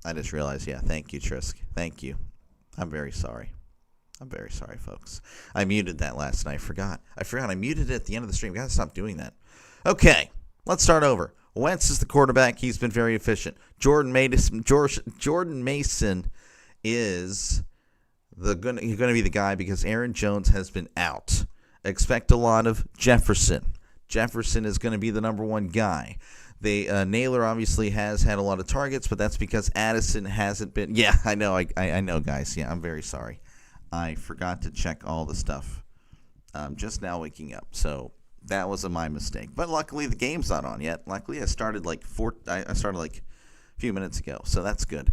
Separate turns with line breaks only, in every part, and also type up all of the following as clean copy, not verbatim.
I just realized, yeah, thank you, Trisk. Thank you. I'm very sorry. Folks. I muted that last night. I forgot. I muted it at the end of the stream. Got to stop doing that. Okay, let's start over. Wentz is the quarterback. He's been very efficient. Jordan Mason is going to be the guy because Aaron Jones has been out. Expect a lot of Jefferson. Jefferson is going to be the number one guy. Naylor obviously has had a lot of targets, but that's because Addison hasn't been. Yeah, I know. I know, guys. Yeah, I'm very sorry. I forgot to check all the stuff. I'm just now waking up, so that was my mistake. But luckily, the game's not on yet. Luckily, I started like a few minutes ago, so that's good.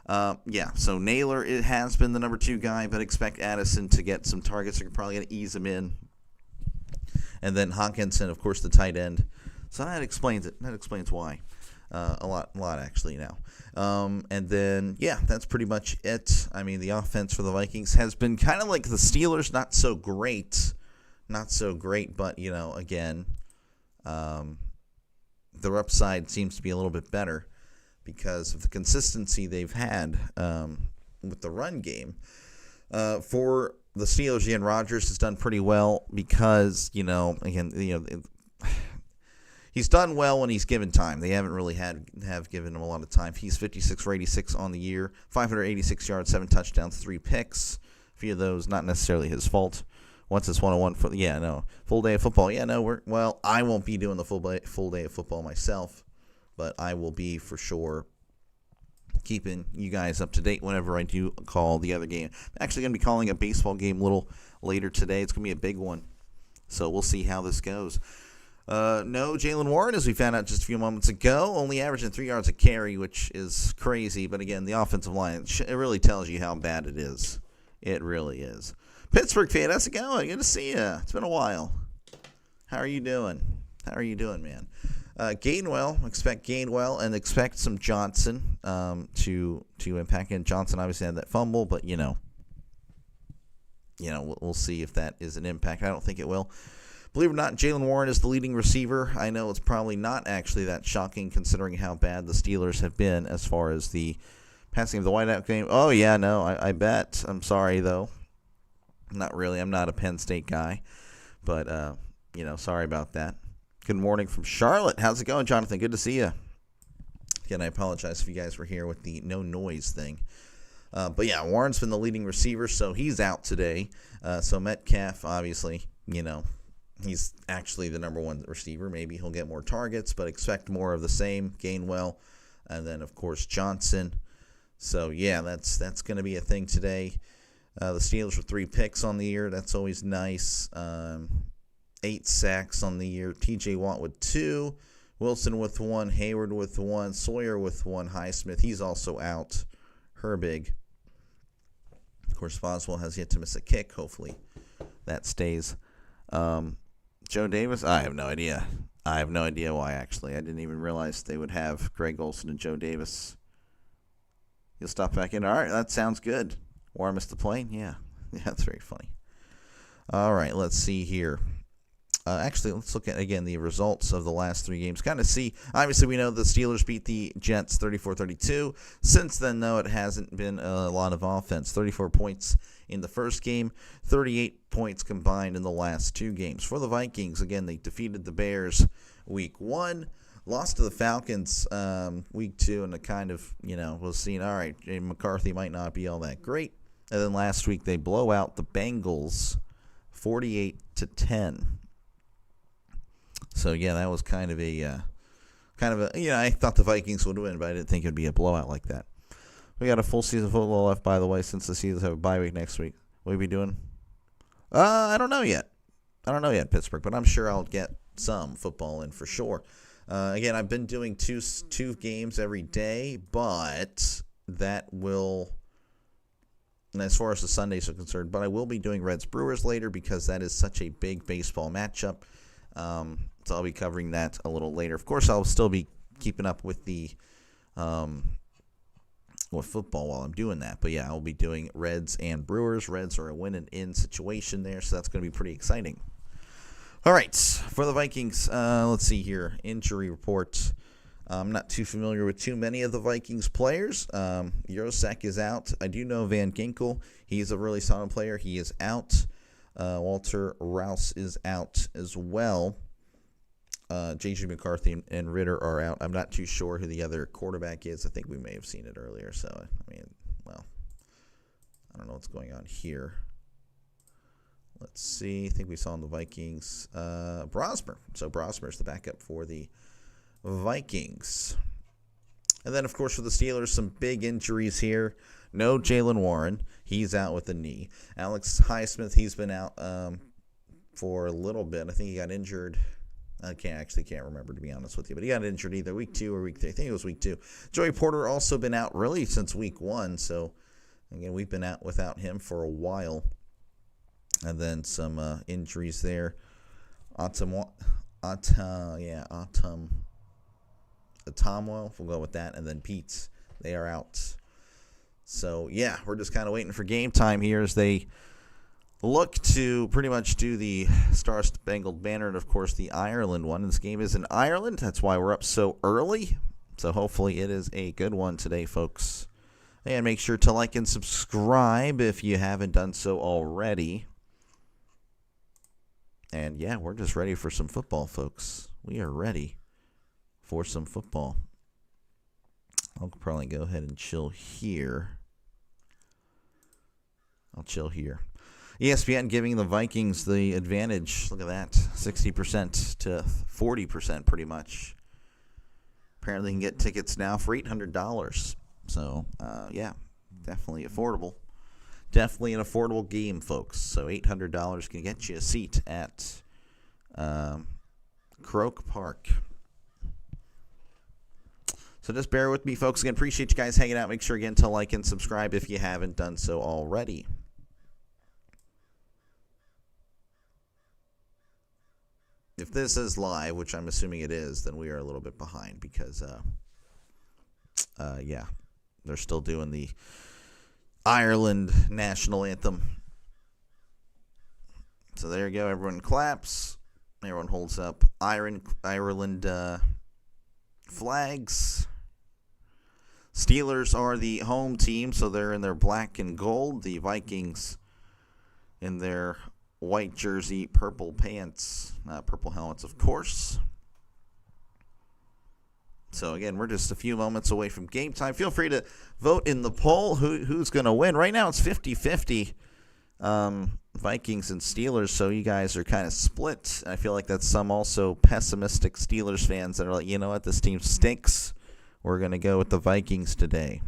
So Naylor has been the number 2 guy, but expect Addison to get some targets. You're probably going to ease him in. And then Hawkinson, of course, the tight end. So that explains it. That explains why. A lot actually now. And then, that's pretty much it. I mean, the offense for the Vikings has been kind of like the Steelers, not so great, but, again, the upside seems to be a little bit better because of the consistency they've had with the run game. For the Steelers, Aaron Rodgers has done pretty well because, he's done well when he's given time. They haven't really have given him a lot of time. He's 56 for 86 on the year, 586 yards, 7 touchdowns, 3 picks. A few of those not necessarily his fault. Once it's 101 full day of football. I won't be doing the full day of football myself, but I will be for sure keeping you guys up to date whenever I do call the other game. I'm actually going to be calling a baseball game a little later today. It's going to be a big one, so we'll see how this goes. No Jaylen Warren, as we found out just a few moments ago, only averaging 3 yards a carry, which is crazy. But again, the offensive line, it really tells you how bad it is. It really is. Pittsburgh fan, how's it going? Good to see you. It's been a while. How are you doing? Man? Gainwell, expect Gainwell and expect some Johnson to impact. And Johnson obviously had that fumble, but we'll see if that is an impact. I don't think it will. Believe it or not, Jaylen Warren is the leading receiver. I know it's probably not actually that shocking considering how bad the Steelers have been as far as the passing of the whiteout game. Oh, yeah, no, I bet. I'm sorry, though. Not really. I'm not a Penn State guy. But, sorry about that. Good morning from Charlotte. How's it going, Jonathan? Good to see you. Again, I apologize if you guys were here with the no noise thing. But, Warren's been the leading receiver, so he's out today. So Metcalf, obviously, he's actually the number 1 receiver. Maybe he'll get more targets, but expect more of the same. Gainwell, and then, of course, Johnson. So, that's going to be a thing today. The Steelers with 3 picks on the year. That's always nice. 8 sacks on the year. T.J. Watt with 2. Wilson with 1. Hayward with 1. Sawyer with 1. Highsmith, he's also out. Herbig. Of course, Boswell has yet to miss a kick. Hopefully that stays. Joe Davis, I have no idea. I have no idea why, actually. I didn't even realize they would have Greg Olsen and Joe Davis. You'll stop back in. All right, that sounds good. Warren missed the plane? Yeah, that's very funny. All right, let's see here. Actually, let's look at, again, the results of the last 3 games. Kind of see, obviously, we know the Steelers beat the Jets 34-32. Since then, though, it hasn't been a lot of offense. 34 points in the first game, 38 points combined in the last 2 games. For the Vikings, again, they defeated the Bears week 1, lost to the Falcons week 2, and kind of, was seen, all right, McCarthy might not be all that great. And then last week, they blow out the Bengals 48-10. So, that was kind of a, I thought the Vikings would win, but I didn't think it would be a blowout like that. We got a full season of football left, by the way, since the Steelers have a bye week next week. What are we doing? I don't know yet. Pittsburgh, but I'm sure I'll get some football in for sure. Again, I've been doing two games every day, but that will, as far as the Sundays are concerned, but I will be doing Reds Brewers later because that is such a big baseball matchup. So I'll be covering that a little later. Of course, I'll still be keeping up with the with football while I'm doing that. But I'll be doing Reds and Brewers. Reds are a win and in situation there, so that's going to be pretty exciting. All right, for the Vikings, let's see here. Injury report. I'm not too familiar with too many of the Vikings players. Yosek is out. I do know Van Ginkel. He's a really solid player. He is out. Walter Rouse is out as well. J.J. McCarthy and Ritter are out. I'm not too sure who the other quarterback is. I think we may have seen it earlier. So, I mean, well, I don't know what's going on here. Let's see. I think we saw in the Vikings Brosmer. So Brosmer's the backup for the Vikings. And then, of course, for the Steelers, some big injuries here. No Jaylen Warren. He's out with a knee. Alex Highsmith, he's been out for a little bit. I think he got injured. I can't remember, to be honest with you. But he got injured either week 2 or week 3. I think it was week 2. Joey Porter also been out really since week 1. So, again, we've been out without him for a while. And then some injuries there. Atomwa, we'll go with that. And then Pete's, they are out. So, yeah, we're just kind of waiting for game time here as they look to pretty much do the Star-Spangled Banner and, of course, the Ireland one. This game is in Ireland. That's why we're up so early. So, hopefully, it is a good one today, folks. And make sure to like and subscribe if you haven't done so already. And, yeah, we're just ready for some football, folks. We are ready for some football. I'll probably go ahead and chill here. I'll chill here. ESPN giving the Vikings the advantage. Look at that. 60% to 40% pretty much. Apparently you can get tickets now for $800. So, yeah, definitely affordable. Definitely an affordable game, folks. So $800 can get you a seat at Croke Park. So just bear with me, folks. Again, appreciate you guys hanging out. Make sure, again, to like and subscribe if you haven't done so already. If this is live, which I'm assuming it is, then we are a little bit behind because, yeah, they're still doing the Ireland national anthem. So there you go. Everyone claps. Everyone holds up Ireland flags. Steelers are the home team, so they're in their black and gold. The Vikings in their white jersey, purple pants, purple helmets, of course. So, again, we're just a few moments away from game time. Feel free to vote in the poll who's going to win. Right now it's 50-50, Vikings and Steelers, so you guys are kind of split. I feel like that's some also pessimistic Steelers fans that are like, you know what, this team stinks. We're going to go with the Vikings today.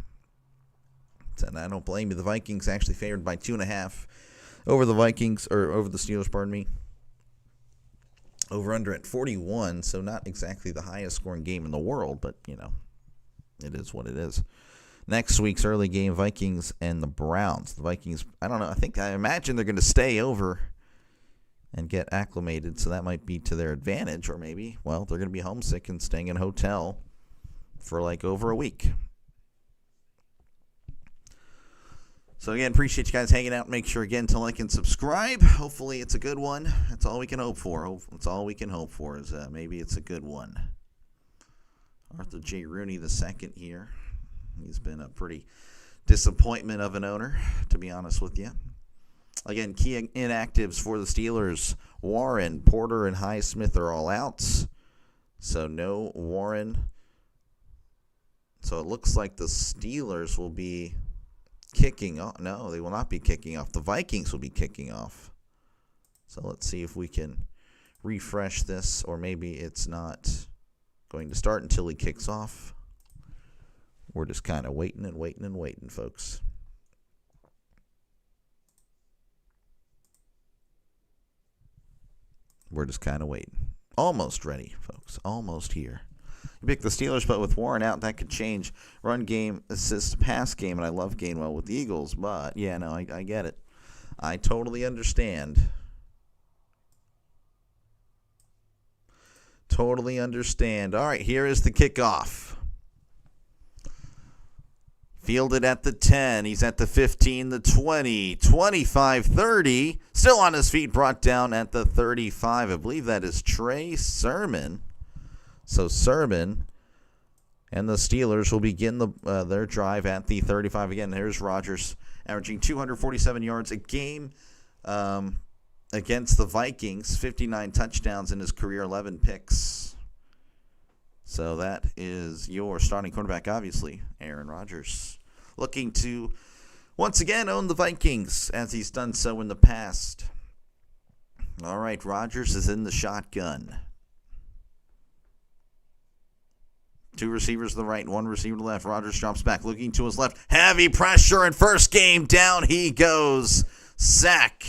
And I don't blame you. The Vikings actually favored by 2.5 over the Vikings, or over the Steelers, pardon me. Over under at 41, so not exactly the highest scoring game in the world, but, you know, it is what it is. Next week's early game, Vikings and the Browns. The Vikings, I don't know, I imagine they're going to stay over and get acclimated, so that might be to their advantage, or maybe, well, they're going to be homesick and staying in a hotel for like over a week. So, again, appreciate you guys hanging out. Make sure, again, to like and subscribe. Hopefully it's a good one. That's all we can hope for. That's all we can hope for is maybe it's a good one. Arthur J. Rooney II here. He's been a pretty disappointment of an owner, to be honest with you. Again, key inactives for the Steelers. Warren, Porter, and Highsmith are all out. So, no Warren. So, it looks like the Steelers will be kicking off. No, they will not be kicking off. The Vikings will be kicking off. So let's see if we can refresh this, or maybe it's not going to start until he kicks off. We're just kind of waiting and waiting and waiting, folks. We're just kind of waiting. Almost ready, folks. Almost here. You pick the Steelers, but with Warren out, that could change. Run game, assist, pass game, and I love Gainwell with the Eagles. But, yeah, no, I get it. I totally understand. Totally understand. All right, here is the kickoff. Fielded at the 10. He's at the 15, the 20, 25, 30. Still on his feet, brought down at the 35. I believe that is Trey Sermon. So Sermon And the Steelers will begin their drive at the 35. Again, there's Rodgers averaging 247 yards a game against the Vikings, 59 touchdowns in his career, 11 picks. So that is your starting quarterback, obviously, Aaron Rodgers. Looking to once again own the Vikings, as he's done so in the past. All right, Rodgers is in the shotgun. 2 receivers to the right, 1 receiver to the left. Rodgers drops back, looking to his left. Heavy pressure, and first game down he goes. Sack.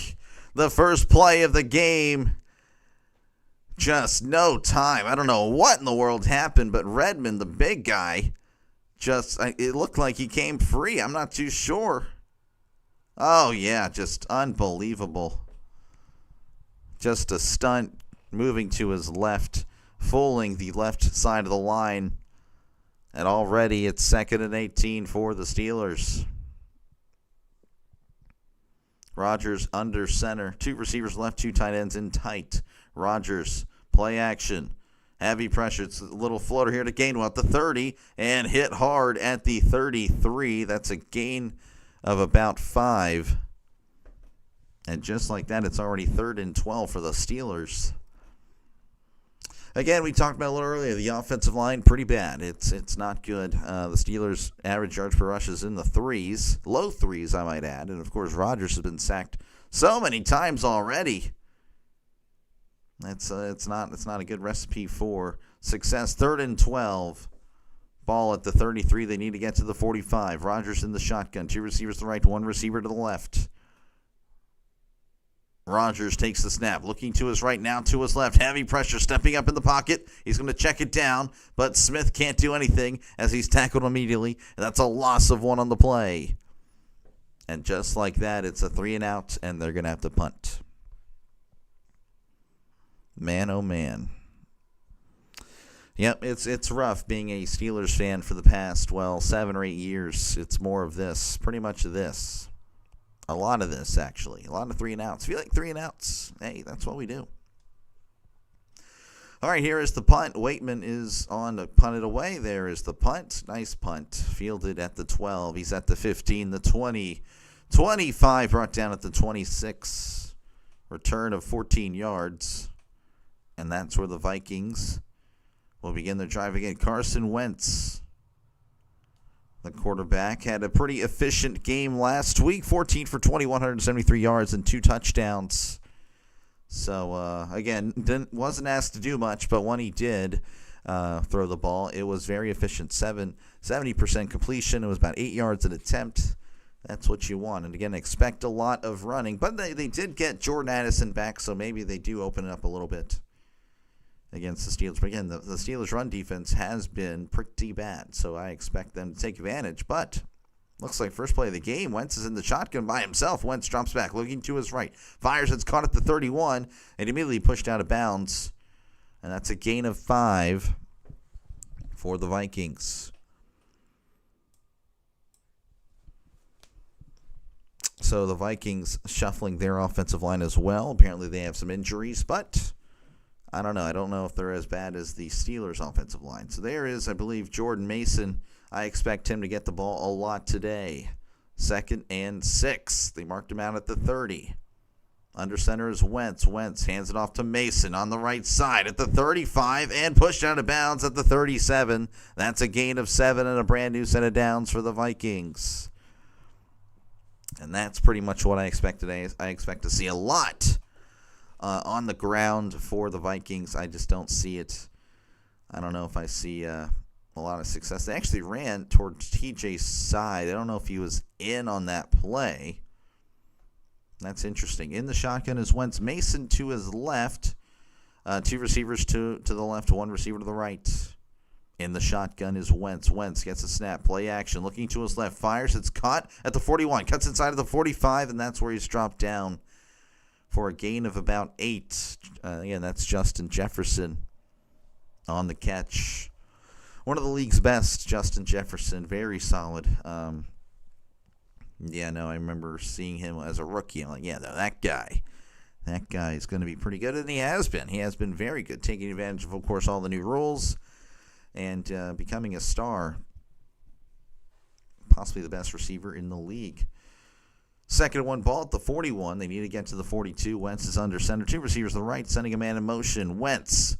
The first play of the game. Just no time. I don't know what in the world happened, but Redmond, the big guy, it looked like he came free. I'm not too sure. Oh, yeah, just unbelievable. Just a stunt, moving to his left, fooling the left side of the line. And already it's 2nd and 18 for the Steelers. Rodgers under center. 2 receivers left, 2 tight ends in tight. Rodgers, play action. Heavy pressure. It's a little floater here to Gainwell at the 30 and hit hard at the 33. That's a gain of about 5. And just like that, it's already 3rd and 12 for the Steelers. Again, we talked about a little earlier, the offensive line, pretty bad. It's not good. The Steelers' average yards per rush is in the 3s, low 3s, I might add. And, of course, Rodgers has been sacked so many times already. It's not a good recipe for success. 3rd and 12. Ball at the 33. They need to get to the 45. Rodgers in the shotgun. 2 receivers to the right, 1 receiver to the left. Rodgers takes the snap, looking to his right, now to his left. Heavy pressure, stepping up in the pocket. He's going to check it down, but Smith can't do anything as he's tackled immediately. And that's a loss of 1 on the play. And just like that, it's a 3 and out, and they're going to have to punt. Man, oh man. Yep, it's rough being a Steelers fan for the past, 7 or 8 years. It's more of this, pretty much this. A lot of this, actually. A lot of 3 and outs. If you like 3 and outs, hey, that's what we do. All right, here is the punt. Waitman is on to punt it away. There is the punt. Nice punt. Fielded at the 12. He's at the 15, the 20. 25 brought down at the 26. Return of 14 yards. And that's where the Vikings will begin their drive again. Carson Wentz, the quarterback, had a pretty efficient game last week. 14 for 20, 173 yards and 2 touchdowns. So, again, wasn't asked to do much, but when he did throw the ball, it was very efficient. 70% completion. It was about 8 yards an attempt. That's what you want. And, again, expect a lot of running. But they did get Jordan Addison back, so maybe they do open it up a little bit against the Steelers. But again, the Steelers' run defense has been pretty bad, so I expect them to take advantage. But looks like first play of the game, Wentz is in the shotgun by himself. Wentz drops back, looking to his right. Fires, it's caught at the 31, and immediately pushed out of bounds. And that's a gain of 5 for the Vikings. So the Vikings shuffling their offensive line as well. Apparently they have some injuries, but I don't know. I don't know if they're as bad as the Steelers' offensive line. So there is, I believe, Jordan Mason. I expect him to get the ball a lot today. 2nd and 6. They marked him out at the 30. Under center is Wentz. Wentz hands it off to Mason on the right side at the 35 and pushed out of bounds at the 37. That's a gain of 7 and a brand new set of downs for the Vikings. And that's pretty much what I expect today. I expect to see a lot on the ground for the Vikings. I just don't see it. I don't know if I see a lot of success. They actually ran towards TJ's side. I don't know if he was in on that play. That's interesting. In the shotgun is Wentz. Mason to his left. 2 receivers to the left, 1 receiver to the right. In the shotgun is Wentz. Wentz gets a snap. Play action. Looking to his left. Fires. It's caught at the 41. Cuts inside of the 45, and that's where he's dropped down for a gain of about 8. Again, that's Justin Jefferson on the catch. One of the league's best, Justin Jefferson. Very solid. I remember seeing him as a rookie. I'm like, that guy is going to be pretty good, and he has been. He has been very good, taking advantage of course, all the new rules and becoming a star. Possibly the best receiver in the league. 2nd and 1 ball at the 41. They need to get to the 42. Wentz is under center. 2 receivers to the right, sending a man in motion. Wentz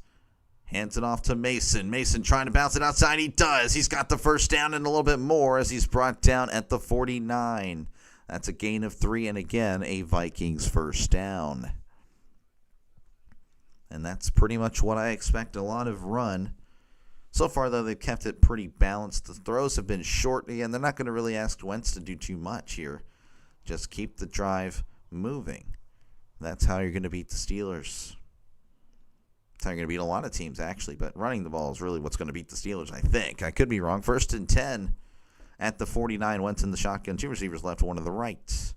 hands it off to Mason. Mason trying to bounce it outside. He does. He's got the first down and a little bit more as he's brought down at the 49. That's a gain of 3, and again, a Vikings first down. And that's pretty much what I expect. A lot of run. So far, though, they've kept it pretty balanced. The throws have been short. Again, they're not going to really ask Wentz to do too much here. Just keep the drive moving. That's how you're going to beat the Steelers. That's how you're going to beat a lot of teams, actually. But running the ball is really what's going to beat the Steelers, I think. I could be wrong. 1st and 10 at the 49. Wentz in the shotgun. 2 receivers left, 1 to the right.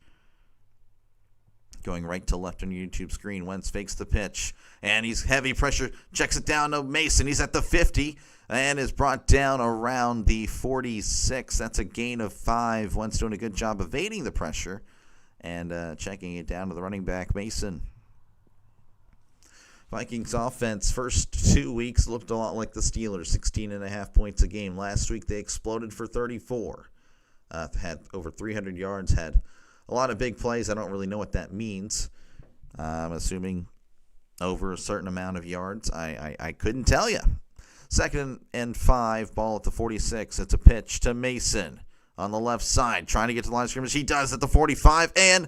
Going right to left on your YouTube screen. Wentz fakes the pitch. And he's heavy pressure. Checks it down to Mason. He's at the 50. And is brought down around the 46. That's a gain of 5. Wentz doing a good job evading the pressure. And checking it down to the running back, Mason. Vikings offense, first 2 weeks looked a lot like the Steelers. 16.5 points a game. Last week they exploded for 34. Had over 300 yards. Had a lot of big plays. I don't really know what that means. I'm assuming over a certain amount of yards. I couldn't tell you. 2nd and 5, ball at the 46. It's a pitch to Mason on the left side, trying to get to the line of scrimmage. He does at the 45, and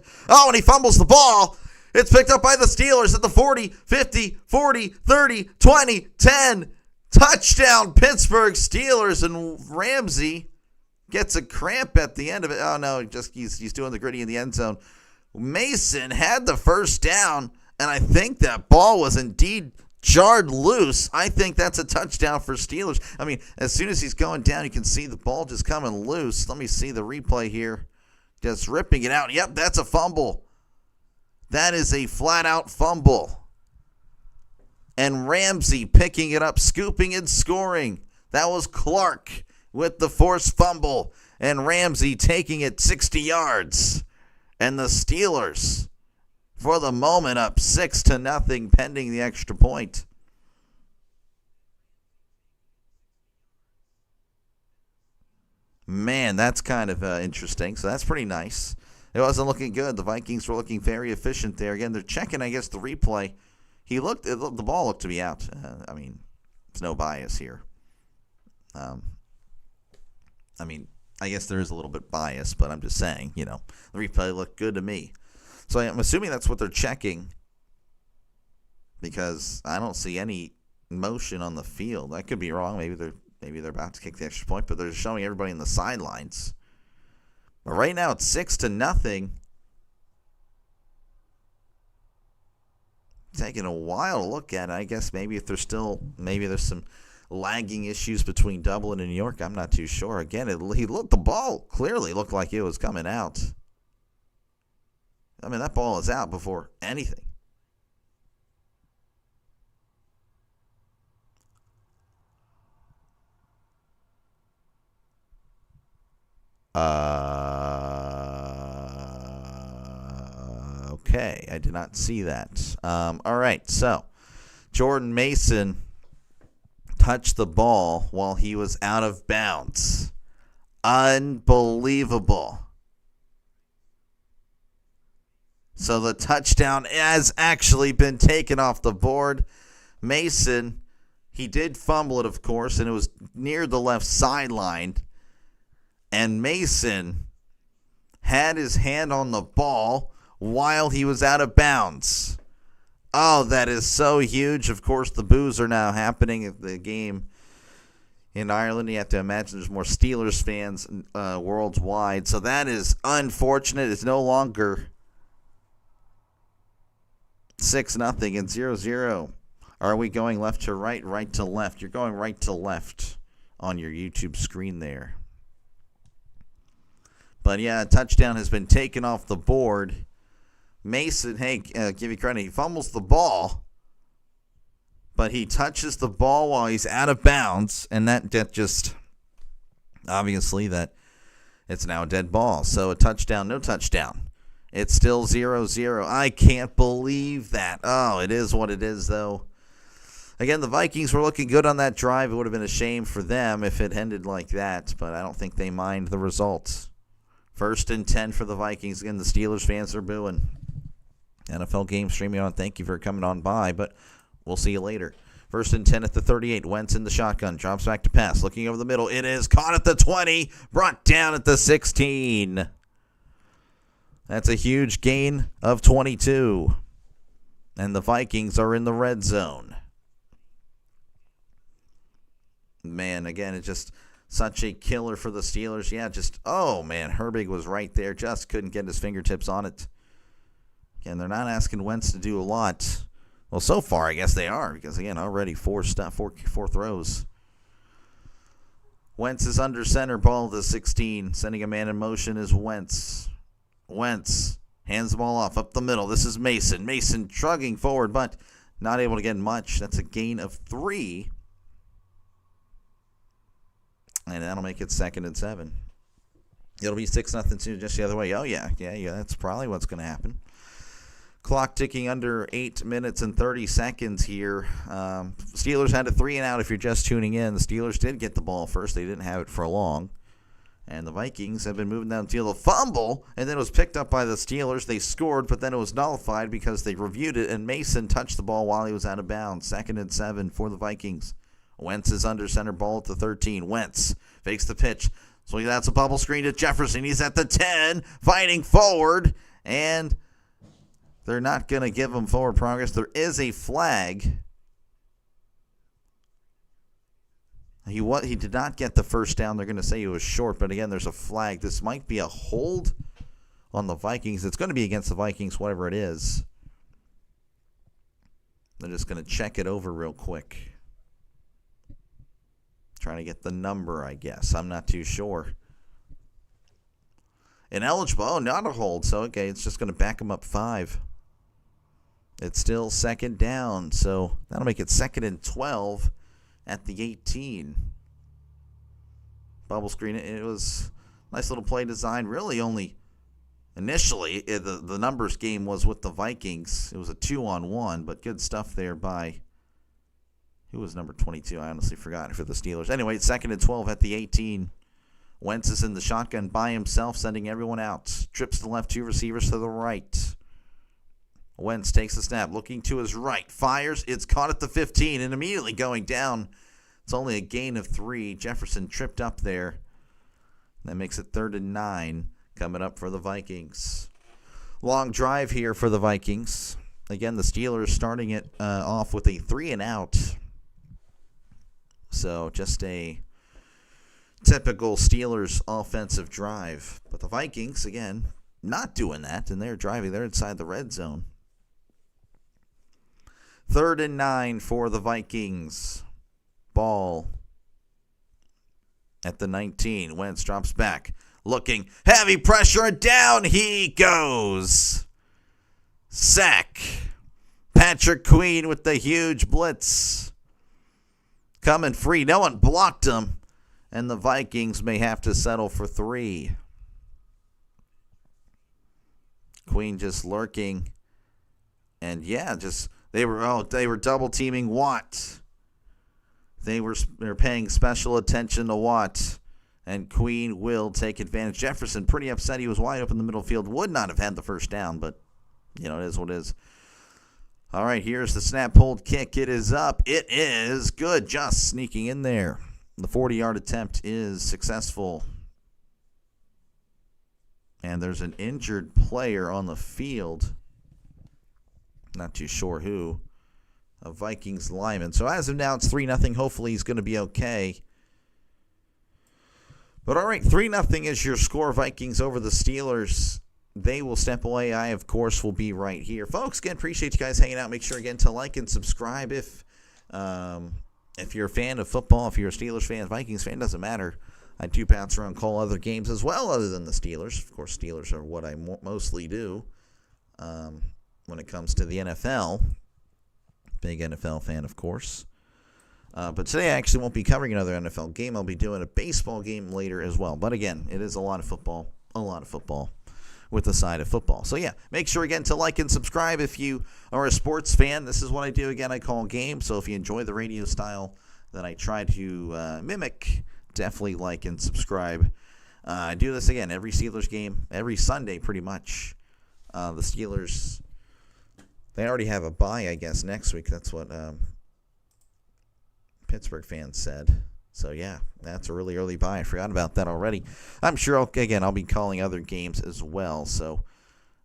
he fumbles the ball. It's picked up by the Steelers at the 40, 50, 40, 30, 20, 10. Touchdown, Pittsburgh Steelers, and Ramsey gets a cramp at the end of it. Oh, no, he's doing the gritty in the end zone. Mason had the first down, and I think that ball was indeed jarred loose. I think that's a touchdown for Steelers. I mean, as soon as he's going down, you can see the ball just coming loose. Let me see the replay here. Just ripping it out. Yep, that's a fumble. That is a flat-out fumble. And Ramsey picking it up, scooping and scoring. That was Clark with the forced fumble. And Ramsey taking it 60 yards. And the Steelers, for the moment, up 6-0 pending the extra point. Man, that's kind of interesting. So that's pretty nice. It wasn't looking good. The Vikings were looking very efficient there. Again, they're checking, I guess, the replay. The ball looked to be out. I mean, there's no bias here. I guess there is a little bit bias, but I'm just saying, the replay looked good to me. So I'm assuming that's what they're checking because I don't see any motion on the field. I could be wrong. Maybe they're about to kick the extra point, but they're showing everybody in the sidelines. But right now it's 6-0. Taking a while to look at it. I guess maybe there's some lagging issues between Dublin and New York. I'm not too sure. Again, the ball clearly looked like it was coming out. I mean, that ball is out before anything. Okay, I did not see that. All right, so Jordan Mason touched the ball while he was out of bounds. Unbelievable. So the touchdown has actually been taken off the board. Mason, he did fumble it, of course, and it was near the left sideline. And Mason had his hand on the ball while he was out of bounds. Oh, that is so huge. Of course, the boos are now happening at the game in Ireland. You have to imagine there's more Steelers fans worldwide. So that is unfortunate. It's no longer 6-0 and 0-0. Are we going left to right, right to left? You're going right to left on your YouTube screen there. But yeah, a touchdown has been taken off the board. Mason, give you credit, he fumbles the ball, but he touches the ball while he's out of bounds, and that just, obviously, that it's now a dead ball. So a touchdown, no touchdown. It's still 0-0. I can't believe that. Oh, it is what it is, though. Again, the Vikings were looking good on that drive. It would have been a shame for them if it ended like that, but I don't think they mind the results. 1st and 10 for the Vikings. Again, the Steelers fans are booing. NFL game streaming on. Thank you for coming on by, but we'll see you later. 1st and 10 at the 38. Wentz in the shotgun. Drops back to pass. Looking over the middle. It is caught at the 20. Brought down at the 16. That's a huge gain of 22. And the Vikings are in the red zone. Man, again, it's just such a killer for the Steelers. Yeah, oh, man, Herbig was right there. Just couldn't get his fingertips on it. Again, they're not asking Wentz to do a lot. Well, so far, I guess they are, because, again, already four throws. Wentz is under center, ball to 16. Sending a man in motion is Wentz. Wentz hands the ball off up the middle. This is Mason. Mason trugging forward, but not able to get much. That's a gain of 3. And that'll make it 2nd and 7. It'll be 6-0 just the other way. Oh, yeah, that's probably what's going to happen. Clock ticking under 8 minutes and 30 seconds here. Steelers had a 3-and-out if you're just tuning in. The Steelers did get the ball first. They didn't have it for long. And the Vikings have been moving downfield. A fumble, and then it was picked up by the Steelers. They scored, but then it was nullified because they reviewed it, and Mason touched the ball while he was out of bounds. 2nd and 7 for the Vikings. Wentz is under center, ball at the 13. Wentz fakes the pitch. So that's a bubble screen to Jefferson. He's at the 10, fighting forward, and they're not going to give him forward progress. There is a flag. He did not get the first down. They're going to say he was short, but again, there's a flag. This might be a hold on the Vikings. It's going to be against the Vikings, whatever it is. They're just going to check it over real quick. Trying to get the number, I guess. I'm not too sure. Ineligible. Oh, not a hold. So, okay, it's just going to back him up 5. It's still 2nd down. So, that'll make it 2nd and 12 at the 18. Bubble screen. It was a nice little play design. Really only initially, the numbers game was with the Vikings. It was a 2-on-1, but good stuff there by... Who was number 22? I honestly forgot for the Steelers. Anyway, it's 2nd and 12 at the 18. Wentz is in the shotgun by himself, sending everyone out. Trips to the left, 2 receivers to the right. Wentz takes a snap, looking to his right. Fires. It's caught at the 15 and immediately going down. It's only a gain of 3. Jefferson tripped up there. That makes it 3rd and 9 coming up for the Vikings. Long drive here for the Vikings. Again, the Steelers starting it off with a 3-and-out. So just a typical Steelers offensive drive. But the Vikings, again, not doing that, and they're driving. They're inside the red zone. 3rd and 9 for the Vikings. Ball at the 19. Wentz drops back. Looking. Heavy pressure, and down he goes. Sack. Patrick Queen with the huge blitz. Coming free. No one blocked him. And the Vikings may have to settle for 3. Queen just lurking. And yeah, they were double teaming Watt. They were paying special attention to Watt. And Queen will take advantage. Jefferson pretty upset. He was wide open in the middle field. Would not have had the first down, but it is what it is. All right, here's the snap, hold, kick. It is up. It is good. Just sneaking in there. The 40-yard attempt is successful. And there's an injured player on the field. Not too sure who. A Vikings lineman. So as of now, it's 3-0. Hopefully he's going to be okay. But all right, 3-0 is your score. Vikings over the Steelers. They will step away. I, of course, will be right here. Folks, again, appreciate you guys hanging out. Make sure, again, to like and subscribe if you're a fan of football, if you're a Steelers fan, Vikings fan, doesn't matter. I do bounce around, call other games as well other than the Steelers. Of course, Steelers are what I mostly do when it comes to the NFL. Big NFL fan, of course. But today I actually won't be covering another NFL game. I'll be doing a baseball game later as well. But again, it is a lot of football. A lot of football. with the side of football. So, yeah, make sure, again, to like and subscribe if you are a sports fan. This is what I do. Again, I call games. So if you enjoy the radio style that I try to mimic, definitely like and subscribe. I do this, again, every Steelers game, every Sunday pretty much. The Steelers, they already have a bye, I guess, next week. That's what Pittsburgh fans said. So, yeah, that's a really early bye. I forgot about that already. I'm sure, I'll be calling other games as well. So,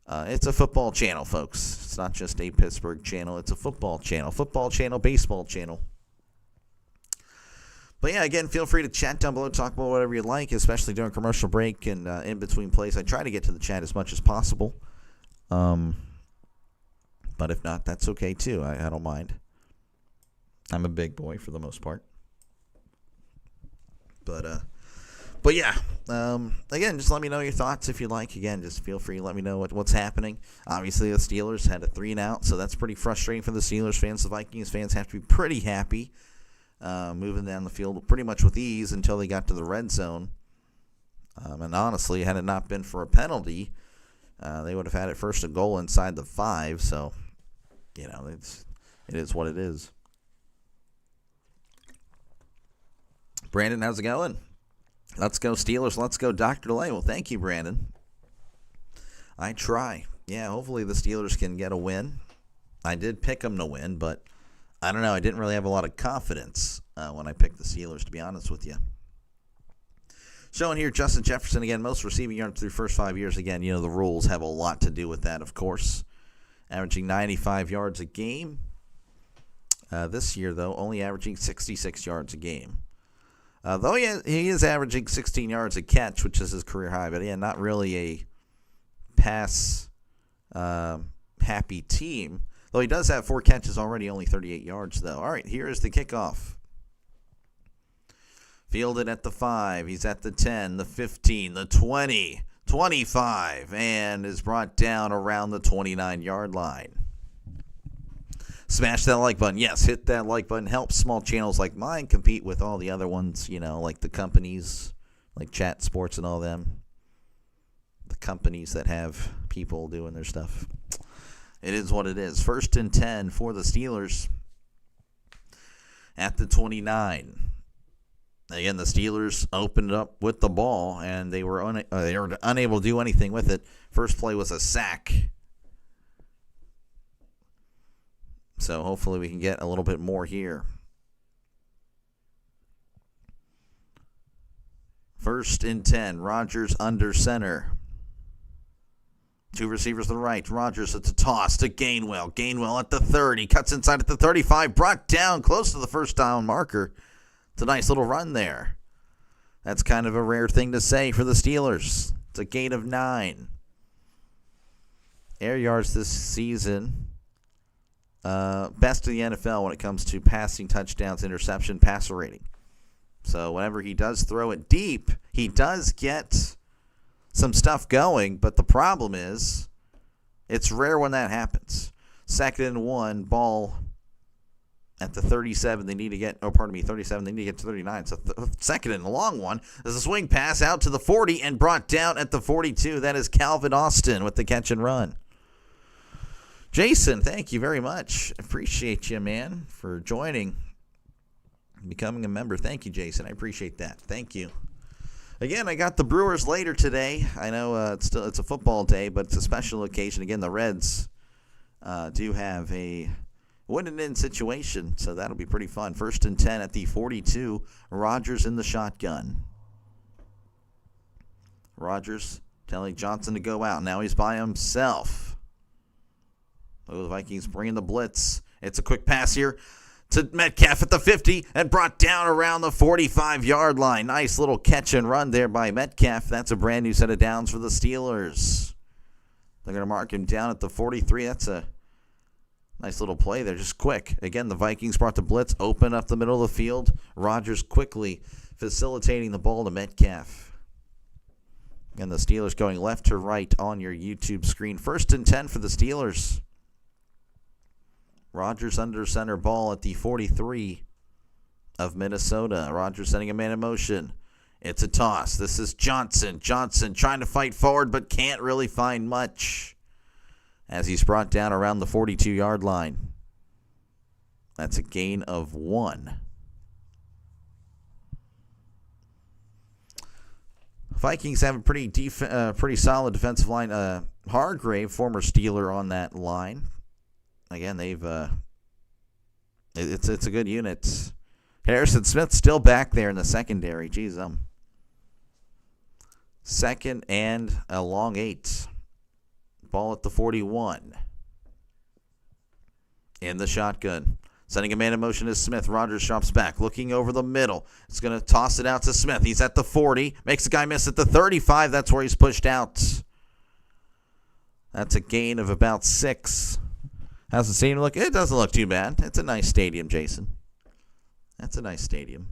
it's a football channel, folks. It's not just a Pittsburgh channel. It's a football channel, baseball channel. But, yeah, again, feel free to chat down below, talk about whatever you like, especially during commercial break and in between plays. I try to get to the chat as much as possible. But if not, that's okay, too. I don't mind. I'm a big boy for the most part. But yeah, again, just let me know your thoughts if you like. Again, just feel free to let me know what's happening. Obviously, the Steelers had a 3-and-out, so that's pretty frustrating for the Steelers fans. The Vikings fans have to be pretty happy moving down the field pretty much with ease until they got to the red zone. And honestly, had it not been for a penalty, they would have had it first and goal inside the 5. So, it is what it is. Brandon, how's it going? Let's go Steelers. Let's go Dr. DeLay. Well, thank you, Brandon. I try. Yeah, hopefully the Steelers can get a win. I did pick them to win, but I don't know. I didn't really have a lot of confidence when I picked the Steelers, to be honest with you. Showing here, Justin Jefferson, again, most receiving yards through first 5 years. Again, the rules have a lot to do with that, of course. Averaging 95 yards a game. This year, though, only averaging 66 yards a game. Though he is averaging 16 yards a catch, which is his career high, but yeah, not really a pass happy team. Though he does have 4 catches already, only 38 yards though. All right, here is the kickoff. Fielded at the 5, he's at the 10, the 15, the 20, 25, and is brought down around the 29-yard line. Smash that like button. Yes, hit that like button. Help small channels like mine compete with all the other ones, like the companies, like Chat Sports and all them. The companies that have people doing their stuff. It is what it is. 1st and 10 for the Steelers at the 29. Again, the Steelers opened up with the ball, and they were unable to do anything with it. First play was a sack. So hopefully we can get a little bit more here. 1st and 10. Rodgers under center. 2 receivers to the right. Rodgers at the toss to Gainwell. Gainwell at the 30. Cuts inside at the 35. Brought down close to the first down marker. It's a nice little run there. That's kind of a rare thing to say for the Steelers. It's a gain of 9. Air yards this season. Best of the NFL when it comes to passing touchdowns, interception, passer rating. So whenever he does throw it deep, he does get some stuff going, but the problem is it's rare when that happens. 2nd and 1, ball at the 37. They need to get, 37. They need to get to 39. So 2nd and a long one. There's a swing pass out to the 40 and brought down at the 42. That is Calvin Austin with the catch and run. Jason, thank you very much. Appreciate you, man, for joining, becoming a member. Thank you, Jason. I appreciate that. Thank you. Again, I got the Brewers later today. I know it's a football day, but it's a special occasion. Again, the Reds do have a win-and-in situation, so that'll be pretty fun. 1st and 10 at the 42. Rodgers in the shotgun. Rodgers telling Johnson to go out. Now he's by himself. Oh, the Vikings bringing the blitz. It's a quick pass here to Metcalf at the 50 and brought down around the 45-yard line. Nice little catch and run there by Metcalf. That's a brand new set of downs for the Steelers. They're going to mark him down at the 43. That's a nice little play there, just quick. Again, the Vikings brought the blitz, open up the middle of the field. Rodgers quickly facilitating the ball to Metcalf. And the Steelers going left to right on your YouTube screen. 1st and 10 for the Steelers. Rodgers under center, ball at the 43 of Minnesota. Rodgers sending a man in motion. It's a toss. This is Johnson. Johnson trying to fight forward but can't really find much as he's brought down around the 42-yard line. That's a gain of 1. Vikings have a pretty solid defensive line. Hargrave, former Steeler, on that line. Again, they've it's a good unit. Harrison Smith still back there in the secondary. Geez, second and a long 8. Ball at the 41. In the shotgun. Sending a man in motion is Smith. Rodgers drops back, looking over the middle. It's going to toss it out to Smith. He's at the 40. Makes the guy miss at the 35. That's where he's pushed out. That's a gain of about 6. How's the stadium look? It doesn't look too bad. It's a nice stadium, Jason. That's a nice stadium.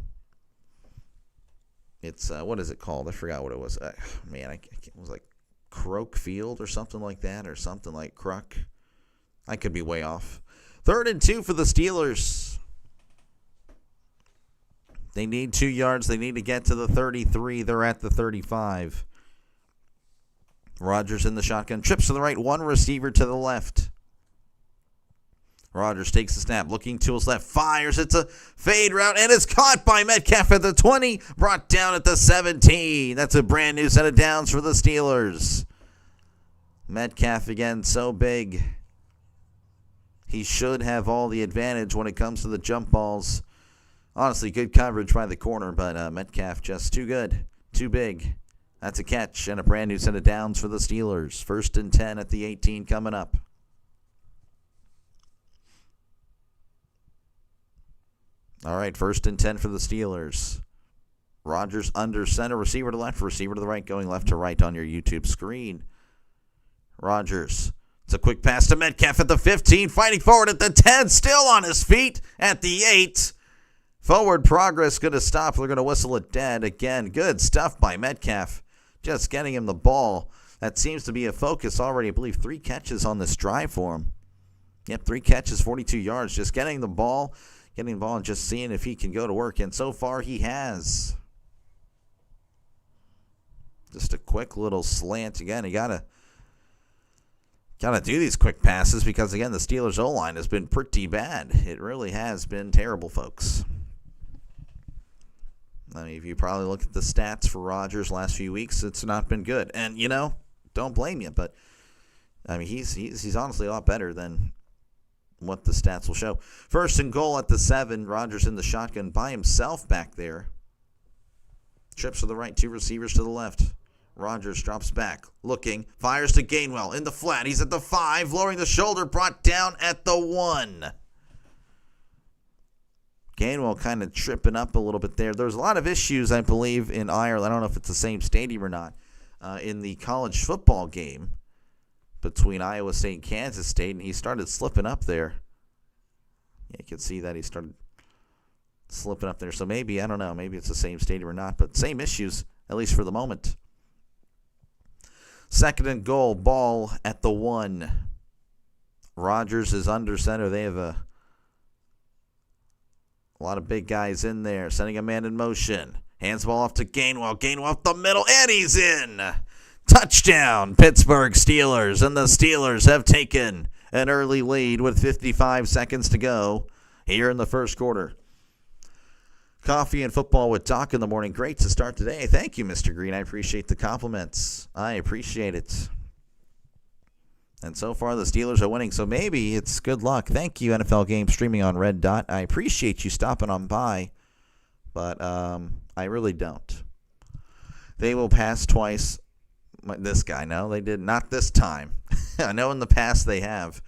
It's, what is it called? I forgot what it was. It was like Croak Field or something like that, or something like Cruck. I could be way off. 3rd and 2 for the Steelers. They need 2 yards. They need to get to the 33. They're at the 35. Rodgers in the shotgun. Trips to the right. One receiver to the left. Rodgers takes the snap. Looking to his left. Fires. It's a fade route. And it's caught by Metcalf at the 20. Brought down at the 17. That's a brand new set of downs for the Steelers. Metcalf again. So big. He should have all the advantage when it comes to the jump balls. Honestly, good coverage by the corner, but Metcalf just too good, too big. That's a catch and a brand new set of downs for the Steelers. 1st and 10 at the 18 coming up. All right, 1st and 10 for the Steelers. Rodgers under center, receiver to left, receiver to the right, going left to right on your YouTube screen. Rodgers. It's a quick pass to Metcalf at the 15, fighting forward at the 10, still on his feet at the 8. Forward progress going to stop. They're going to whistle it dead. Again, good stuff by Metcalf. Just getting him the ball. That seems to be a focus already. I believe 3 catches on this drive for him. Yep, 3 catches, 42 yards. Just getting the ball and just seeing if he can go to work. And so far he has. Just a quick little slant. Again, you got to do these quick passes because, again, the Steelers' O-line has been pretty bad. It really has been terrible, folks. I mean, if you probably look at the stats for Rodgers last few weeks, it's not been good. And, don't blame you, but, I mean, he's honestly a lot better than what the stats will show. 1st and goal at the 7. Rodgers in the shotgun by himself back there. Trips to the right, 2 receivers to the left. Rodgers drops back, looking, fires to Gainwell in the flat. He's at the 5, lowering the shoulder, brought down at the 1. Gainwell kind of tripping up a little bit there. There's a lot of issues, I believe, in Ireland. I don't know if it's the same stadium or not. In the college football game between Iowa State and Kansas State, and he started slipping up there. Yeah, you can see that he started slipping up there. So maybe, I don't know, maybe it's the same stadium or not, but same issues, at least for the moment. 2nd and goal, ball at the 1. Rodgers is under center. They have a lot of big guys in there. Sending a man in motion. Hands the ball off to Gainwell. Gainwell up the middle, and he's in. Touchdown, Pittsburgh Steelers. And the Steelers have taken an early lead with 55 seconds to go here in the 1st quarter. Coffee and football with Doc in the morning. Great to start today. Thank you, Mr. Green. I appreciate the compliments. I appreciate it. And so far, the Steelers are winning, so maybe it's good luck. Thank you, NFL Game streaming on Red Dot. I appreciate you stopping on by, but I really don't. They will pass twice. This guy, no, they did not this time. I know in the past they have.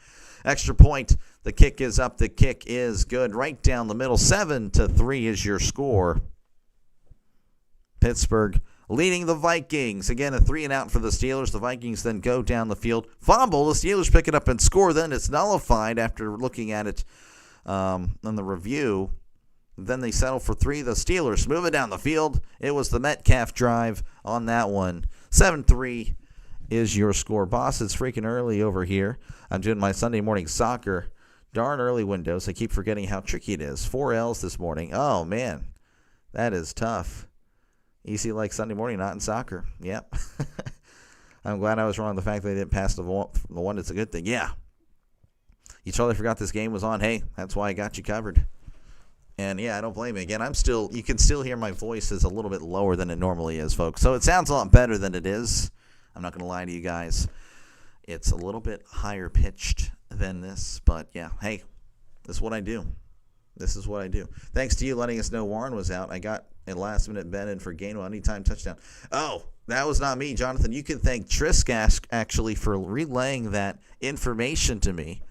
Extra point. The kick is up. The kick is good. Right down the middle. 7-3 is your score. Pittsburgh leading the Vikings. Again, a 3-and-out for the Steelers. The Vikings then go down the field. Fumble. The Steelers pick it up and score. Then it's nullified after looking at it on the review. Then they settle for 3. The Steelers move it down the field. It was the Metcalf drive on that one. 7-3 is your score. Boss, it's freaking early over here. I'm doing my Sunday morning soccer. Darn early windows. I keep forgetting how tricky it is. 4 L's this morning. Oh, man. That is tough. Easy like Sunday morning, not in soccer. Yep. I'm glad I was wrong. The fact that they didn't pass the one is a good thing. Yeah. You totally forgot this game was on. Hey, that's why I got you covered. And, yeah, I don't blame you. Again, you can still hear my voice is a little bit lower than it normally is, folks. So it sounds a lot better than it is. I'm not going to lie to you guys. It's a little bit higher pitched than this. But, yeah, hey, this is what I do. This is what I do. Thanks to you letting us know Warren was out. I got a last-minute bet in for Gainwell anytime touchdown. Oh, that was not me, Jonathan. You can thank Trisk actually for relaying that information to me.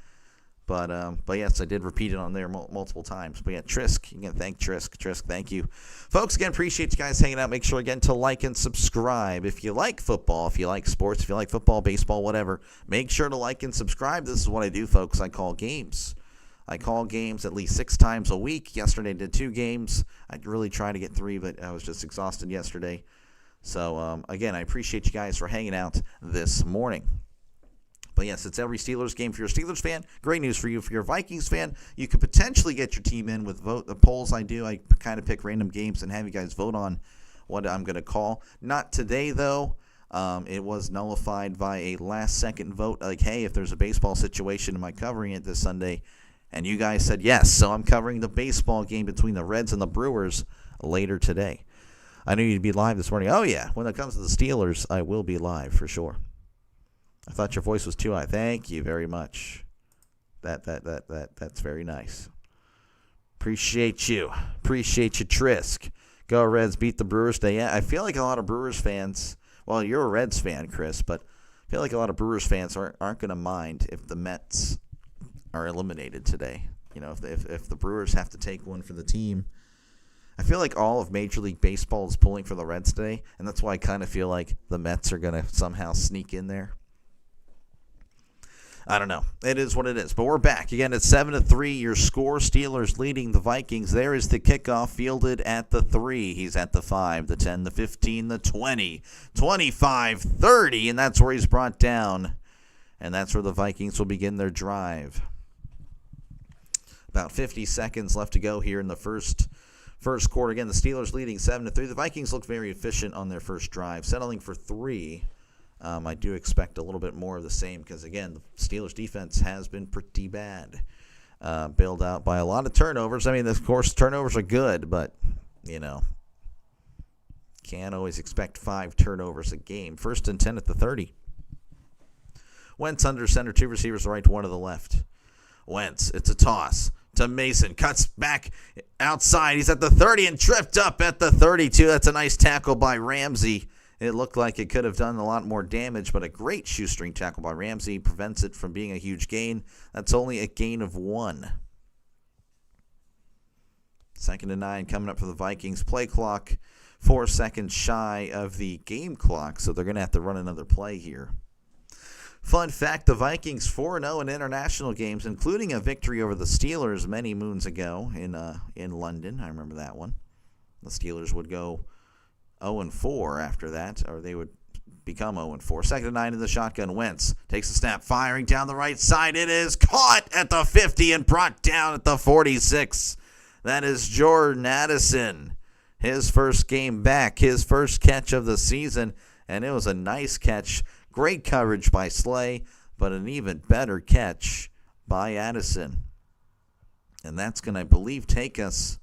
But yes, I did repeat it on there multiple times. But yeah, Trisk, you can thank Trisk. Trisk, thank you. Folks, again, appreciate you guys hanging out. Make sure, again, to like and subscribe. If you like football, if you like sports, if you like football, baseball, whatever, make sure to like and subscribe. This is what I do, folks. I call games. I call games at least 6 times a week. Yesterday I did 2 games. I really tried to get 3, but I was just exhausted yesterday. So, again, I appreciate you guys for hanging out this morning. But, yes, it's every Steelers game. If you're a Steelers fan, great news for you. If you're a Vikings fan, you could potentially get your team in with the polls I do. I kind of pick random games and have you guys vote on what I'm going to call. Not today, though. It was nullified by a last-second vote. Like, hey, if there's a baseball situation, am I covering it this Sunday? And you guys said yes, so I'm covering the baseball game between the Reds and the Brewers later today. I knew you'd be live this morning. Oh, yeah, when it comes to the Steelers, I will be live for sure. I thought your voice was too high. Thank you very much. That's very nice. Appreciate you. Appreciate you, Trisk. Go Reds, beat the Brewers today. Yeah, I feel like a lot of Brewers fans, well, you're a Reds fan, Chris, but I feel like a lot of Brewers fans aren't going to mind if the Mets are eliminated today. You know, if the Brewers have to take one for the team. I feel like all of Major League Baseball is pulling for the Reds today, and that's why I kind of feel like the Mets are going to somehow sneak in there. I don't know. It is what it is. But we're back. Again, it's 7-3. Your score, Steelers leading the Vikings. There is the kickoff fielded at the 3. He's at the 5, the 10, the 15, the 20, 25, 30, and that's where he's brought down. And that's where the Vikings will begin their drive. About 50 seconds left to go here in the first quarter. Again, the Steelers leading 7-3. The Vikings look very efficient on their first drive, settling for 3. I do expect a little bit more of the same because, again, the Steelers defense has been pretty bad, bailed out by a lot of turnovers. I mean, of course, turnovers are good, but, you know, can't always expect 5 turnovers a game. 1st and 10 at the 30. Wentz under center, 2 receivers, right, 1 to the left. Wentz, it's a toss to Mason. Cuts back outside. He's at the 30 and tripped up at the 32. That's a nice tackle by Ramsey. It looked like it could have done a lot more damage, but a great shoestring tackle by Ramsey prevents it from being a huge gain. That's only a gain of 1. 2nd and 9 coming up for the Vikings. Play clock 4 seconds shy of the game clock, so they're going to have to run another play here. Fun fact, the Vikings 4-0 in international games, including a victory over the Steelers many moons ago in London. I remember that one. The Steelers would go 0-4 after that, or they would become 0-4. 2nd and 9 in the shotgun. Wentz takes a snap, firing down the right side. It is caught at the 50 and brought down at the 46. That is Jordan Addison. His first game back, his first catch of the season, and it was a nice catch. Great coverage by Slay, but an even better catch by Addison. And that's going to, I believe, take us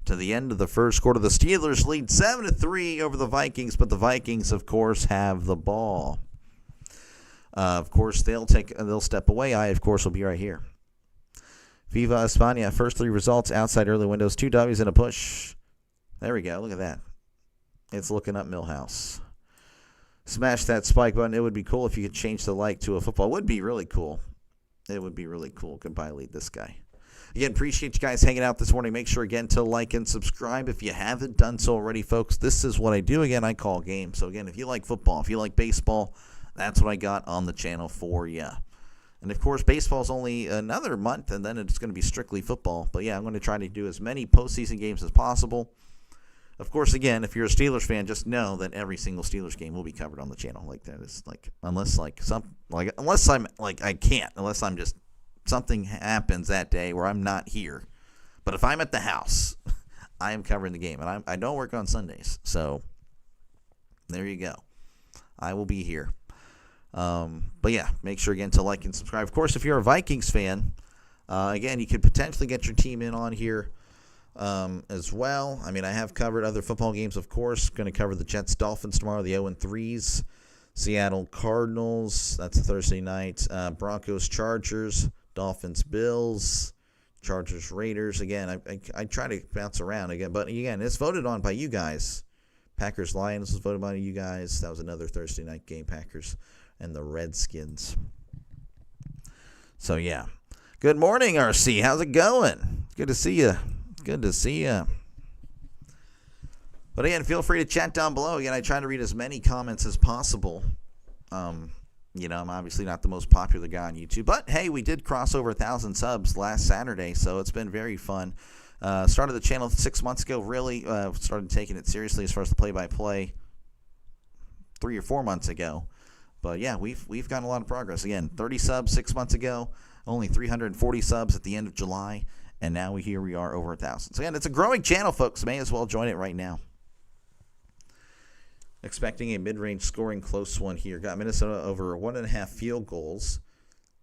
to the end of the first quarter. The Steelers lead 7-3 over the Vikings, but the Vikings, of course, have the ball. Of course, they'll step away. I, of course, will be right here. Viva España, first 3 results outside early windows, 2 W's and a push. There we go. Look at that. It's looking up Millhouse. Smash that spike button. It would be cool if you could change the like to a football. It would be really cool. It would be really cool. Goodbye, lead this guy. Again, appreciate you guys hanging out this morning. Make sure, again, to like and subscribe if you haven't done so already, folks. This is what I do. Again, I call games. So, again, if you like football, if you like baseball, that's what I got on the channel for you. And, of course, baseball is only another month, and then it's going to be strictly football. But, yeah, I'm going to try to do as many postseason games as possible. Of course, again, if you're a Steelers fan, just know that every single Steelers game will be covered on the channel. Like that is unless something happens that day where I'm not here. But if I'm at the house, I am covering the game. And I don't work on Sundays. So there you go. I will be here. But yeah, make sure again to like and subscribe. Of course, if you're a Vikings fan, again, you could potentially get your team in on here as well. I mean, I have covered other football games, of course. Going to cover the Jets-Dolphins tomorrow, the 0-3s. Seattle Cardinals, that's a Thursday night. Broncos-Chargers, Dolphins-Bills, Chargers-Raiders. Again, I try to bounce around again, but again, it's voted on by you guys. Packers-Lions was voted by you guys. That was another Thursday night game, Packers and the Redskins. So, yeah. Good morning, RC. How's it going? Good to see you. Good to see you. But again, feel free to chat down below. Again, I try to read as many comments as possible. I'm obviously not the most popular guy on YouTube. But, hey, we did cross over 1,000 subs last Saturday, so it's been very fun. Started the channel 6 months ago, really. Started taking it seriously as far as the play-by-play 3 or 4 months ago. But, yeah, we've gotten a lot of progress. Again, 30 subs 6 months ago, only 340 subs at the end of July, and now here we are over 1,000. So, again, it's a growing channel, folks. May as well join it right now. Expecting a mid-range scoring close one here. Got Minnesota over 1.5 field goals.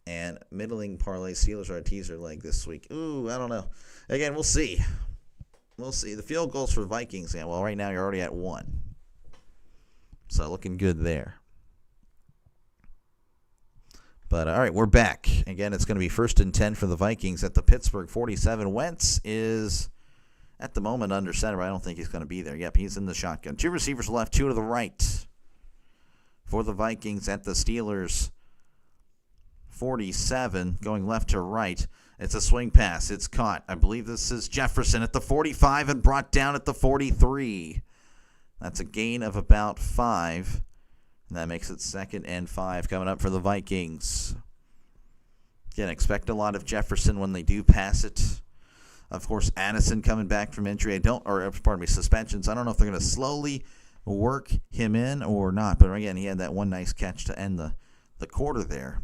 And middling parlay Steelers are a teaser leg this week. Ooh, I don't know. Again, we'll see. We'll see. The field goals for Vikings. Yeah, well, right now you're already at 1. So looking good there. But, all right, we're back. Again, it's going to be 1st and 10 for the Vikings at the Pittsburgh 47. Wentz is, at the moment, under center. I don't think he's going to be there. Yep, he's in the shotgun. 2 receivers left, 2 to the right for the Vikings at the Steelers 47, going left to right. It's a swing pass. It's caught. I believe this is Jefferson at the 45 and brought down at the 43. That's a gain of about 5. And that makes it 2nd and 5 coming up for the Vikings. Again, expect a lot of Jefferson when they do pass it. Of course, Addison coming back from injury. Suspensions. I don't know if they're going to slowly work him in or not. But again, he had that one nice catch to end the quarter there.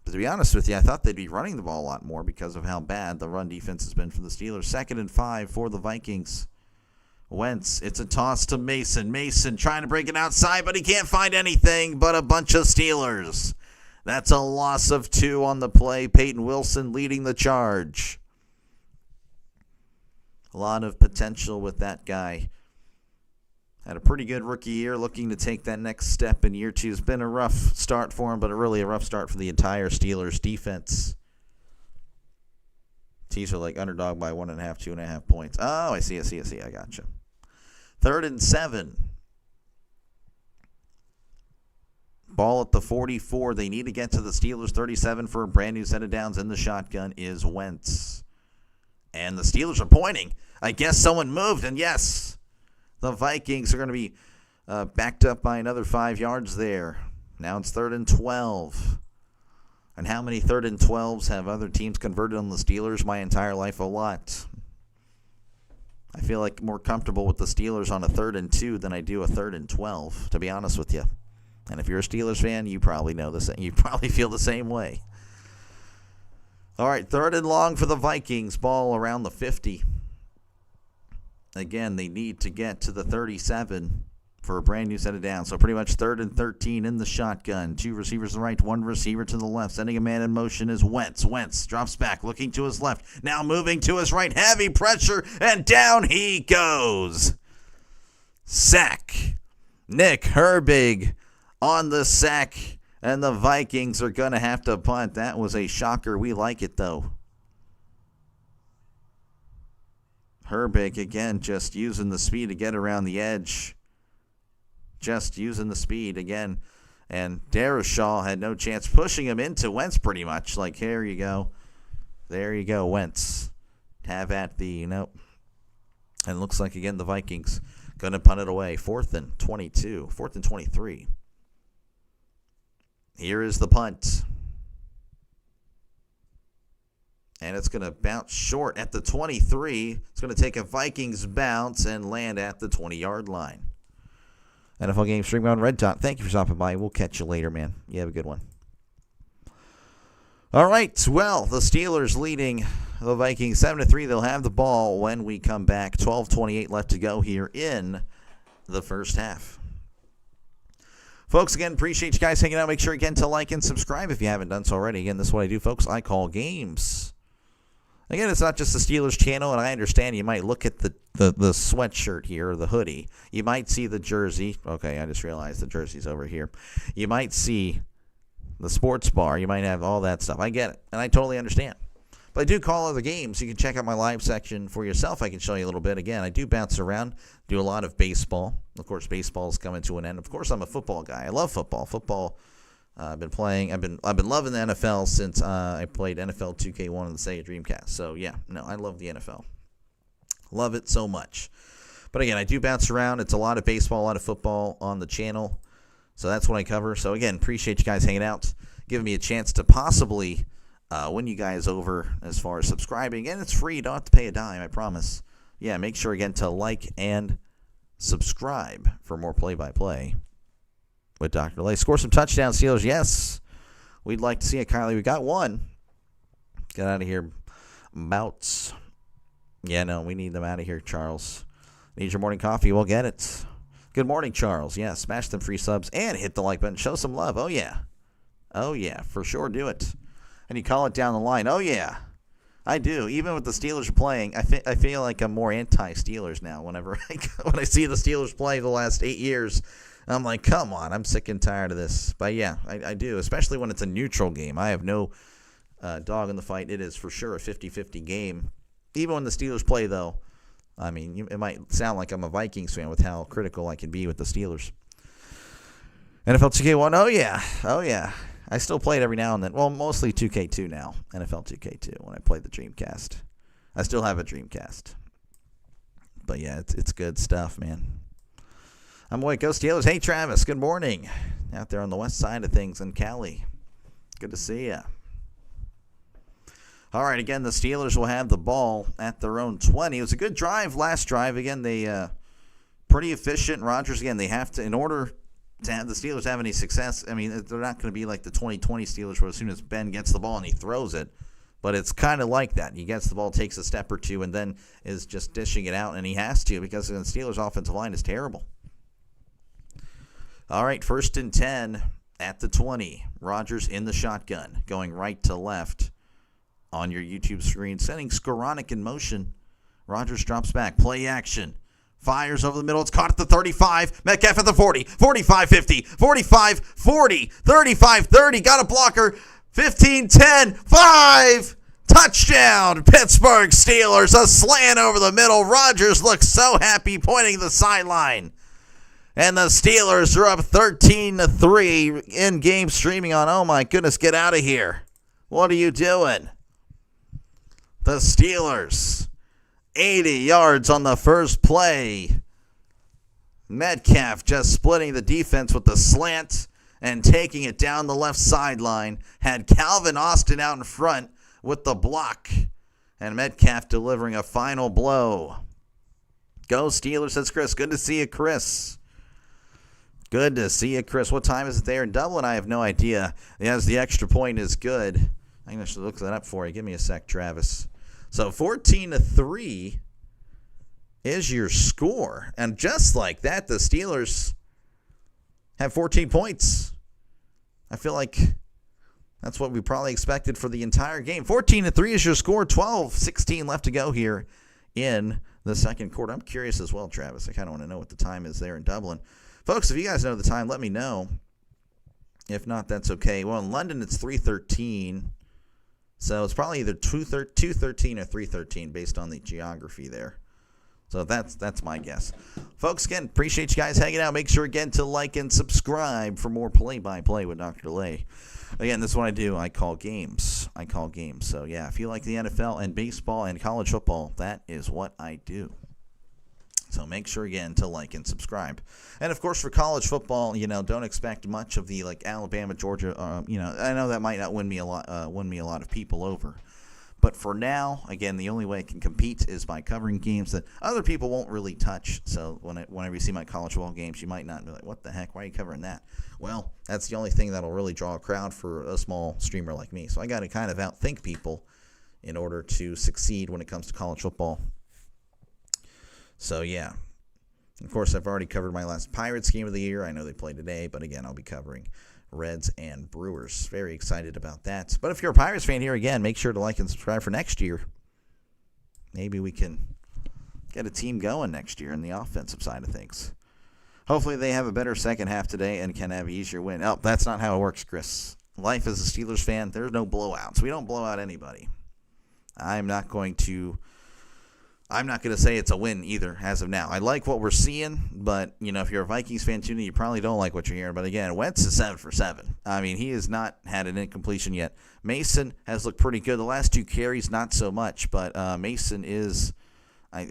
But to be honest with you, I thought they'd be running the ball a lot more because of how bad the run defense has been for the Steelers. 2nd and 5 for the Vikings. Wentz, it's a toss to Mason. Mason trying to break it outside, but he can't find anything but a bunch of Steelers. That's a loss of 2 on the play. Peyton Wilson leading the charge. A lot of potential with that guy. Had a pretty good rookie year, looking to take that next step in year 2. It's been a rough start for him, but really a rough start for the entire Steelers defense. Teaser like underdog by 1.5, 2.5 points. Oh, I see. I gotcha. 3rd and 7. Ball at the 44. They need to get to the Steelers 37 for a brand new set of downs. In the shotgun is Wentz. And the Steelers are pointing. I guess someone moved, and yes, the Vikings are going to be backed up by another 5 yards there. Now it's 3rd and 12. And how many 3rd and 12s have other teams converted on the Steelers? My entire life, a lot. I feel like more comfortable with the Steelers on a 3rd and 2 than I do a 3rd and 12, to be honest with you. And if you're a Steelers fan, you probably know this. You probably feel the same way. All right, 3rd and long for the Vikings. Ball around the 50. Again, they need to get to the 37 for a brand new set of downs. So pretty much 3rd and 13 in the shotgun. 2 receivers to the right, 1 receiver to the left. Sending a man in motion is Wentz. Wentz drops back, looking to his left. Now moving to his right. Heavy pressure, and down he goes. Sack. Nick Herbig on the sack, and the Vikings are going to have to punt. That was a shocker. We like it, though. Herbig, again, just using the speed to get around the edge. Just using the speed again. And Darashaw had no chance, pushing him into Wentz pretty much. Like, here you go. There you go, Wentz. Have at the, nope. And it looks like, again, the Vikings going to punt it away. 4th and 22. 4th and 23. Here is the punt. And it's going to bounce short at the 23. It's going to take a Vikings bounce and land at the 20-yard line. NFL Game Stream on Red Dot. Thank you for stopping by. We'll catch you later, man. You have a good one. All right. Well, the Steelers leading the Vikings 7-3. They'll have the ball when we come back. 12:28 left to go here in the first half. Folks, again, appreciate you guys hanging out. Make sure, again, to like and subscribe if you haven't done so already. Again, this is what I do, folks. I call games. Again, it's not just the Steelers channel, and I understand you might look at the sweatshirt here, or the hoodie. You might see the jersey. Okay, I just realized the jersey's over here. You might see the sports bar. You might have all that stuff. I get it, and I totally understand. But I do call other games. You can check out my live section for yourself. I can show you a little bit. Again, I do bounce around, do a lot of baseball. Of course, baseball is coming to an end. Of course, I'm a football guy. I love football. Football, I've been playing. I've been loving the NFL since I played NFL 2K1 on the Sega Dreamcast. So yeah, no, I love the NFL. Love it so much. But again, I do bounce around. It's a lot of baseball, a lot of football on the channel. So that's what I cover. So again, appreciate you guys hanging out, giving me a chance to possibly win you guys over as far as subscribing. And it's free. You don't have to pay a dime, I promise. Yeah, make sure, again, to like and subscribe for more play-by-play with Dr. Lay. Score some touchdowns, Steelers. Yes, we'd like to see it, Kylie. We got one. Get out of here, Bouts. Yeah, no, we need them out of here, Charles. Need your morning coffee? We'll get it. Good morning, Charles. Yeah, smash them free subs and hit the like button. Show some love. Oh, yeah. Oh, yeah, for sure. Do it. And you call it down the line. Oh, yeah. I do. Even with the Steelers playing, I feel like I'm more anti-Steelers now. Whenever when I see the Steelers play the last 8 years, I'm like, come on, I'm sick and tired of this. But yeah, I do, especially when it's a neutral game. I have no dog in the fight. It is for sure a 50-50 game. Even when the Steelers play, though, I mean, it might sound like I'm a Vikings fan with how critical I can be with the Steelers. NFL 2K1, oh yeah, oh yeah. I still play it every now and then. Well, mostly 2K2 now. NFL 2K2 when I played the Dreamcast. I still have a Dreamcast. But yeah, it's good stuff, man. I'm awake. Go Steelers. Hey, Travis. Good morning. Out there on the west side of things in Cali. Good to see you. All right, again, the Steelers will have the ball at their own 20. It was a good drive last drive. Again, they pretty efficient. Rodgers, again, they have to, in order to have the Steelers have any success, I mean, they're not going to be like the 2020 Steelers where as soon as Ben gets the ball and he throws it. But it's kind of like that. He gets the ball, takes a step or two, and then is just dishing it out, and he has to because the Steelers' offensive line is terrible. All right, 1st and 10 at the 20. Rodgers in the shotgun, going right to left on your YouTube screen, sending Skoranek in motion. Rodgers drops back, play action. Fires over the middle. It's caught at the 35. Metcalf at the 40. 45-50. 45-40. 35-30. Got a blocker. 15-10. 5. Touchdown. Pittsburgh Steelers. A slant over the middle. Rodgers looks so happy pointing the sideline. And the Steelers are up 13-3 in game streaming on. Oh my goodness, get out of here. What are you doing? The Steelers. 80 yards on the first play. Metcalf just splitting the defense with the slant and taking it down the left sideline. Had Calvin Austin out in front with the block. And Metcalf delivering a final blow. Go Steelers, says Chris. Good to see you, Chris. Good to see you, Chris. What time is it there in Dublin? I have no idea. Yes, the extra point is good. I'm going to look that up for you. Give me a sec, Travis. So 14-3 is your score. And just like that, the Steelers have 14 points. I feel like that's what we probably expected for the entire game. 14-3 is your score. 12-16 left to go here in the second quarter. I'm curious as well, Travis. I kind of want to know what the time is there in Dublin. Folks, if you guys know the time, let me know. If not, that's okay. Well, in London, it's 3:13. So it's probably either 2:13 or 3:13 based on the geography there. So that's my guess. Folks, again, appreciate you guys hanging out. Make sure, again, to like and subscribe for more play-by-play with Dr. Lay. Again, this is what I do. I call games. So, yeah, if you like the NFL and baseball and college football, that is what I do. So make sure, again, to like and subscribe. And, of course, for college football, don't expect much of the, Alabama, Georgia. I know that might not win me a lot of people over. But for now, again, the only way I can compete is by covering games that other people won't really touch. So whenever you see my college football games, you might not be like, what the heck? Why are you covering that? Well, that's the only thing that'll really draw a crowd for a small streamer like me. So I got to kind of outthink people in order to succeed when it comes to college football. So, yeah. Of course, I've already covered my last Pirates game of the year. I know they play today, but again, I'll be covering Reds and Brewers. Very excited about that. But if you're a Pirates fan here, again, make sure to like and subscribe for next year. Maybe we can get a team going next year in the offensive side of things. Hopefully they have a better second half today and can have an easier win. Oh, that's not how it works, Chris. Life as a Steelers fan, there's no blowouts. We don't blow out anybody. I'm not going to say it's a win either as of now. I like what we're seeing, but, if you're a Vikings fan too, you probably don't like what you're hearing. But again, Wentz is 7 for 7. I mean, he has not had an incompletion yet. Mason has looked pretty good. The last 2 carries, not so much, but Mason is, I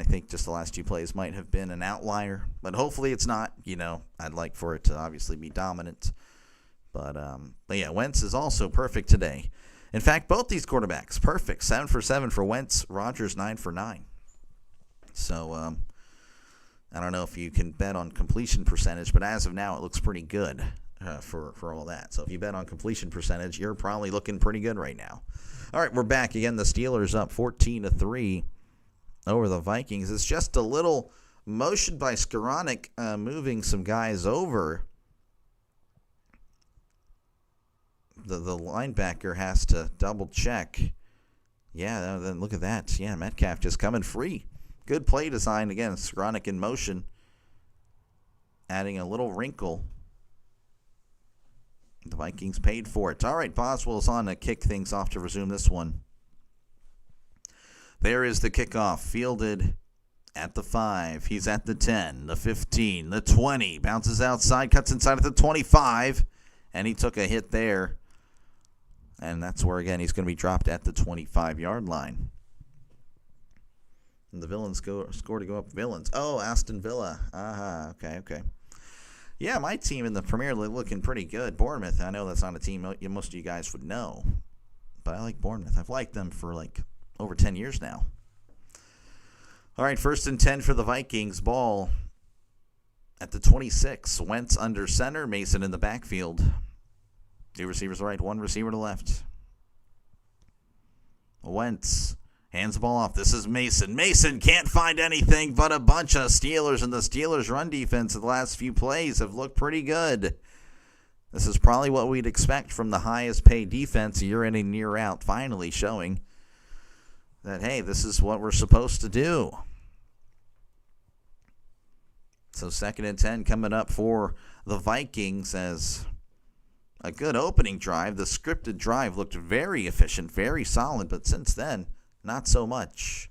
think just the last 2 plays might have been an outlier, but hopefully it's not. I'd like for it to obviously be dominant. But yeah, Wentz is also perfect today. In fact, both these quarterbacks, perfect. 7 for 7 for Wentz. Rodgers, 9 for 9. So, I don't know if you can bet on completion percentage, but as of now, it looks pretty good for all that. So if you bet on completion percentage, you're probably looking pretty good right now. All right, we're back again. The Steelers up 14-3 over the Vikings. It's just a little motion by Skowronek moving some guys over. The linebacker has to double check. Yeah, then look at that. Yeah, Metcalf just coming free. Good play design. Again, Skowronek in motion. Adding a little wrinkle. The Vikings paid for it. All right, Boswell's on to kick things off to resume this one. There is the kickoff. Fielded at the 5. He's at the 10, the 15, the 20. Bounces outside, cuts inside at the 25. And he took a hit there. And that's where, again, he's going to be dropped at the 25-yard line. And the Villains score to go up. Villains. Oh, Aston Villa. Okay. Yeah, my team in the Premier League looking pretty good. Bournemouth, I know that's not a team most of you guys would know. But I like Bournemouth. I've liked them for over 10 years now. All right, 1st and 10 for the Vikings. Ball at the 26. Wentz under center. Mason in the backfield. 2 receivers right, 1 receiver to left. Wentz hands the ball off. This is Mason. Mason can't find anything but a bunch of Steelers, and the Steelers' run defense in the last few plays have looked pretty good. This is probably what we'd expect from the highest paid defense year in and year out, finally showing that, hey, this is what we're supposed to do. So 2nd and 10 coming up for the Vikings as a good opening drive. The scripted drive looked very efficient, very solid, but since then, not so much.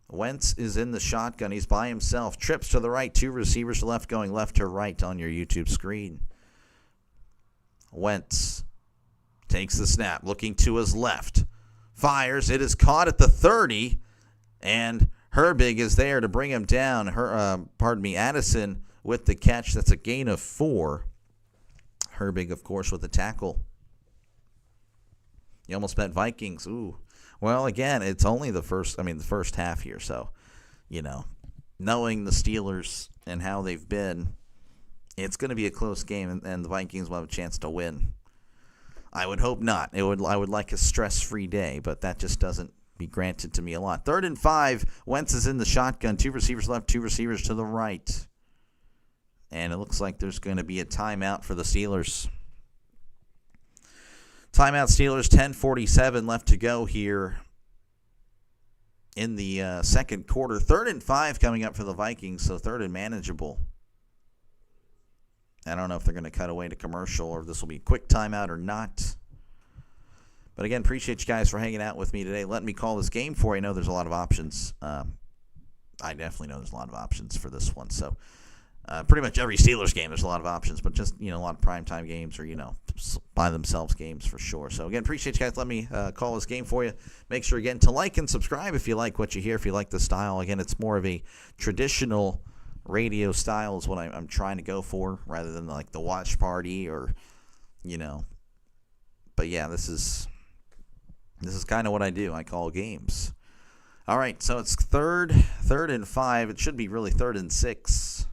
Wentz is in the shotgun. He's by himself. Trips to the right. 2 receivers to left, going left to right on your YouTube screen. Wentz takes the snap, looking to his left. Fires. It is caught at the 30, and Herbig is there to bring him down. Addison with the catch. That's a gain of 4. Herbig, of course, with the tackle. You almost bet Vikings. Ooh. Well, again, it's only the first half here. So, knowing the Steelers and how they've been, it's going to be a close game, and the Vikings will have a chance to win. I would hope not. I would like a stress-free day, but that just doesn't be granted to me a lot. 3rd and 5. Wentz is in the shotgun. 2 receivers left, 2 receivers to the right. And it looks like there's going to be a timeout for the Steelers. Timeout Steelers, 10:47 left to go here in the second quarter. 3rd and 5 coming up for the Vikings, so 3rd and manageable. I don't know if they're going to cut away to commercial or if this will be a quick timeout or not. But again, appreciate you guys for hanging out with me today. Let me call this game for you. I know there's a lot of options. I definitely know there's a lot of options for this one. So pretty much every Steelers game, there's a lot of options, but just, a lot of primetime games or, by themselves games for sure. So, again, appreciate you guys. Let me call this game for you. Make sure, again, to like and subscribe if you like what you hear, if you like the style. Again, it's more of a traditional radio style is what I'm trying to go for rather than, the watch party or, But, yeah, this is kind of what I do. I call games. All right, so it's third and 5. It should be really 3rd and 6.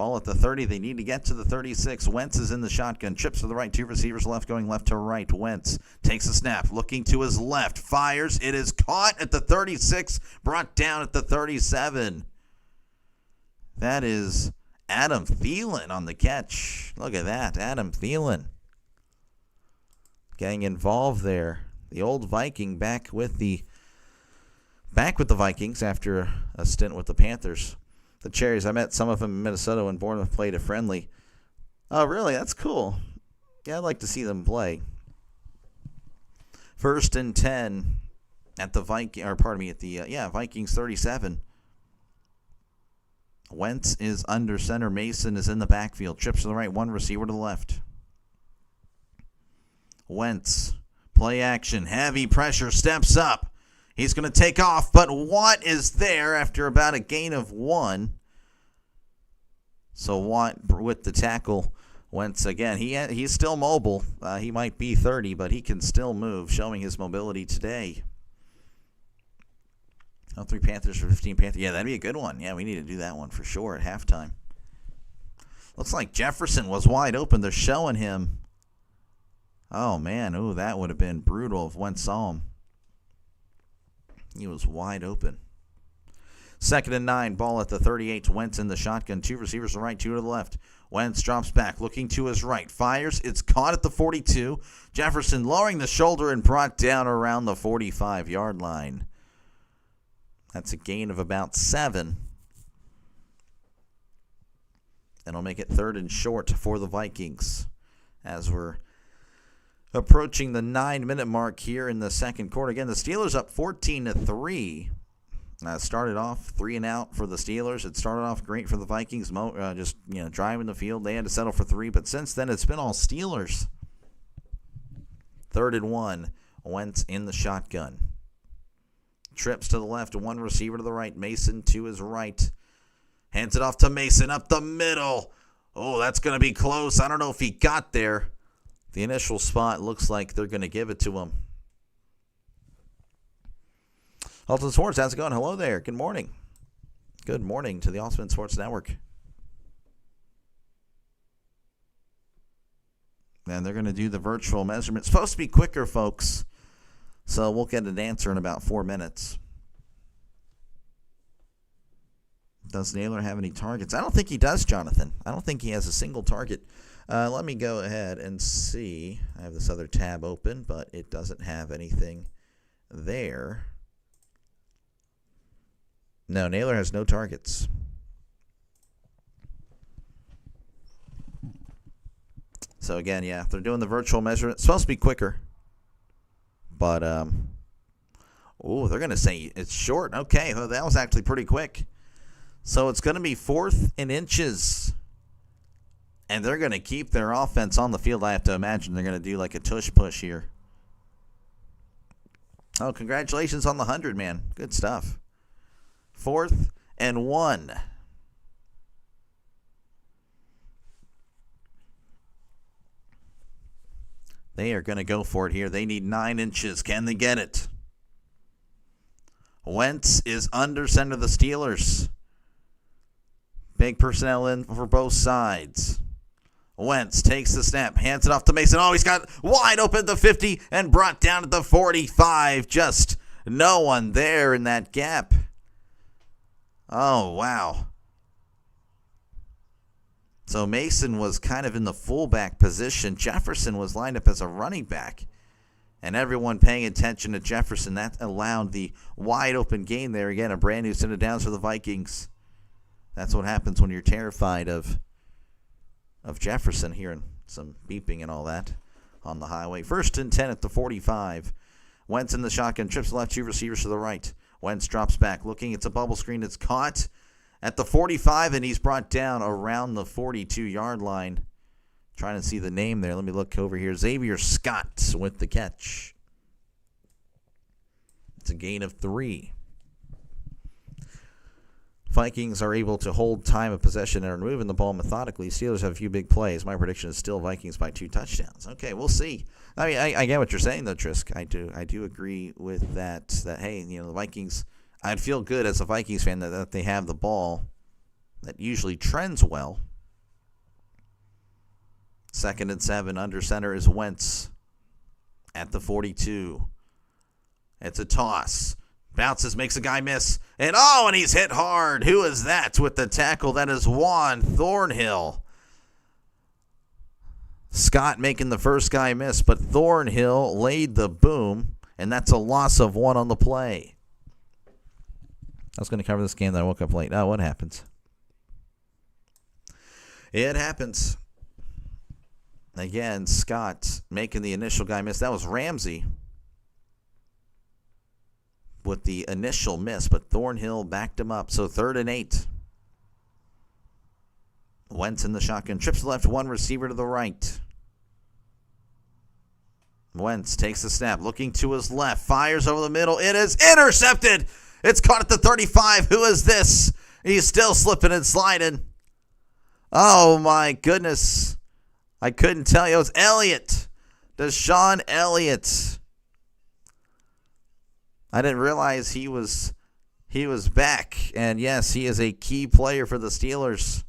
Ball at the 30. They need to get to the 36. Wentz is in the shotgun. Trips to the right. 2 receivers left, going left to right. Wentz takes a snap. Looking to his left. Fires. It is caught at the 36. Brought down at the 37. That is Adam Thielen on the catch. Look at that. Adam Thielen getting involved there. The old Viking back with the Vikings after a stint with the Panthers. The Cherries, I met some of them in Minnesota when Bournemouth played a friendly. Oh, really? That's cool. Yeah, I'd like to see them play. 1st and 10 at the Vikings 37. Wentz is under center. Mason is in the backfield. Trips to the right, 1 receiver to the left. Wentz, play action, heavy pressure, steps up. He's going to take off, but Watt is there after about a gain of 1. So Watt with the tackle. Wentz again. He's still mobile. He might be 30, but he can still move, showing his mobility today. 3 Panthers for 15 Panthers. Yeah, that'd be a good one. Yeah, we need to do that one for sure at halftime. Looks like Jefferson was wide open. They're showing him. Oh, man. Ooh, that would have been brutal if Wentz saw him. He was wide open. 2nd and 9, ball at the 38. Wentz in the shotgun. 2 receivers to the right, 2 to the left. Wentz drops back, looking to his right. Fires. It's caught at the 42. Jefferson lowering the shoulder and brought down around the 45-yard line. That's a gain of about 7. And it'll make it 3rd and short for the Vikings as we're approaching the 9-minute mark here in the second quarter. Again, the Steelers up 14-3. Started off 3 and out for the Steelers. It started off great for the Vikings, just driving the field. They had to settle for 3, but since then it's been all Steelers. 3rd and 1. Wentz in the shotgun. Trips to the left, 1 receiver to the right. Mason to his right. Hands it off to Mason up the middle. Oh, that's going to be close. I don't know if he got there. The initial spot looks like they're going to give it to him. Ultimate Sports, how's it going? Hello there. Good morning. Good morning to the Ultimate Sports Network. And they're going to do the virtual measurement. It's supposed to be quicker, folks. So we'll get an answer in about 4 minutes. Does Naylor have any targets? I don't think he does, Jonathan. I don't think he has a single target. Let me go ahead and see. I have this other tab open, but it doesn't have anything there. No, Naylor has no targets. So again, yeah, they're doing the virtual measurement. It's supposed to be quicker. But, they're going to say it's short. Okay, well, that was actually pretty quick. So it's going to be 4th and inches. And they're going to keep their offense on the field. I have to imagine they're going to do like a tush push here. Oh, congratulations on the 100, man. Good stuff. 4th and 1. They are going to go for it here. They need 9 inches. Can they get it? Wentz is under center of the Steelers. Big personnel in for both sides. Wentz takes the snap, hands it off to Mason. Oh, he's got wide open at the 50 and brought down at the 45. Just no one there in that gap. Oh, wow. So Mason was kind of in the fullback position. Jefferson was lined up as a running back. And everyone paying attention to Jefferson. That allowed the wide open gain there. Again, a brand new set of downs for the Vikings. That's what happens when you're terrified of Jefferson, hearing some beeping and all that on the highway. 1st and 10 at the 45. Wentz in the shotgun. Trips left, 2 receivers to the right. Wentz drops back. Looking, it's a bubble screen. It's caught at the 45, and he's brought down around the 42-yard line. Trying to see the name there. Let me look over here. Xavier Scott with the catch. It's a gain of 3. Vikings are able to hold time of possession and are moving the ball methodically. Steelers have a few big plays. My prediction is still Vikings by 2 touchdowns. Okay, we'll see. I mean, I get what you're saying, though, Trisk. I do agree with that. That, hey, the Vikings, I'd feel good as a Vikings fan that they have the ball that usually trends well. 2nd and 7. Under center is Wentz at the 42. It's a toss. Bounces, makes a guy miss. And he's hit hard. Who is that with the tackle? That is Juan Thornhill. Scott making the first guy miss, but Thornhill laid the boom, and that's a loss of 1 on the play. I was going to cover this game, then I woke up late. What happens? It happens. Again, Scott making the initial guy miss. That was Ramsey with the initial miss, but Thornhill backed him up. So 3rd and 8. Wentz in the shotgun. Trips left, 1 receiver to the right. Wentz takes the snap, looking to his left, fires over the middle. It is intercepted. It's caught at the 35. Who is this? He's still slipping and sliding. Oh, my goodness. I couldn't tell you. It was Elliott. Deshaun Elliott. I didn't realize he was back. And, yes, he is a key player for the Steelers.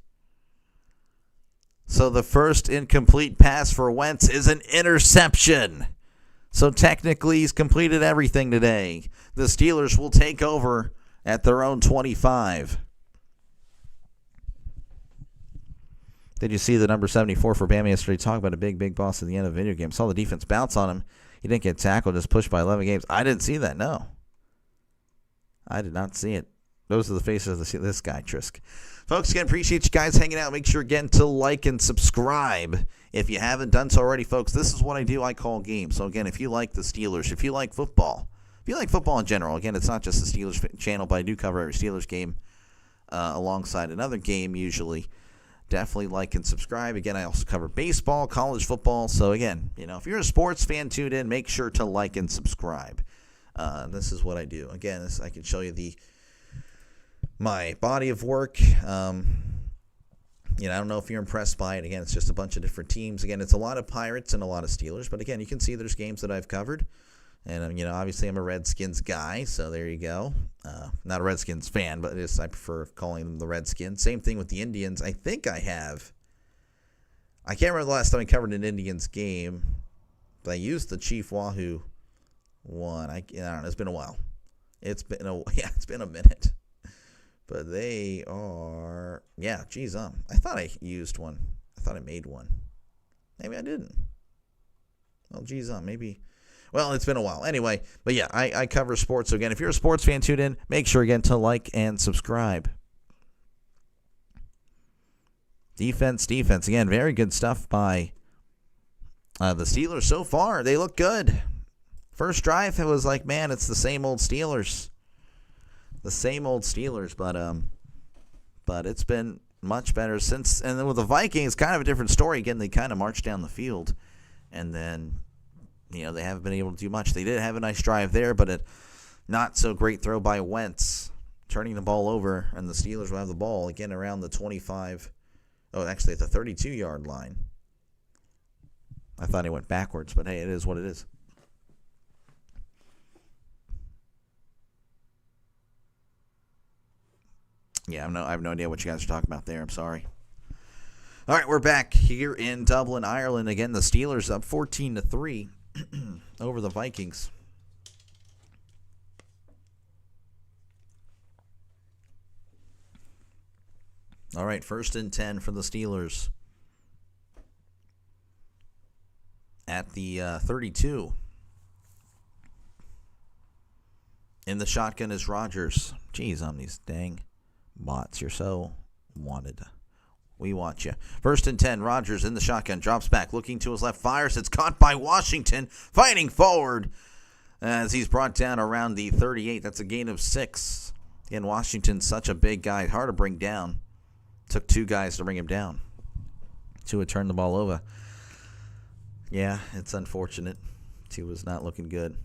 So the first incomplete pass for Wentz is an interception. So technically he's completed everything today. The Steelers will take over at their own 25. Did you see the number 74 for Bama yesterday? Talk about a big boss at the end of the video game. Saw the defense bounce on him. He didn't get tackled, just pushed by 11 games. I didn't see that, no. I did not see it. Those are the faces of this guy, Trisk. Folks, again, appreciate you guys hanging out. Make sure, again, to like and subscribe if you haven't done so already, folks. This is what I do. I call games. So, again, if you like the Steelers, if you like football in general, again, it's not just the Steelers channel, but I do cover every Steelers game alongside another game usually. Definitely like and subscribe. Again, I also cover baseball, college football. So, again, if you're a sports fan tuned in, make sure to like and subscribe. This is what I do. Again, I can show you my body of work. I don't know if you're impressed by it. Again, it's just a bunch of different teams. Again, it's a lot of Pirates and a lot of Steelers. But, again, you can see there's games that I've covered. And, obviously I'm a Redskins guy, so there you go. Not a Redskins fan, but I prefer calling them the Redskins. Same thing with the Indians. I think I can't remember the last time I covered an Indians game, but I used the Chief Wahoo one. I don't know. It's been a while. It's been a minute. But they are, I thought I used one. I thought I made one. Maybe I didn't. Well, maybe. Well, it's been a while. Anyway, but yeah, I cover sports. So again, if you're a sports fan tuned in, make sure again to like and subscribe. Defense. Again, very good stuff by the Steelers so far. They look good. First drive, it was like, man, it's the same old Steelers. But it's been much better since. And then with the Vikings, kind of a different story. Again, they kind of marched down the field, and then they haven't been able to do much. They did have a nice drive there, but a not so great throw by Wentz, turning the ball over, and the Steelers will have the ball again around the 25. Oh, actually at the 32-yard line. I thought he went backwards, but hey, it is what it is. Yeah, I have no idea what you guys are talking about there. I'm sorry. All right, we're back here in Dublin, Ireland. Again, the Steelers up 14-3 over the Vikings. All right, 1st and 10 for the Steelers at the 32. In the shotgun is Rodgers. Jeez, on these dang bots. You're so wanted. We want you. 1st and 10. Rodgers in the shotgun. Drops back. Looking to his left. Fires. It's caught by Washington. Fighting forward as he's brought down around the 38. That's a gain of 6. Again, Washington's such a big guy. Hard to bring down. Took 2 guys to bring him down. Tua turned the ball over. Yeah, it's unfortunate. Tua's not looking good.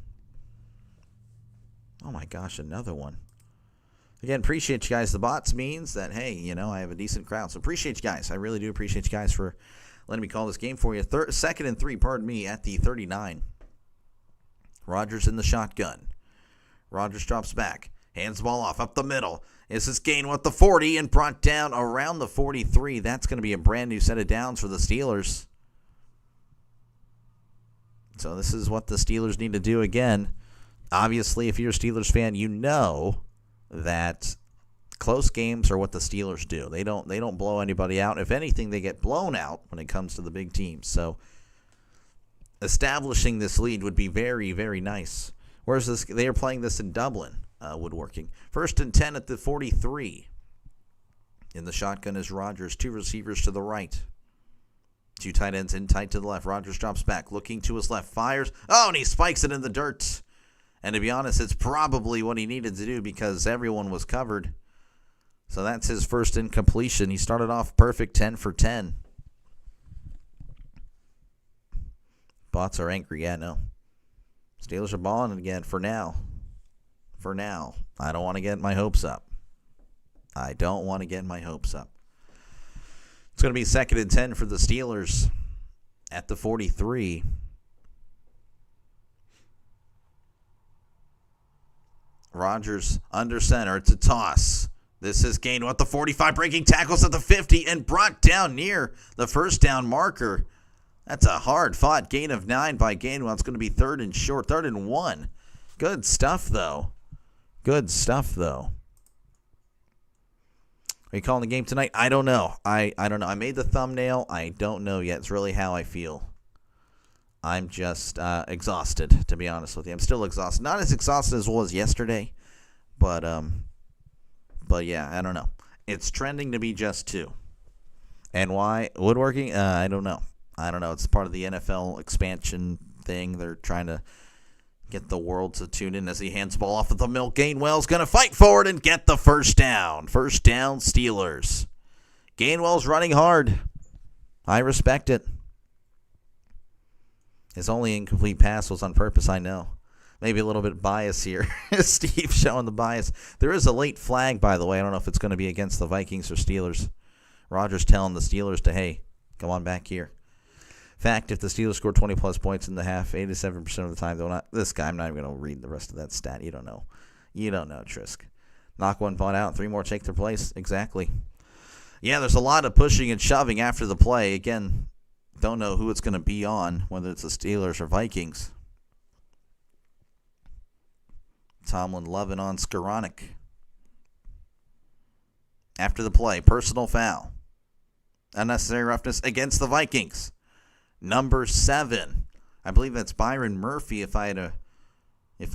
Oh my gosh, another one. Again, appreciate you guys. The bots means that, hey, I have a decent crowd. So appreciate you guys. I really do appreciate you guys for letting me call this game for you. 2nd and 3, at the 39. Rodgers in the shotgun. Rodgers drops back. Hands the ball off up the middle. This is gain with the 40 and brought down around the 43. That's going to be a brand new set of downs for the Steelers. So this is what the Steelers need to do again. Obviously, if you're a Steelers fan, you know that close games are what the Steelers do. They don't blow anybody out. If anything, they get blown out when it comes to the big teams. So establishing this lead would be very, very nice. Whereas they are playing this in Dublin, woodworking. 1st and 10 at the 43. In the shotgun is Rodgers. 2 receivers to the right. 2 tight ends in tight to the left. Rodgers drops back, looking to his left, fires. Oh, and he spikes it in the dirt. And to be honest, it's probably what he needed to do because everyone was covered. So that's his first incompletion. He started off perfect, 10 for 10. Bots are angry. Yeah, no. Steelers are balling again for now. For now. I don't want to get my hopes up. It's going to be 2nd and 10 for the Steelers at the 43. Rodgers under center. It's a toss. This is Gainwell at the 45, breaking tackles at the 50, and brought down near the first down marker. That's a hard-fought gain of 9 by Gainwell. It's going to be 3rd and short, 3rd and 1. Good stuff, though. Are you calling the game tonight? I don't know. I don't know. I made the thumbnail. I don't know yet. It's really how I feel. I'm just exhausted, to be honest with you. I'm still exhausted. Not as exhausted as I was yesterday, but yeah, I don't know. It's trending to be just 2. And why? Woodworking? I don't know. It's part of the NFL expansion thing. They're trying to get the world to tune in as he hands the ball off at the middle. Gainwell's going to fight forward and get the first down. First down, Steelers. Gainwell's running hard. I respect it. His only incomplete pass was on purpose, I know. Maybe a little bit bias here. Steve showing the bias. There is a late flag, by the way. I don't know if it's going to be against the Vikings or Steelers. Rodgers telling the Steelers to, hey, come on back here. Fact, if the Steelers score 20-plus points in the half, 87% of the time, they'll not. This guy, I'm not even going to read the rest of that stat. You don't know, Trisk. Knock one punt out, 3 more take their place. Exactly. Yeah, there's a lot of pushing and shoving after the play. Again, don't know who it's going to be on, whether it's the Steelers or Vikings. Tomlin loving on Skoranek. After the play, personal foul. Unnecessary roughness against the Vikings. Number 7. I believe that's Byron Murphy if I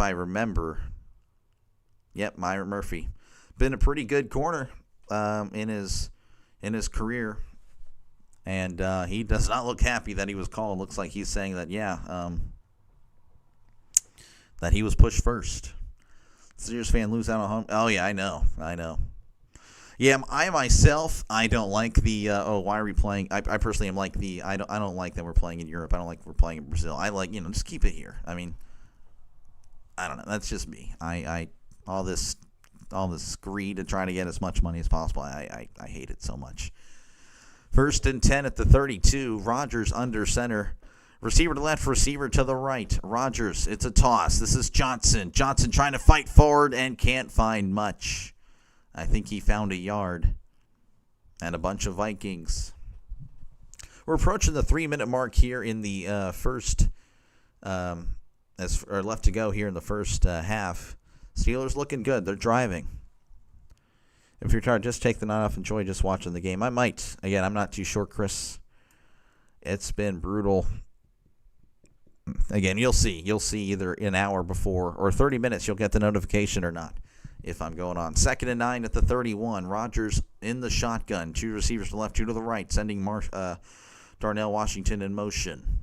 remember. Yep, Byron Murphy. Been a pretty good corner in his career. And he does not look happy that he was called. Looks like he's saying that, that he was pushed first. Steelers fan lose out on home. Oh, yeah, I know. Yeah, I myself, I don't like the, why are we playing? I personally am like I don't like that we're playing in Europe. I don't like we're playing in Brazil. I like, just keep it here. I mean, I don't know. That's just me. All this greed to try to get as much money as possible, I hate it so much. 1st and 10 at the 32. Rodgers under center. Receiver to left, receiver to the right. Rodgers, it's a toss. This is Johnson. Johnson trying to fight forward and can't find much. I think he found a yard. And a bunch of Vikings. We're approaching the 3-minute mark here in the first, left to go here in the first half. Steelers looking good. They're driving. If you're tired, just take the night off. Enjoy just watching the game. I might. Again, I'm not too sure, Chris. It's been brutal. Again, you'll see. You'll see either an hour before or 30 minutes. You'll get the notification or not if I'm going on. 2nd and 9 at the 31. Rodgers in the shotgun. 2 receivers to the left, 2 to the right. Sending Darnell Washington in motion.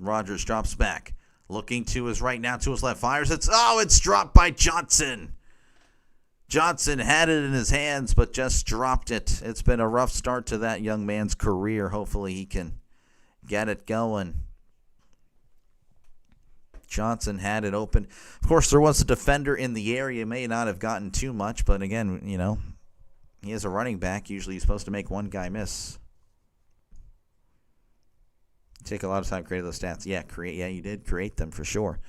Rodgers drops back. Looking to his right, now to his left. Fires. It's dropped by Johnson. Johnson had it in his hands, but just dropped it. It's been a rough start to that young man's career. Hopefully he can get it going. Johnson had it open. Of course, there was a defender in the area. May not have gotten too much, but again, he is a running back. Usually he's supposed to make one guy miss. Take a lot of time creating those stats. Yeah, you did create them for sure.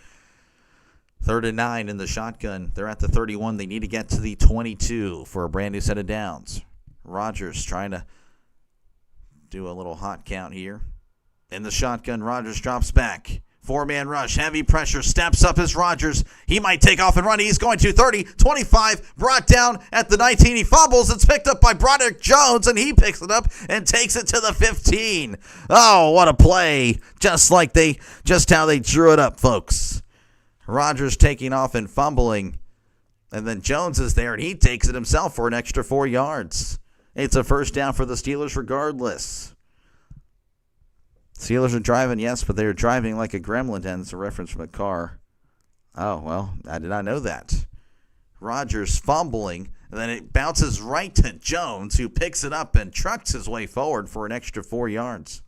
3rd and 9 in the shotgun. They're at the 31. They need to get to the 22 for a brand new set of downs. Rodgers trying to do a little hot count here. In the shotgun, Rodgers drops back. 4-man rush, heavy pressure, steps up as Rodgers. He might take off and run. He's going to 30, 25, brought down at the 19. He fumbles. It's picked up by Broderick Jones, and he picks it up and takes it to the 15. Oh, what a play. Just how they drew it up, folks. Rodgers taking off and fumbling. And then Jones is there, and he takes it himself for an extra 4 yards. It's a first down for the Steelers regardless. Steelers are driving, yes, but they're driving like a gremlin, and it's a reference from a car. Oh, well, I did not know that. Rodgers fumbling, and then it bounces right to Jones, who picks it up and trucks his way forward for an extra 4 yards.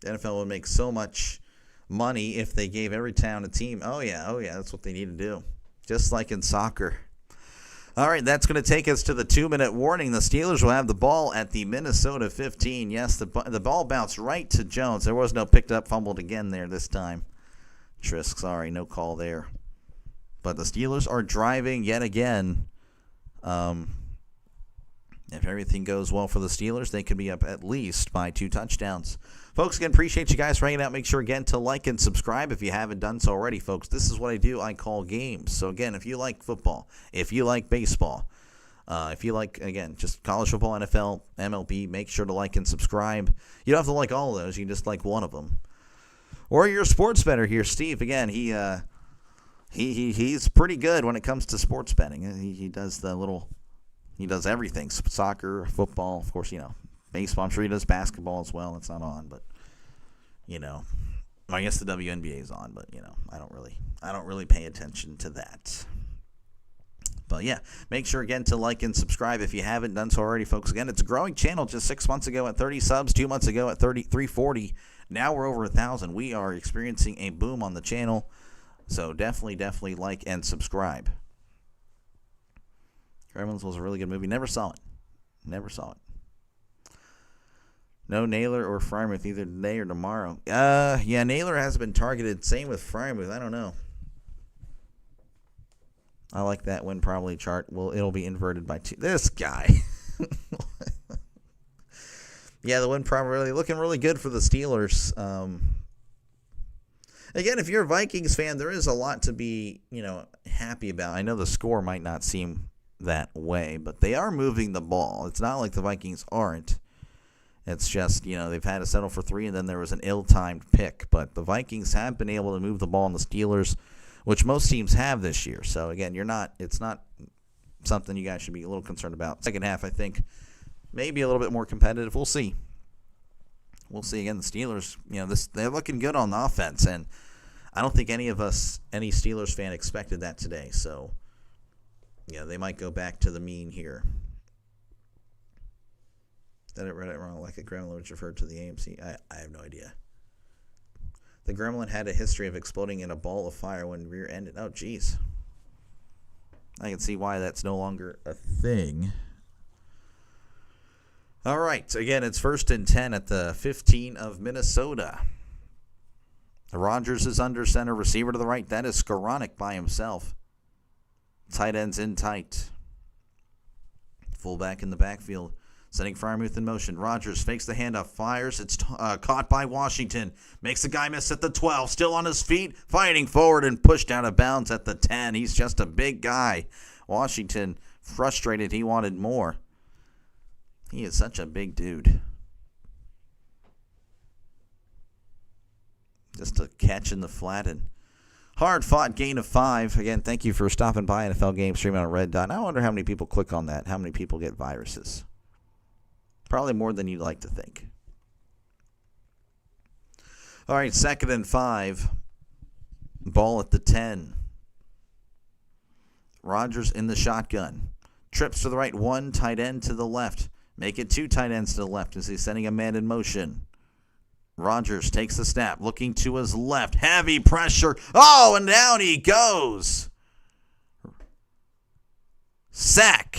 The NFL would make so much money if they gave every town a team. Oh, yeah, that's what they need to do. Just like in soccer. All right, that's going to take us to the 2-minute warning. The Steelers will have the ball at the Minnesota 15. Yes, the ball bounced right to Jones. There was no picked up, fumbled again there this time. Trisk, sorry, no call there. But the Steelers are driving yet again. If everything goes well for the Steelers, they could be up at least by 2 touchdowns. Folks, again, appreciate you guys for hanging out. Make sure, again, to like and subscribe if you haven't done so already, folks. This is what I do. I call games. So, again, if you like football, if you like baseball, if you like, again, just college football, NFL, MLB, make sure to like and subscribe. You don't have to like all of those. You can just like one of them. Or you're a sports bettor here. Steve, again, he's pretty good when it comes to sports betting. He does he does everything. Soccer, football, of course, baseball. I'm sure he does basketball as well. It's not on, but I guess the WNBA is on, but I don't really pay attention to that. But yeah, make sure again to like and subscribe if you haven't done so already, folks. Again, it's a growing channel. Just 6 months ago at 30 subs, 2 months ago at 340. Now we're over 1,000. We are experiencing a boom on the channel, so definitely like and subscribe. Gremlins was a really good movie. Never saw it. No Naylor or Frymouth either today or tomorrow. Yeah, Naylor has been targeted. Same with Frymouth. I don't know. I like that win probably chart. Well, it'll be inverted by 2. This guy. Yeah, the win probably looking really good for the Steelers. Again, if you're a Vikings fan, there is a lot to be, happy about. I know the score might not seem that way, but they are moving the ball. It's not like the Vikings aren't. It's just, they've had to settle for 3, and then there was an ill-timed pick. But the Vikings have been able to move the ball on the Steelers, which most teams have this year. So, again, it's not something you guys should be a little concerned about. Second half, I think, maybe a little bit more competitive. We'll see. Again, the Steelers, they're looking good on the offense, and I don't think any Steelers fan expected that today. So, they might go back to the mean here. Did I read it wrong? Like a gremlin which referred to the AMC? I have no idea. The gremlin had a history of exploding in a ball of fire when rear-ended. Oh, jeez. I can see why that's no longer a thing. All right. Again, it's 1st and 10 at the 15 of Minnesota. Rodgers is under center. Receiver to the right. That is Skoranek by himself. Tight ends in tight. Fullback in the backfield. Sending Freiermuth in motion. Rodgers fakes the handoff. Fires. It's caught by Washington. Makes the guy miss at the 12. Still on his feet. Fighting forward and pushed out of bounds at the 10. He's just a big guy. Washington frustrated. He wanted more. He is such a big dude. Just a catch in the flat and hard-fought gain of 5. Again, thank you for stopping by NFL Game Streaming on Red Dot. I wonder how many people click on that. How many people get viruses? Probably more than you'd like to think. All right, 2nd and 5. Ball at the 10. Rodgers in the shotgun. Trips to the right, 1 tight end to the left. Make it 2 tight ends to the left as he's sending a man in motion. Rodgers takes the snap, looking to his left. Heavy pressure. Oh, and down he goes. Sack.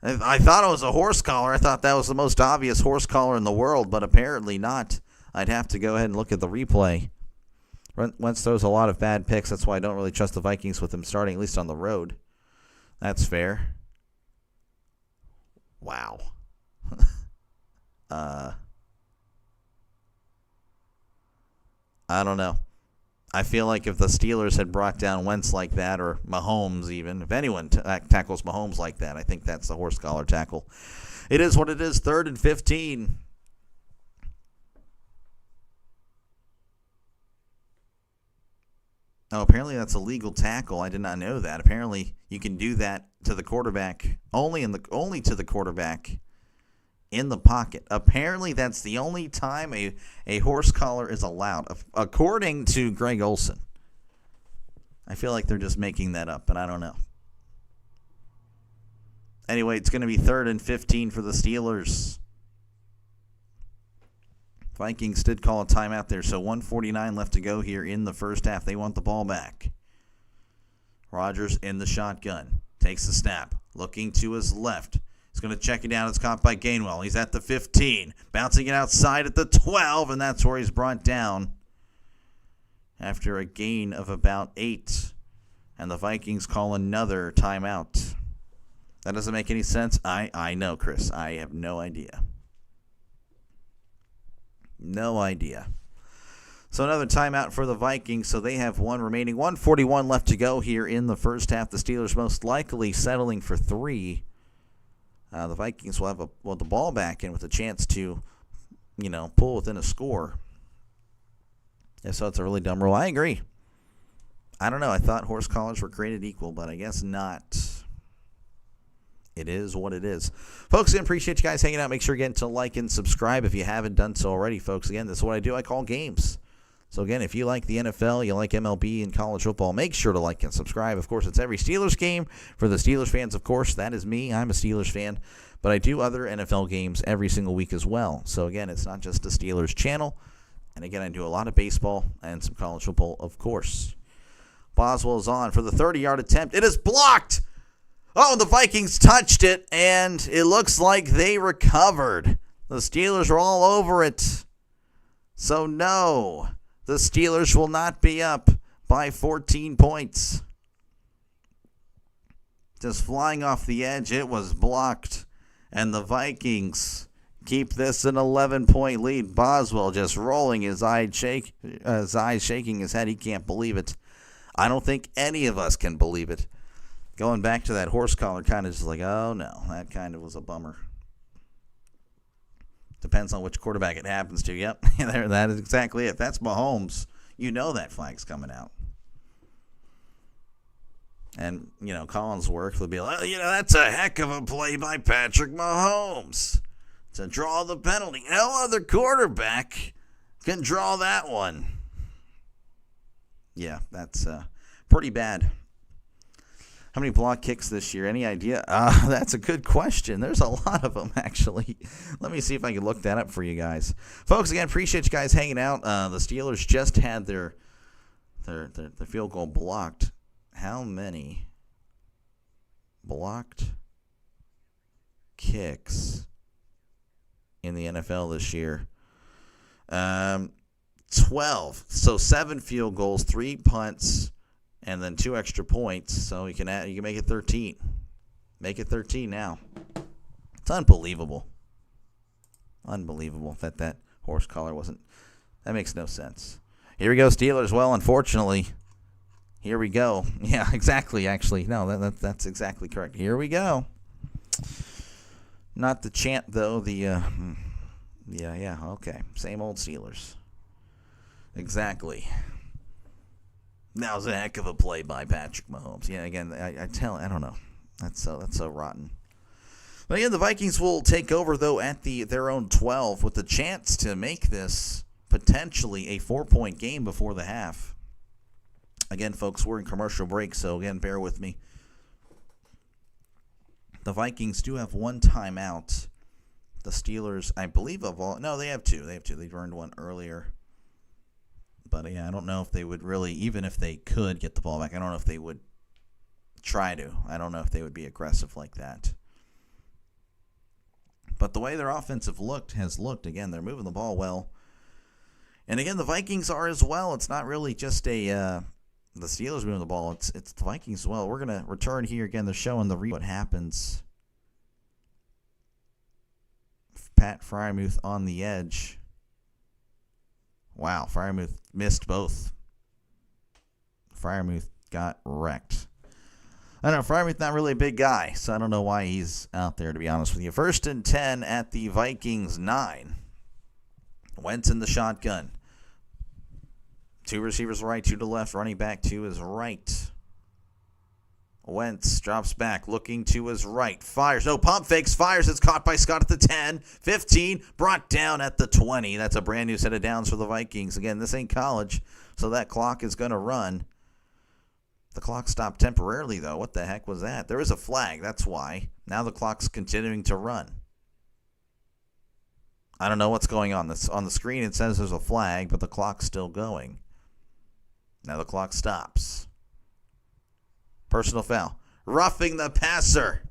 I thought it was a horse collar. I thought that was the most obvious horse collar in the world, but apparently not. I'd have to go ahead and look at the replay. Wentz throws a lot of bad picks. That's why I don't really trust the Vikings with him starting, at least on the road. That's fair. Wow. I don't know. I feel like if the Steelers had brought down Wentz like that, or Mahomes even, if anyone tackles Mahomes like that, I think that's the horse collar tackle. It is what it is, 3rd and 15. Oh, apparently that's a legal tackle. I did not know that. Apparently you can do that to the quarterback, only to the quarterback in the pocket. Apparently that's the only time a horse collar is allowed, according to Greg Olson. I feel like they're just making that up, but I don't know. Anyway, it's going to be 3rd and 15 for the Steelers. Vikings did call a timeout there, so 1:49 left to go here in the first half. They want the ball back. Rodgers in the shotgun. Takes the snap. Looking to his left. He's going to check it down. It's caught by Gainwell. He's at the 15. Bouncing it outside at the 12, and that's where he's brought down after a gain of about 8. And the Vikings call another timeout. That doesn't make any sense. I know, Chris. I have no idea. No idea. So another timeout for the Vikings. So they have one remaining. 1:41 left to go here in the first half. The Steelers most likely settling for 3. The Vikings will have the ball back in with a chance to, pull within a score. Yeah, so it's a really dumb rule. I agree. I don't know. I thought horse collars were created equal, but I guess not. It is what it is. Folks, I appreciate you guys hanging out. Make sure again to like and subscribe if you haven't done so already, folks. Again, this is what I do. I call games. So again, if you like the NFL, you like MLB and college football, make sure to like and subscribe. Of course, it's every Steelers game. For the Steelers fans, of course, that is me. I'm a Steelers fan. But I do other NFL games every single week as well. So again, it's not just the Steelers channel. And again, I do a lot of baseball and some college football, of course. Boswell is on for the 30-yard attempt. It is blocked. Oh, the Vikings touched it, and it looks like they recovered. The Steelers are all over it. So, no, the Steelers will not be up by 14 points. Just flying off the edge, it was blocked. And the Vikings keep this an 11-point lead. Boswell just rolling his eyes, shaking his head. He can't believe it. I don't think any of us can believe it. Going back to that horse collar, kind of just like, oh no, that kind of was a bummer. Depends on which quarterback it happens to. Yep, that is exactly it. That's Mahomes. You know that flag's coming out. And, Collinsworth will be like, that's a heck of a play by Patrick Mahomes to draw the penalty. No other quarterback can draw that one. Yeah, that's pretty bad. How many block kicks this year? Any idea? That's a good question. There's a lot of them, actually. Let me see if I can look that up for you guys. Folks, again, appreciate you guys hanging out. The Steelers just had their field goal blocked. How many blocked kicks in the NFL this year? 12. So 7 field goals, 3 punts, and then 2 extra points, so you can make it 13. Make it 13 now. It's unbelievable. Unbelievable that horse collar wasn't. That makes no sense. Here we go, Steelers. Well, unfortunately, here we go. Yeah, exactly. Actually, no, that's exactly correct. Here we go. Not the chant though. Okay, same old Steelers. Exactly. That was a heck of a play by Patrick Mahomes. Yeah, again, I don't know. That's so rotten. But again, the Vikings will take over, though, at their own 12 with the chance to make this potentially a 4-point game before the half. Again, folks, we're in commercial break, so again, bear with me. The Vikings do have one timeout. The Steelers, I believe, they have 2. They've earned one earlier. But, yeah, I don't know if they would really, even if they could get the ball back, I don't know if they would try to. I don't know if they would be aggressive like that. But the way their offense has looked, again, they're moving the ball well. And, again, the Vikings are as well. It's not really just the Steelers moving the ball. It's the Vikings as well. We're going to return here. Again, they're showing what happens Pat Freiermuth on the edge. Wow, Freiermuth missed both. Freiermuth got wrecked. I don't know, Freiermuth not really a big guy, so I don't know why he's out there, to be honest with you. 1st and 10 at the Vikings 9. Wentz in the shotgun. 2 receivers right, 2 to left, running back to his right. Wentz drops back, looking to his right, fires, no pump fakes, fires, it's caught by Scott at the 10, 15, brought down at the 20. That's a brand new set of downs for the Vikings. Again, this ain't college, so that clock is going to run. The clock stopped temporarily, though. What the heck was that? There is a flag, that's why. Now the clock's continuing to run. I don't know what's going on. On the screen it says there's a flag, but the clock's still going. Now the clock stops. Personal foul. Roughing the passer.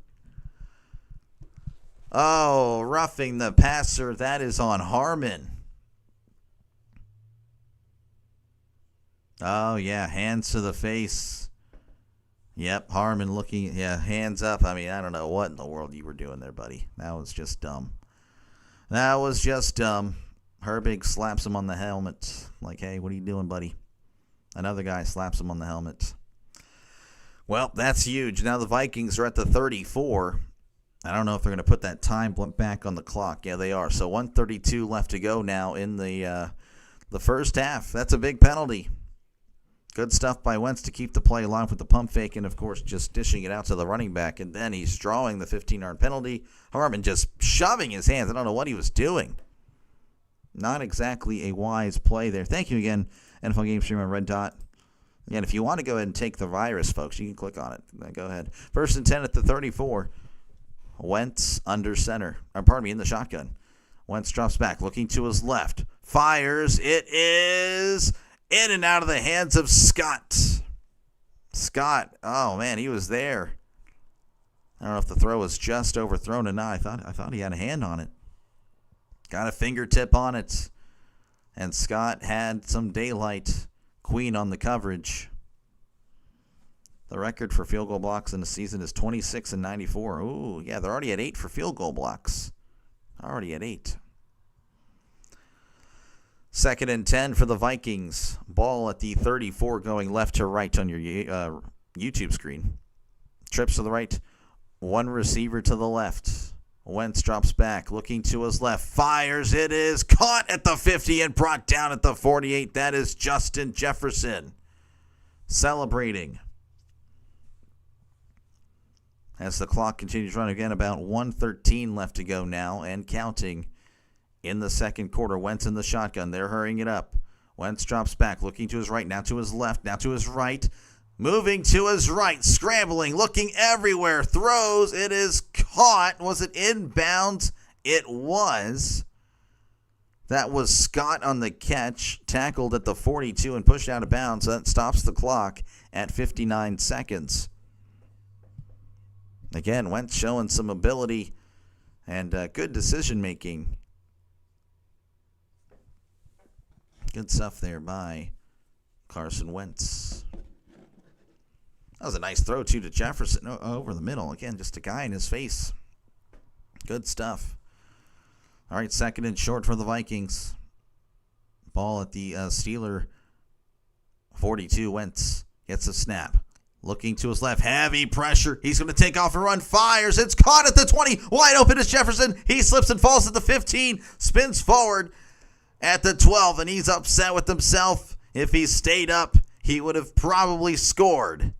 Oh, roughing the passer. That is on Harmon. Oh, yeah, hands to the face. Yep, Harmon looking, hands up. I mean, I don't know what in the world you were doing there, buddy. That was just dumb. Herbig slaps him on the helmet. Like, hey, what are you doing, buddy? Another guy slaps him on the helmet. Well, that's huge. Now the Vikings are at the 34. I don't know if they're going to put that time back on the clock. Yeah, they are. So 1:32 left to go now in the first half. That's a big penalty. Good stuff by Wentz to keep the play alive with the pump fake and, of course, just dishing it out to the running back. And then he's drawing the 15-yard penalty. Harmon just shoving his hands. I don't know what he was doing. Not exactly a wise play there. Thank you again, NFL Game Stream on Red Dot. Again, if you want to go ahead and take the virus, folks, you can click on it. Go ahead. 1st and 10 at the 34. Wentz under center. In the shotgun. Wentz drops back, looking to his left. Fires. It is in and out of the hands of Scott. Scott, oh man, he was there. I don't know if the throw was just overthrown or not. I thought he had a hand on it. Got a fingertip on it. And Scott had some daylight. Queen on the coverage. The record for field goal blocks in the season is 26 and 94. Ooh, yeah, they're already at 8 for field goal blocks. Already at 8. 2nd and 10 for the Vikings. Ball at the 34 going left to right on your YouTube screen. Trips to the right. 1 receiver to the left. Wentz drops back, looking to his left. Fires. It is caught at the 50 and brought down at the 48. That is Justin Jefferson celebrating. As the clock continues running again, about 1:13 left to go now and counting in the second quarter. Wentz in the shotgun. They're hurrying it up. Wentz drops back, looking to his right, now to his left, now to his right. Moving to his right, scrambling, looking everywhere, throws, it is caught. Was it inbounds? It was. That was Scott on the catch, tackled at the 42 and pushed out of bounds. That stops the clock at 59 seconds. Again, Wentz showing some ability and good decision-making. Good stuff there by Carson Wentz. That was a nice throw, too, to Jefferson over the middle. Again, just a guy in his face. Good stuff. All right, 2nd and short for the Vikings. Ball at the Steeler 42. Wentz gets a snap. Looking to his left. Heavy pressure. He's going to take off and run. Fires. It's caught at the 20. Wide open is Jefferson. He slips and falls at the 15. Spins forward at the 12. And he's upset with himself. If he stayed up, he would have probably scored.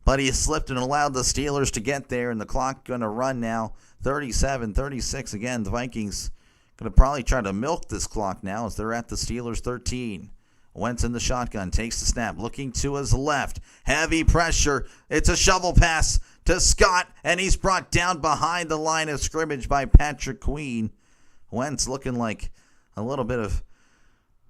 But he slipped and allowed the Steelers to get there. And the clock going to run now. 37-36. Again, the Vikings going to probably try to milk this clock now as they're at the Steelers 13. Wentz in the shotgun, takes the snap, looking to his left. Heavy pressure. It's a shovel pass to Scott, and he's brought down behind the line of scrimmage by Patrick Queen. Wentz looking like a little bit of,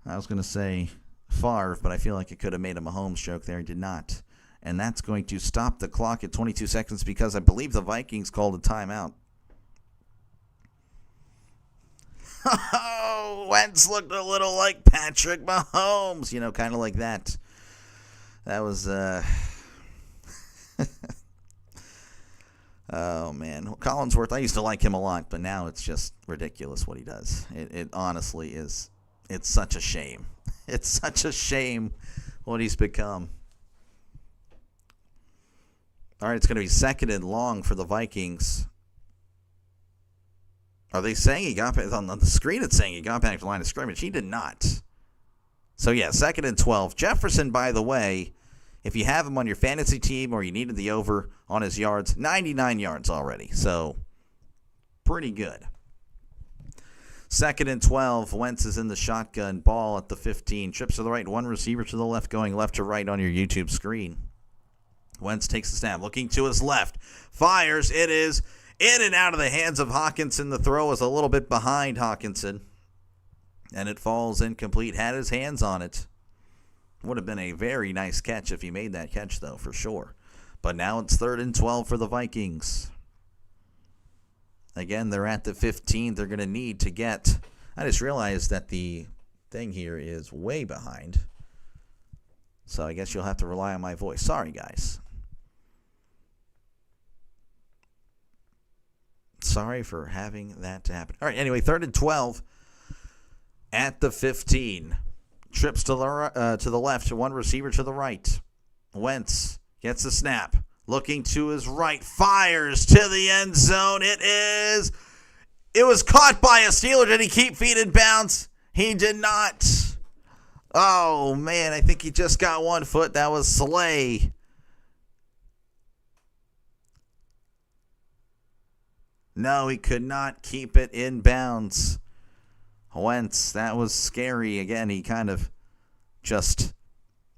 I was going to say Favre, but I feel like it could have made a Mahomes joke there. He did not. And that's going to stop the clock at 22 seconds because I believe the Vikings called a timeout. Oh, Wentz looked a little like Patrick Mahomes, kind of like that. That was, Oh, man. Collinsworth, I used to like him a lot, but now it's just ridiculous what he does. It honestly is. It's such a shame. It's such a shame what he's become. All right, it's going to be second and long for the Vikings. Are they saying he got back? On the screen it's saying he got back to the line of scrimmage. He did not. So, yeah, second and 12. Jefferson, by the way, if you have him on your fantasy team or you needed the over on his yards, 99 yards already. So, pretty good. Second and 12. Wentz is in the shotgun. Ball at the 15. Trips to the right. One receiver to the left, going left to right on your YouTube screen. Wentz takes the snap. Looking to his left. Fires. It is in and out of the hands of Hawkinson. The throw is a little bit behind Hawkinson. And it falls incomplete. Had his hands on it. Would have been a very nice catch if he made that catch, though, for sure. But now it's third and 12 for the Vikings. Again, they're at the 15. They're going to need to get... I just realized that the thing here is way behind. So I guess you'll have to rely on my voice. Sorry, guys. Sorry for having that to happen. All right, anyway, third and 12 at the 15. Trips to the left, one receiver to the right. Wentz gets the snap. Looking to his right, fires to the end zone. It was caught by a Steeler. Did he keep feet in bounds? He did not. Oh, man, I think he just got 1 foot. That was Slay. No, he could not keep it in bounds. Wentz, that was scary. Again, he kind of just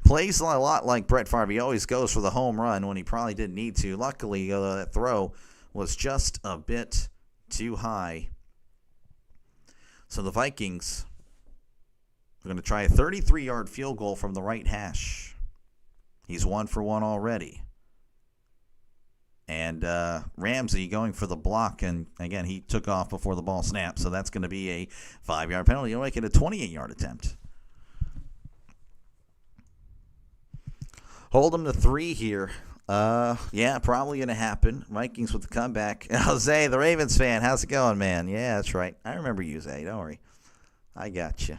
plays a lot like Brett Favre. He always goes for the home run when he probably didn't need to. Luckily, that throw was just a bit too high. So the Vikings are going to try a 33-yard field goal from the right hash. He's 1 for 1 already. And Ramsey going for the block, and again, he took off before the ball snapped, so that's going to be a 5-yard penalty. You'll make it a 28-yard attempt. Hold them to 3 here. Yeah, probably going to happen. Vikings with the comeback. Jose, the Ravens fan, how's it going, man? Yeah, that's right. I remember you, Zay. Don't worry. I got you.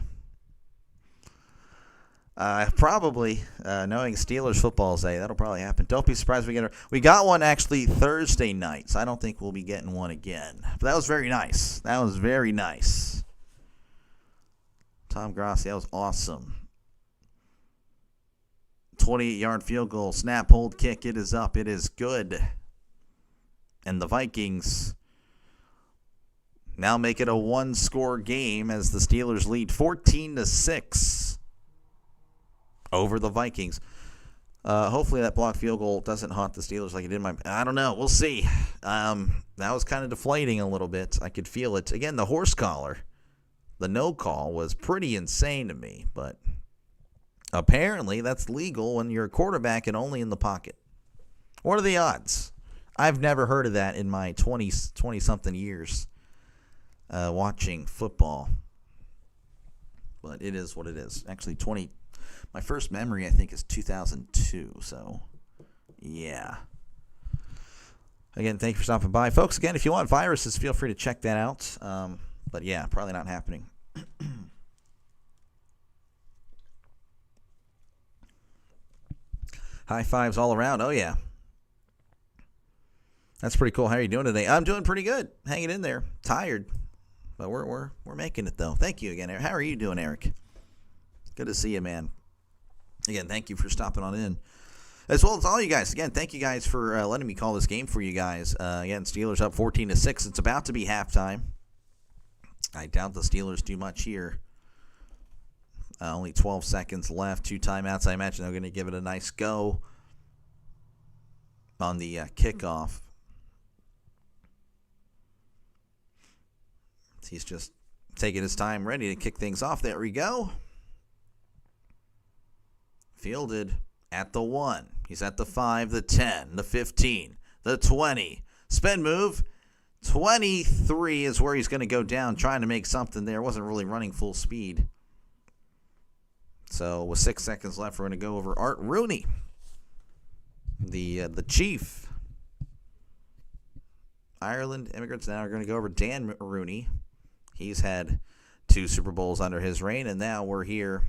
Probably, knowing Steelers football, Zay, that'll probably happen. Don't be surprised we got one actually Thursday night, so I don't think we'll be getting one again. But that was very nice. That was very nice. Tom Grossi, that was awesome. 28-yard field goal, snap, hold, kick. It is up. It is good. And the Vikings now make it a 1-score game as the Steelers lead 14-6. Over the Vikings. Hopefully that blocked field goal doesn't haunt the Steelers like it did I don't know. We'll see. That was kind of deflating a little bit. I could feel it. Again, the horse collar, the no call, was pretty insane to me. But apparently that's legal when you're a quarterback and only in the pocket. What are the odds? I've never heard of that in my 20-something years watching football. But it is what it is. Actually, my first memory, I think, is 2002. So, yeah. Again, thank you for stopping by. Folks, again, if you want viruses, feel free to check that out. But, yeah, probably not happening. High fives all around. Oh, yeah. That's pretty cool. How are you doing today? I'm doing pretty good. Hanging in there. Tired. But we're making it, though. Thank you again, Eric. How are you doing, Eric? Good to see you, man. Again, thank you for stopping on in. As well as all you guys. Again, thank you guys for letting me call this game for you guys. Again, Steelers up 14-6. It's about to be halftime. I doubt the Steelers do much here. Only 12 seconds left. 2 timeouts. I imagine they're going to give it a nice go on the kickoff. He's just taking his time, ready to kick things off. There we go. Fielded at the 1. He's at the 5, the 10, the 15, the 20. Spin move. 23 is where he's going to go down, trying to make something there. Wasn't really running full speed. So with 6 seconds left, we're going to go over Art Rooney, the Chief. Ireland immigrants. Now we're going to go over Dan Rooney. He's had 2 Super Bowls under his reign, and now we're here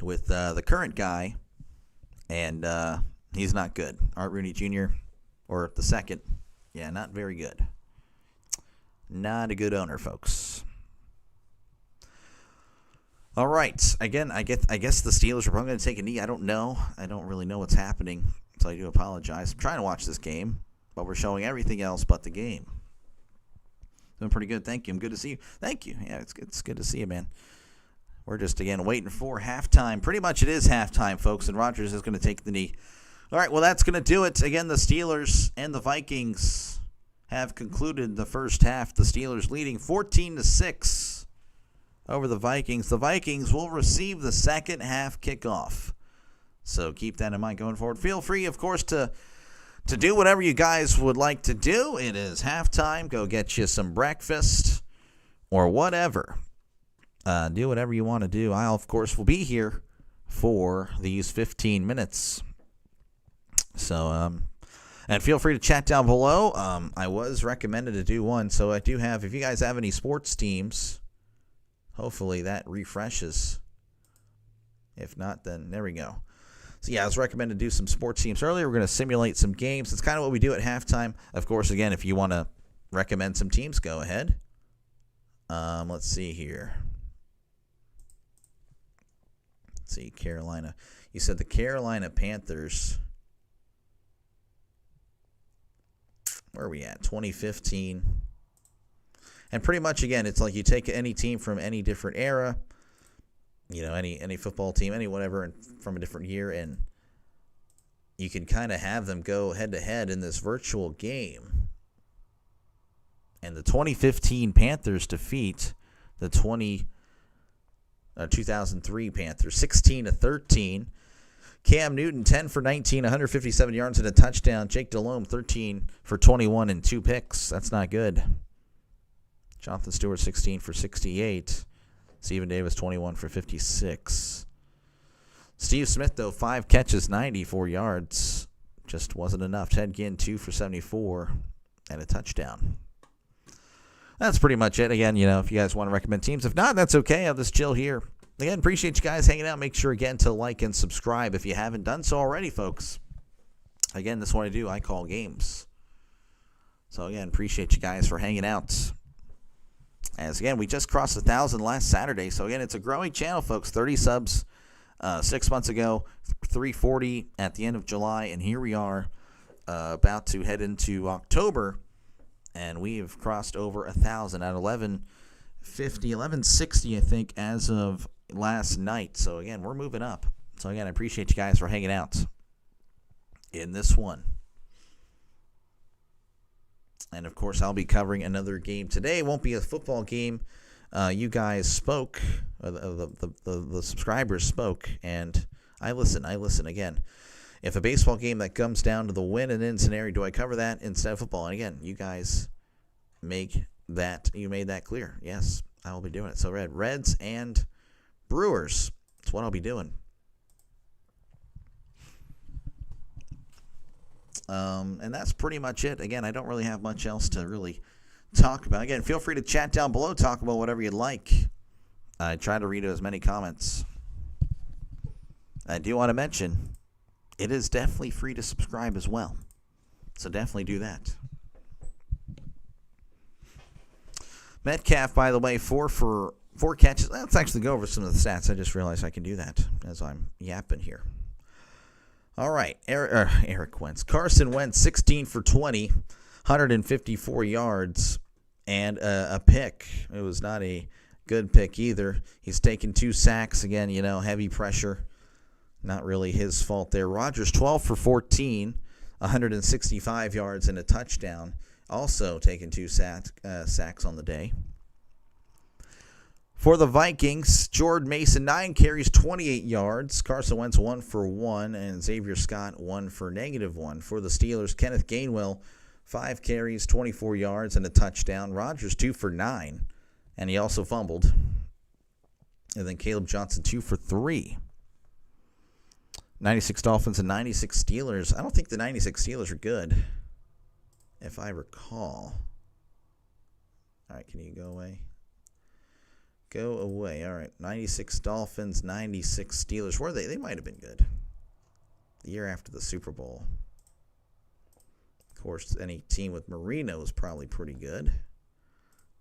with the current guy, and he's not good. Art Rooney Jr., or the second. Yeah, not very good. Not a good owner, folks. All right. Again, I guess the Steelers are probably going to take a knee. I don't know. I don't really know what's happening, so I do apologize. I'm trying to watch this game, but we're showing everything else but the game. Doing pretty good. Thank you. I'm good to see you. Thank you. Yeah, it's good to see you, man. We're just, again, waiting for halftime. Pretty much it is halftime, folks, and Rodgers is going to take the knee. All right, well, that's going to do it. Again, the Steelers and the Vikings have concluded the first half. The Steelers leading 14-6 over the Vikings. The Vikings will receive the second half kickoff. So keep that in mind going forward. Feel free, of course, to do whatever you guys would like to do. It is halftime. Go get you some breakfast or whatever. Do whatever you want to do. I, of course, will be here for these 15 minutes. So, and feel free to chat down below. I was recommended to do one, so I do have, if you guys have any sports teams, hopefully that refreshes. If not, then there we go. So, yeah, I was recommended to do some sports teams earlier. We're going to simulate some games. It's kind of what we do at halftime. Of course, again, if you want to recommend some teams, go ahead. Let's see here. Let's see, Carolina. You said the Carolina Panthers. Where are we at? 2015. And pretty much, again, it's like you take any team from any different era, you know, any football team, any whatever, and from a different year, and you can kind of have them go head-to-head in this virtual game. And the 2015 Panthers defeat the 2003 Panthers 16-13. Cam Newton 10 for 19, 157 yards and a touchdown. Jake Delhomme 13 for 21 and 2 picks. That's not good. Jonathan Stewart 16 for 68. Stephen Davis 21 for 56. Steve Smith, though, 5 catches, 94 yards. Just wasn't enough. Ted Ginn 2 for 74 and a touchdown. That's pretty much it. Again, you know, if you guys want to recommend teams. If not, that's okay. I'll just chill here. Again, appreciate you guys hanging out. Make sure, again, to like and subscribe if you haven't done so already, folks. Again, this is what I do. I call games. So, again, appreciate you guys for hanging out. As, again, we just crossed 1,000 last Saturday. So, again, it's a growing channel, folks. 30 subs 6 months ago, 340 at the end of July. And here we are about to head into October. And we have crossed over 1,000 at 1160, I think, as of last night. So, again, we're moving up. So, again, I appreciate you guys for hanging out in this one. And, of course, I'll be covering another game today. It won't be a football game. You guys spoke. The subscribers spoke. And I listen. Again, if a baseball game that comes down to the win and in scenario, do I cover that instead of football? And, again, you guys made that clear. Yes, I will be doing it. So, Reds and Brewers. That's what I'll be doing. And that's pretty much it. Again, I don't really have much else to really talk about. Again, feel free to chat down below. Talk about whatever you'd like. I try to read as many comments. I do want to mention, it is definitely free to subscribe as well. So definitely do that. Metcalf, by the way, 4 catches. Let's actually go over some of the stats. I just realized I can do that as I'm yapping here. All right, Eric Wentz. Carson Wentz, 16 for 20, 154 yards, and a pick. It was not a good pick either. He's taken 2 sacks. Again, you know, heavy pressure. Not really his fault there. Rodgers, 12 for 14, 165 yards, and a touchdown. Also taking 2 sacks on the day. For the Vikings, Jordan Mason, 9 carries, 28 yards. Carson Wentz, 1 for 1. And Xavier Scott, 1 for -1. For the Steelers, Kenneth Gainwell, 5 carries, 24 yards, and a touchdown. Rodgers, 2 for 9. And he also fumbled. And then Caleb Johnson, 2 for 3. 96 Dolphins and 96 Steelers. I don't think the 96 Steelers are good. if I recall. All right, can you go away? Go away. All right, 96 Dolphins, 96 Steelers. Were they? They might have been good. The year after the Super Bowl. Of course, any team with Marino is probably pretty good.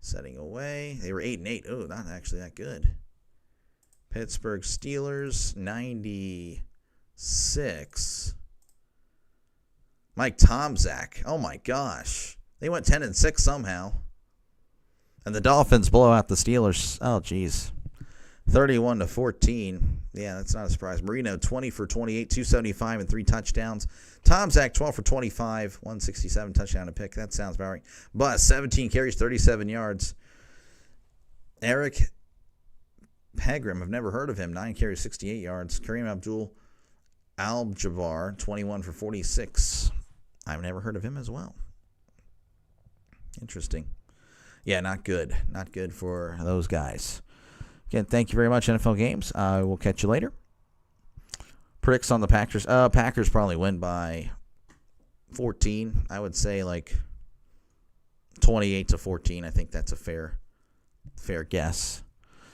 Setting away. They were 8-8. Oh, not actually that good. Pittsburgh Steelers, 96. Mike Tomczak. Oh, my gosh. They went 10-6 somehow. And the Dolphins blow out the Steelers. Oh, geez. 31-14. Yeah, that's not a surprise. Marino, 20 for 28, 275, and 3 touchdowns. Tomczak, 12 for 25, 167, touchdown and pick. That sounds about right. Bus, 17 carries, 37 yards. Eric Pegram, I've never heard of him. 9 carries, 68 yards. Kareem Abdul-Jabbar, 21 for 46. I've never heard of him as well. Interesting. Yeah, not good. Not good for those guys. Again, thank you very much, NFL Games. I will catch you later. Predicts on the Packers. Packers probably win by 14. I would say like 28-14. I think that's a fair guess.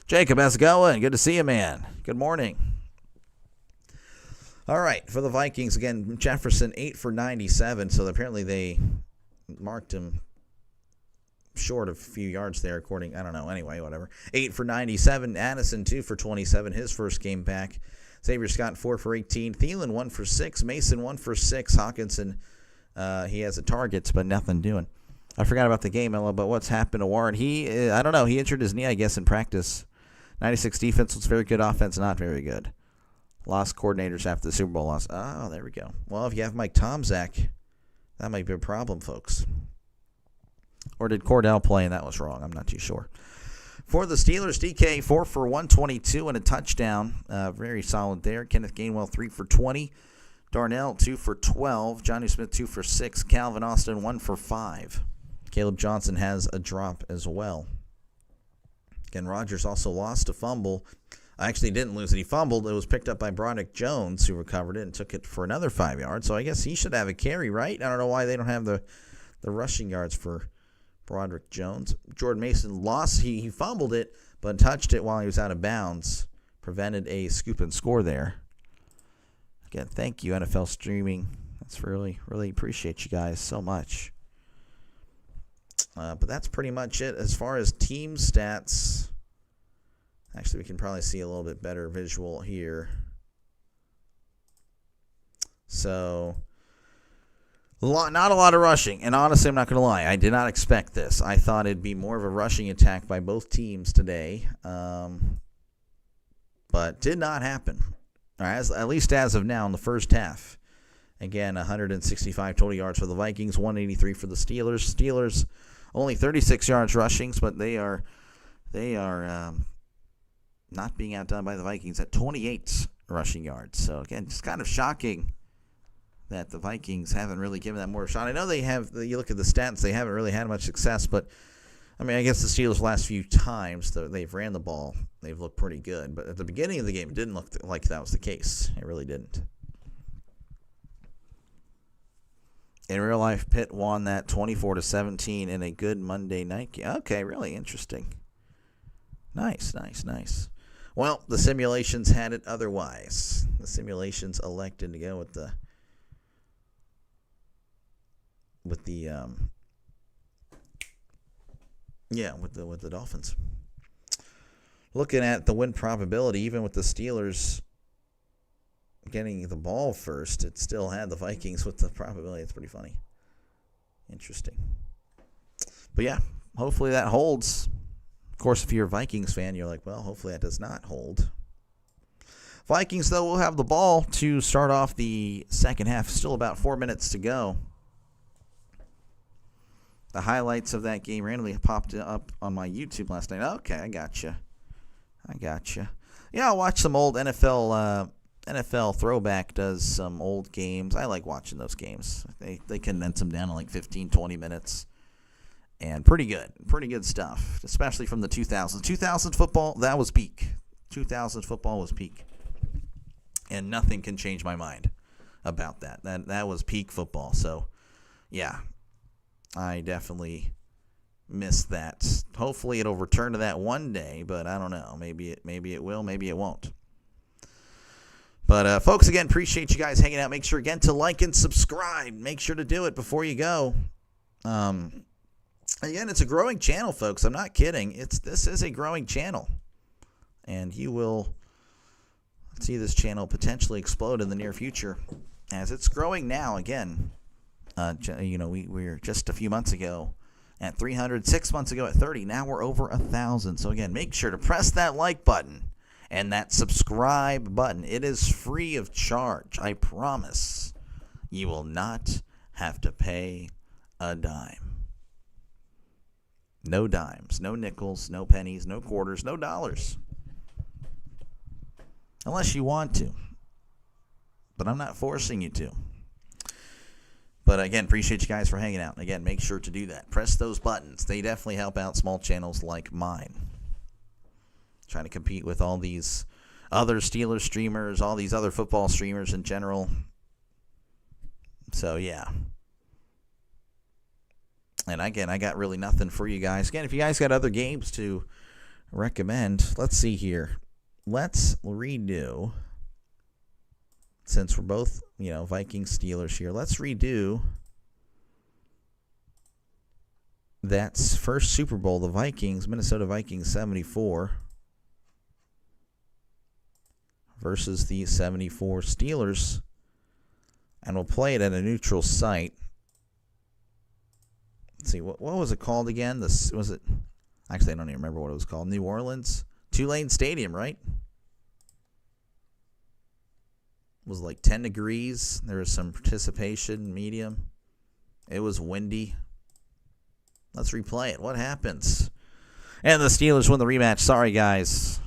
Jacob, how's it going? Good to see you, man. Good morning. All right, for the Vikings, again, Jefferson, 8 for 97. So apparently they marked him short of a few yards there, according, I don't know, anyway, whatever. 8 for 97. Addison, 2 for 27, his first game back. Xavier Scott, 4 for 18. Thielen, 1 for 6. Mason, 1 for 6. Hawkinson, he has the targets, but nothing doing. I forgot about the game, Ella, but what's happened to Warren? I don't know, he injured his knee, I guess, in practice. 96 defense was very good, offense not very good. Lost coordinators after the Super Bowl loss. Oh, there we go. Well, if you have Mike Tomczak, that might be a problem, folks. Or did Cordell play and that was wrong? I'm not too sure. For the Steelers, DK, 4 for 122 and a touchdown. Very solid there. Kenneth Gainwell, 3 for 20. Darnell, 2 for 12. Johnny Smith, 2 for 6. Calvin Austin, 1 for 5. Caleb Johnson has a drop as well. Again, Rodgers also lost a fumble. Actually didn't lose it. He fumbled. It was picked up by Broderick Jones, who recovered it and took it for another 5 yards. So I guess he should have a carry, right? I don't know why they don't have the rushing yards for Broderick Jones. Jordan Mason lost. He fumbled it, but touched it while he was out of bounds. Prevented a scoop and score there. Again, thank you, NFL Streaming. That's really, really appreciate you guys so much. But that's pretty much it. As far as team stats, actually, we can probably see a little bit better visual here. So, not a lot of rushing. And honestly, I'm not going to lie. I did not expect this. I thought it'd be more of a rushing attack by both teams today. But did not happen. At least as of now in the first half. Again, 165 total yards for the Vikings, 183 for the Steelers. Steelers only 36 yards rushing, but they are not being outdone by the Vikings at 28 rushing yards. So again, just kind of shocking that the Vikings haven't really given that more of a shot. I know they have. You look at the stats; they haven't really had much success. But I mean, I guess the Steelers last few times they've ran the ball, they've looked pretty good. But at the beginning of the game, it didn't look like that was the case. It really didn't. In real life, Pitt won that 24-17 in a good Monday night game. Okay, really interesting. Nice. Well, the simulations had it otherwise. The simulations elected to go with the Dolphins. Looking at the win probability, even with the Steelers getting the ball first, it still had the Vikings with the probability. It's pretty funny. Interesting. But yeah, hopefully that holds. Of course, if you're a Vikings fan, you're like, well, hopefully that does not hold. Vikings, though, will have the ball to start off the second half. Still about 4 minutes to go. The highlights of that game randomly popped up on my YouTube last night. Okay, I gotcha. Yeah, I'll watch some old NFL Throwback does some old games. I like watching those games. They condense them down in like 15, 20 minutes. And pretty good stuff, especially from the 2000s. 2000 football, that was peak. 2000 football was peak. And nothing can change my mind about that. That was peak football. So, yeah. I definitely miss that. Hopefully it'll return to that one day, but I don't know. Maybe it will, maybe it won't. But folks, again, appreciate you guys hanging out. Make sure again to like and subscribe. Make sure to do it before you go. Again, it's a growing channel, folks. I'm not kidding. This is a growing channel, and you will see this channel potentially explode in the near future as it's growing now. Again, we were just a few months ago at 300, 6 months ago at 30. Now we're over 1,000. So again, make sure to press that like button and that subscribe button. It is free of charge. I promise you will not have to pay a dime. No dimes, no nickels, no pennies, no quarters, no dollars. Unless you want to. But I'm not forcing you to. But again, appreciate you guys for hanging out. Again, make sure to do that. Press those buttons. They definitely help out small channels like mine. Trying to compete with all these other Steelers streamers, all these other football streamers in general. So, yeah. And again, I got really nothing for you guys. Again, if you guys got other games to recommend, let's see here. Let's redo, since we're both, Vikings, Steelers here, let's redo that first Super Bowl, the Vikings, Minnesota Vikings 74 versus the 74 Steelers, and we'll play it at a neutral site. Let's see, what was it called again? Actually, I don't even remember what it was called. New Orleans? Tulane Stadium, right? It was like 10 degrees. There was some participation, medium. It was windy. Let's replay it. What happens? And the Steelers win the rematch. Sorry, guys.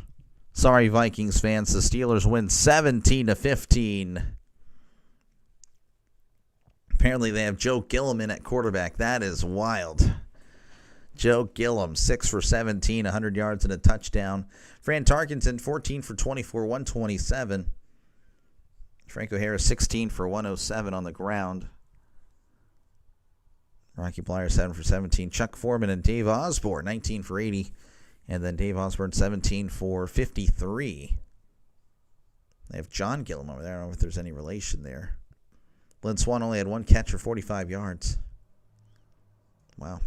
Sorry, Vikings fans. The Steelers win 17-15. Apparently, they have Joe Gilliam in at quarterback. That is wild. Joe Gilliam, 6 for 17, 100 yards and a touchdown. Fran Tarkenton, 14 for 24, 127. Franco Harris, 16 for 107 on the ground. Rocky Blyer, 7 for 17. Chuck Foreman and Dave Osborne, 19 for 80. And then Dave Osborne, 17 for 53. They have John Gilliam over there. I don't know if there's any relation there. Lynn Swann only had one catch for 45 yards. Wow.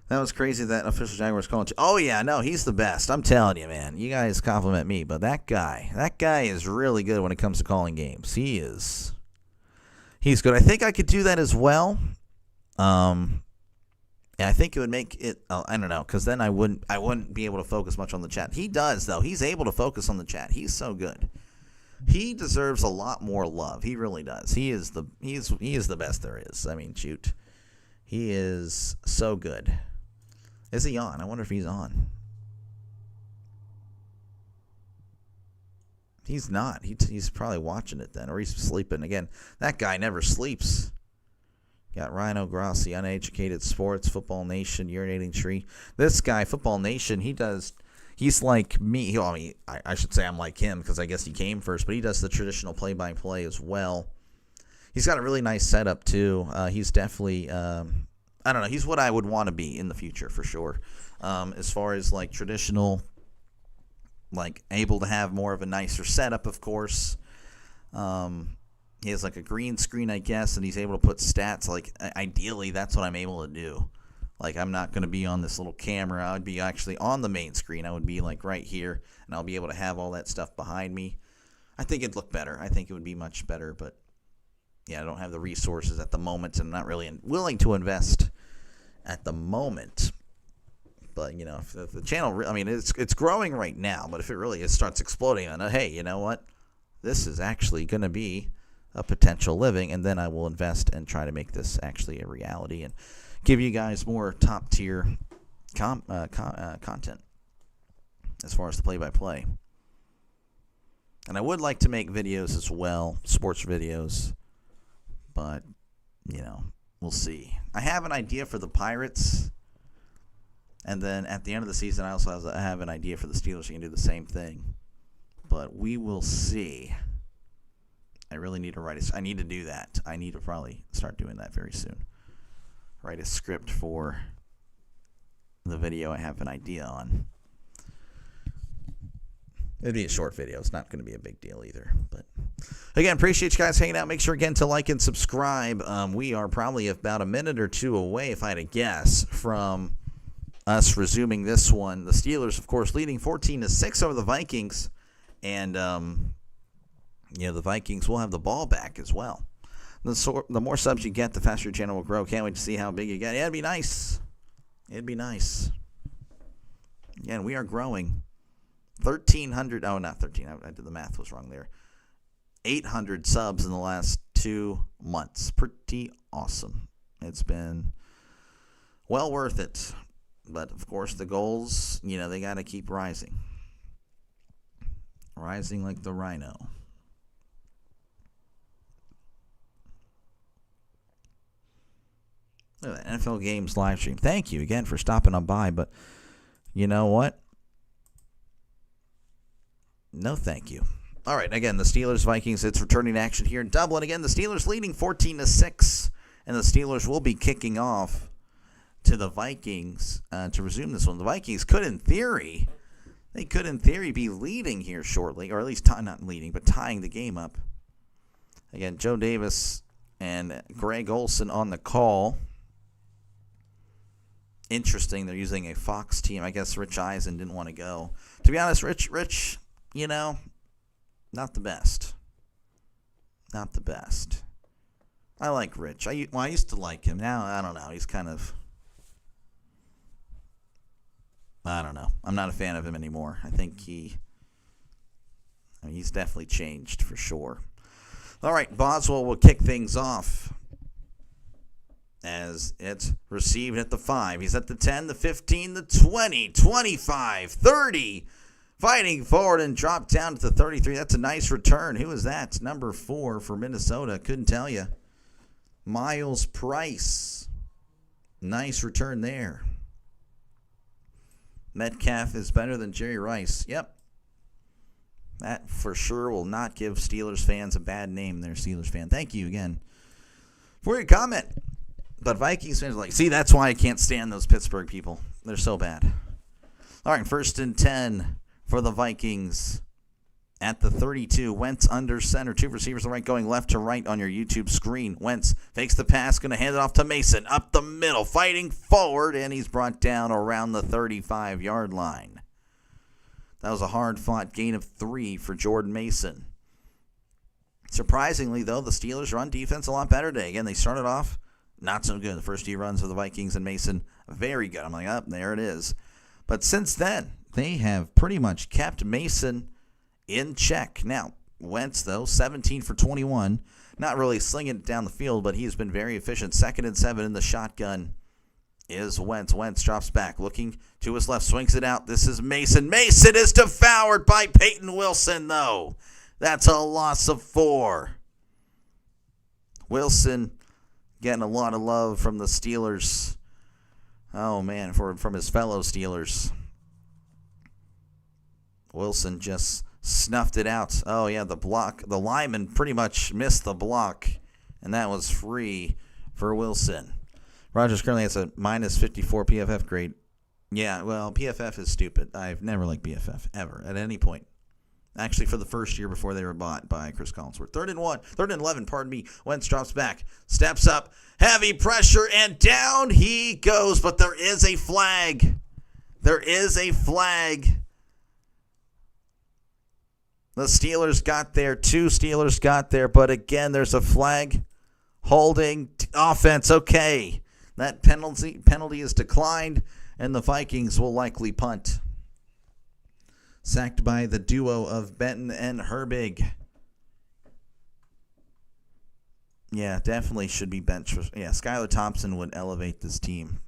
That was crazy that official Jaguars calling. Oh, yeah, no, he's the best. I'm telling you, man. You guys compliment me, but that guy is really good when it comes to calling games. He's good. I think I could do that as well. Yeah, I think it would make it. I don't know, because then I wouldn't be able to focus much on the chat. He does, though. He's able to focus on the chat. He's so good. He deserves a lot more love. He really does. He is the best there is. I mean, shoot, he is so good. Is he on? I wonder if he's on. He's not. He's probably watching it then, or he's sleeping. Again, that guy never sleeps. Got Rhino Grossi, Uneducated Sports, Football Nation, Urinating Tree. This guy, Football Nation, he's like me. I should say I'm like him because I guess he came first, but he does the traditional play-by-play as well. He's got a really nice setup, too. He's definitely, I don't know, he's what I would want to be in the future for sure. As far as like traditional, like able to have more of a nicer setup, of course. He has like a green screen, I guess, and he's able to put stats. Like, ideally, that's what I'm able to do. Like, I'm not going to be on this little camera. I would be actually on the main screen. I would be like right here, and I'll be able to have all that stuff behind me. I think it'd look better. I think it would be much better, but yeah, I don't have the resources at the moment, and I'm not really willing to invest at the moment. But, if the channel, it's growing right now, but if it starts exploding, then, hey, you know what? This is actually going to be a potential living, and then I will invest and try to make this actually a reality and give you guys more top-tier content as far as the play-by-play. And I would like to make videos as well, sports videos, but, we'll see. I have an idea for the Pirates, and then at the end of the season, I also have an idea for the Steelers. You can do the same thing, but we will see. I really need to I need to do that. I need to probably start doing that very soon. Write a script for the video I have an idea on. It'd be a short video. It's not going to be a big deal either. But again, appreciate you guys hanging out. Make sure again to like and subscribe. We are probably about a minute or two away, if I had to guess, from us resuming this one. The Steelers, of course, leading 14-6 over the Vikings. And, the Vikings will have the ball back as well. The more subs you get, the faster your channel will grow. Can't wait to see how big you get. Yeah, it'd be nice. It'd be nice. Again, we are growing. 1,300. Oh, not 13. I did the math was wrong there. 800 subs in the last 2 months. Pretty awesome. It's been well worth it. But, of course, the goals, they got to keep rising. Rising like the rhino. Look at that NFL Games live stream. Thank you again for stopping on by. But you know what? No, thank you. All right, again, the Steelers-Vikings, it's returning action here in Dublin. Again, the Steelers leading 14-6, and the Steelers will be kicking off to the Vikings to resume this one. The Vikings could, in theory, be leading here shortly, or at least not leading, but tying the game up. Again, Joe Davis and Greg Olson on the call. Interesting, they're using a Fox team. I guess Rich Eisen didn't want to go. To be honest, Rich, not the best. Not the best. I like Rich. I used to like him. Now, I don't know. He's kind of... I don't know. I'm not a fan of him anymore. I think he's definitely changed for sure. All right, Boswell will kick things off as it's received at the 5. He's at the 10, the 15, the 20, 25, 30. Fighting forward and dropped down to the 33. That's a nice return. Who is that? Number 4 for Minnesota. Couldn't tell you. Miles Price. Nice return there. Metcalf is better than Jerry Rice. Yep. That for sure will not give Steelers fans a bad name there, Steelers fan. Thank you again for your comment. But Vikings fans are like, see, that's why I can't stand those Pittsburgh people. They're so bad. All right, 1st and 10 for the Vikings at the 32. Wentz under center. 2 receivers on the right going left to right on your YouTube screen. Wentz fakes the pass, going to hand it off to Mason. Up the middle, fighting forward, and he's brought down around the 35-yard line. That was a hard-fought gain of 3 for Jordan Mason. Surprisingly, though, the Steelers' run defense a lot better today. Again, they started off not so good. The first few runs of the Vikings and Mason, very good. I'm like, oh, there it is. But since then, they have pretty much kept Mason in check. Now, Wentz, though, 17 for 21. Not really slinging it down the field, but he's been very efficient. 2nd and 7 in the shotgun is Wentz. Wentz drops back, looking to his left, swings it out. This is Mason. Mason is devoured by Peyton Wilson, though. That's a loss of 4. Wilson getting a lot of love from the Steelers. Oh, man, from his fellow Steelers. Wilson just snuffed it out. Oh, yeah, the block. The lineman pretty much missed the block, and that was free for Wilson. Rogers currently has a minus 54 PFF grade. Yeah, well, PFF is stupid. I've never liked PFF, ever, at any point. Actually, for the first year before they were bought by Chris Collinsworth. 3rd and 11, pardon me. Wentz drops back, steps up, heavy pressure, and down he goes. But there is a flag. There is a flag. The Steelers got there. 2 Steelers got there. But again, there's a flag. Holding offense. Okay. That penalty is declined, and the Vikings will likely punt. Sacked by the duo of Benton and Herbig. Yeah, definitely should be benched. Yeah, Skylar Thompson would elevate this team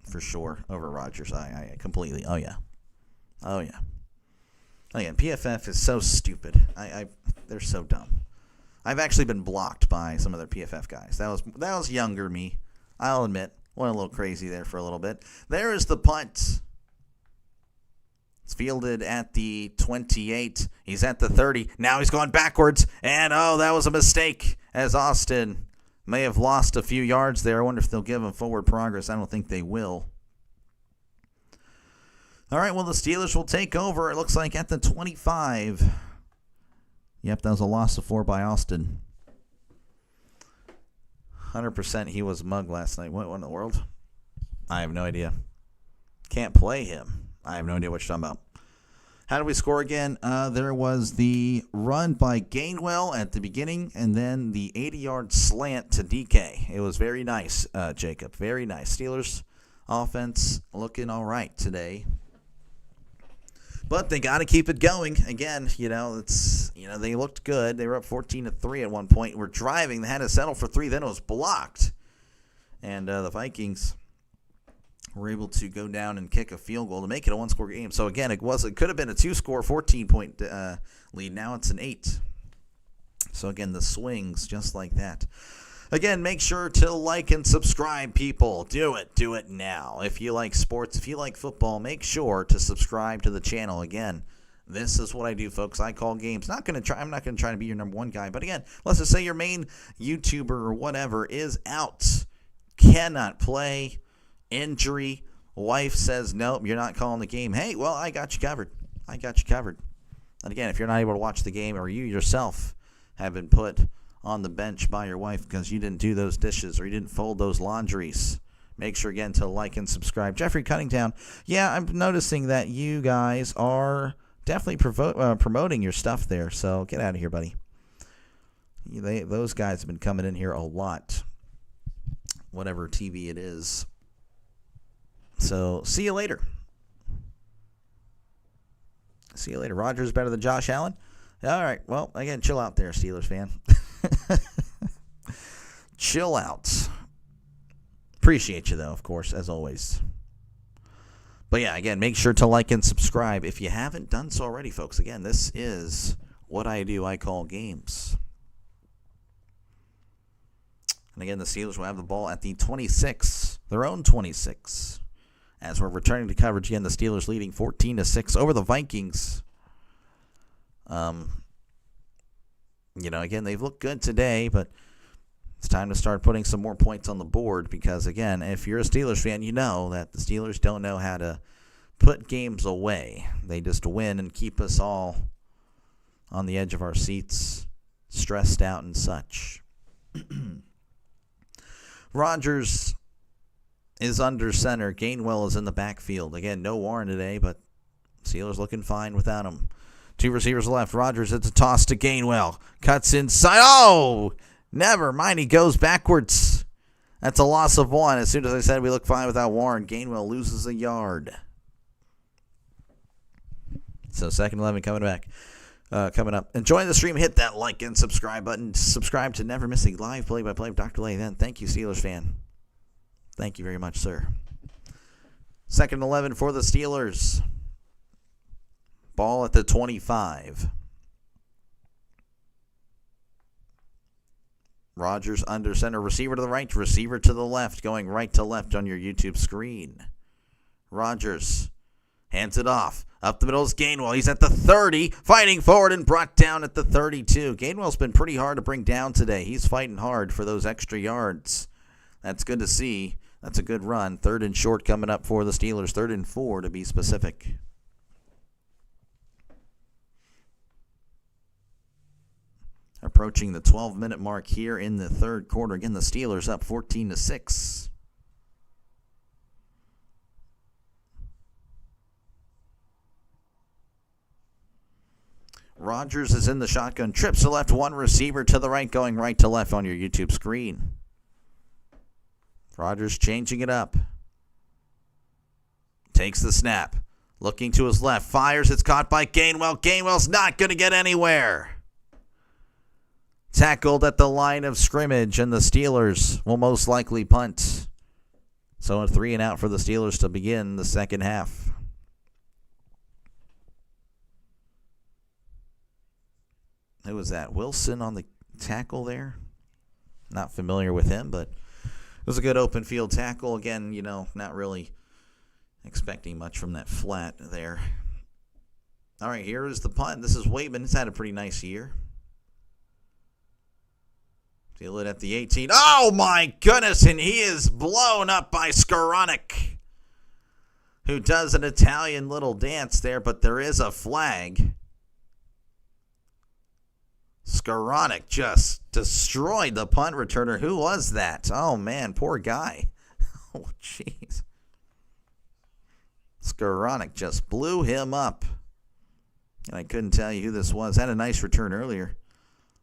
for sure over Rodgers. I completely. Oh yeah. Again, PFF is so stupid. They're so dumb. I've actually been blocked by some of their PFF guys. That was younger me. I'll admit. Went a little crazy there for a little bit. There is the punt It's fielded at the 28. He's at the 30. Now he's going backwards. And, that was a mistake, as Austin may have lost a few yards there. I wonder if they'll give him forward progress. I don't think they will. All right, well, the Steelers will take over, it looks like, at the 25. Yep, that was a loss of 4 by Austin. 100% he was mugged last night. What in the world? I have no idea. Can't play him. I have no idea what you're talking about. How did we score again? There was the run by Gainwell at the beginning, and then the 80-yard slant to DK. It was very nice, Jacob. Very nice. Steelers offense looking all right today. But they got to keep it going. Again, they looked good. They were up 14-3 at one point. We're driving. They had to settle for 3. Then it was blocked. And the Vikings were able to go down and kick a field goal to make it a one-score game. So, again, it could have been a 2-score, 14-point lead. Now it's an 8. So, again, the swings just like that. Again, make sure to like and subscribe, people. Do it. Do it now. If you like sports, if you like football, make sure to subscribe to the channel. Again, this is what I do, folks. I call games. I'm not going to try to be your number one guy. But, again, let's just say your main YouTuber or whatever is out. Cannot play. Injury. Wife says, nope, you're not calling the game. Hey, well, I got you covered. I got you covered. And, again, if you're not able to watch the game or you yourself have been put on the bench by your wife because you didn't do those dishes or you didn't fold those laundries, make sure again to like and subscribe. Jeffrey Cuttingtown, yeah, I'm noticing that you guys are definitely promoting your stuff there, so get out of here, buddy. Those guys have been coming in here a lot, whatever TV it is. So see you later. See you later. Rodgers better than Josh Allen? All right, well, again, chill out there, Steelers fan. Chill out. Appreciate you, though, of course, as always. But, yeah, again, make sure to like and subscribe if you haven't done so already, folks. Again, this is what I do. I call games. And, again, the Steelers will have the ball at the 26, their own 26. As we're returning to coverage, again, the Steelers leading 14-6 over the Vikings. Again, they've looked good today, but it's time to start putting some more points on the board because, again, if you're a Steelers fan, you know that the Steelers don't know how to put games away. They just win and keep us all on the edge of our seats, stressed out and such. Rodgers is under center. Gainwell is in the backfield. Again, no Warren today, but Steelers looking fine without him. 2 receivers left. Rodgers, it's a toss to Gainwell. Cuts inside. Oh! Never mind. He goes backwards. That's a loss of 1. As soon as I said we look fine without Warren, Gainwell loses a yard. So 2nd and 11 coming up. Enjoy the stream. Hit that like and subscribe button. Subscribe to never miss a live play-by-play of Dr. Lay. Then thank you, Steelers fan. Thank you very much, sir. 2nd and 11 for the Steelers. Ball at the 25. Rodgers under center. Receiver to the right. Receiver to the left. Going right to left on your YouTube screen. Rodgers hands it off. Up the middle is Gainwell. He's at the 30. Fighting forward and brought down at the 32. Gainwell's been pretty hard to bring down today. He's fighting hard for those extra yards. That's good to see. That's a good run. 3rd and short coming up for the Steelers. 3rd and 4 to be specific. Approaching the 12-minute mark here in the 3rd quarter. Again, the Steelers up 14-6. Rodgers is in the shotgun. Trips to left. 1 receiver to the right. Going right to left on your YouTube screen. Rodgers changing it up. Takes the snap. Looking to his left. Fires. It's caught by Gainwell. Gainwell's not going to get anywhere. Tackled at the line of scrimmage, and the Steelers will most likely punt. So a 3 and out for the Steelers to begin the second half. Who was that? Wilson on the tackle there? Not familiar with him, but it was a good open field tackle. Again, not really expecting much from that flat there. All right, here is the punt. This is Waitman. He's had a pretty nice year. Feel it at the 18. Oh, my goodness, and he is blown up by Skowronek, who does an Italian little dance there, but there is a flag. Skowronek just destroyed the punt returner. Who was that? Oh, man, poor guy. Oh, jeez. Skowronek just blew him up. And I couldn't tell you who this was. Had a nice return earlier.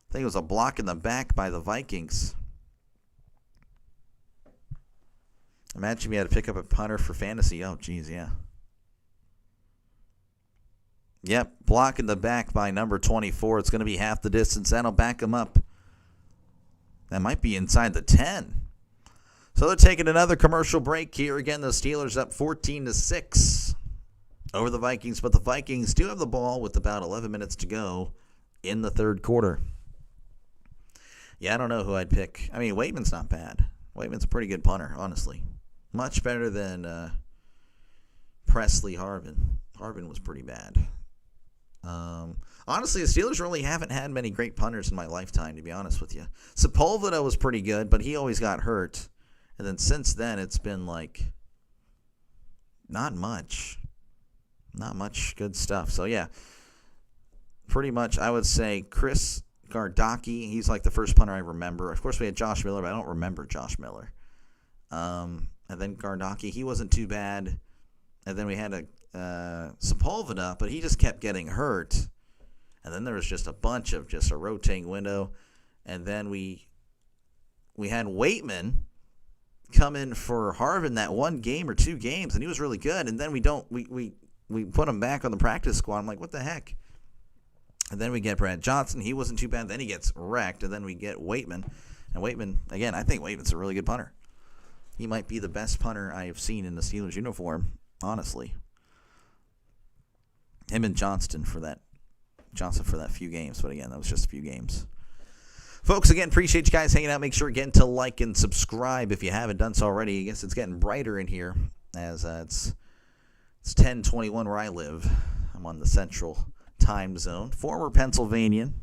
I think it was a block in the back by the Vikings. Imagine we had to pick up a punter for fantasy. Oh, geez, yeah. Yep, block in the back by number 24. It's going to be half the distance. That'll back him up. That might be inside the 10. So they're taking another commercial break here. Again, the Steelers up 14-6 over the Vikings. But the Vikings do have the ball with about 11 minutes to go in the third quarter. Yeah, I don't know who I'd pick. I mean, Waitman's not bad. Waitman's a pretty good punter, honestly. Much better than Presley Harvin. Harvin was pretty bad. Honestly, the Steelers really haven't had many great punters in my lifetime, to be honest with you. Sepulveda was pretty good, but he always got hurt. And then since then, it's been like not much. Not much good stuff. So, yeah, pretty much I would say Chris Gardocki. He's like the first punter I remember. Of course, we had Josh Miller, but I don't remember Josh Miller. And then Gardocki, he wasn't too bad. And then we had a Sepulveda, but he just kept getting hurt. And then there was just a bunch of just a rotating window. And then we had Waitman come in for Harvin that one game or two games, and he was really good. And then we put him back on the practice squad. I'm like, what the heck? And then we get Brad Johnson. He wasn't too bad. Then he gets wrecked. And then we get Waitman. And Waitman, again, I think Waitman's a really good punter. He might be the best punter I have seen in the Steelers uniform, honestly. Him and Johnson for that few games. But again, that was just a few games. Folks, again, appreciate you guys hanging out. Make sure again to like and subscribe if you haven't done so already. I guess it's getting brighter in here as it's 10:21 where I live. I'm on the central time zone. Former Pennsylvanian.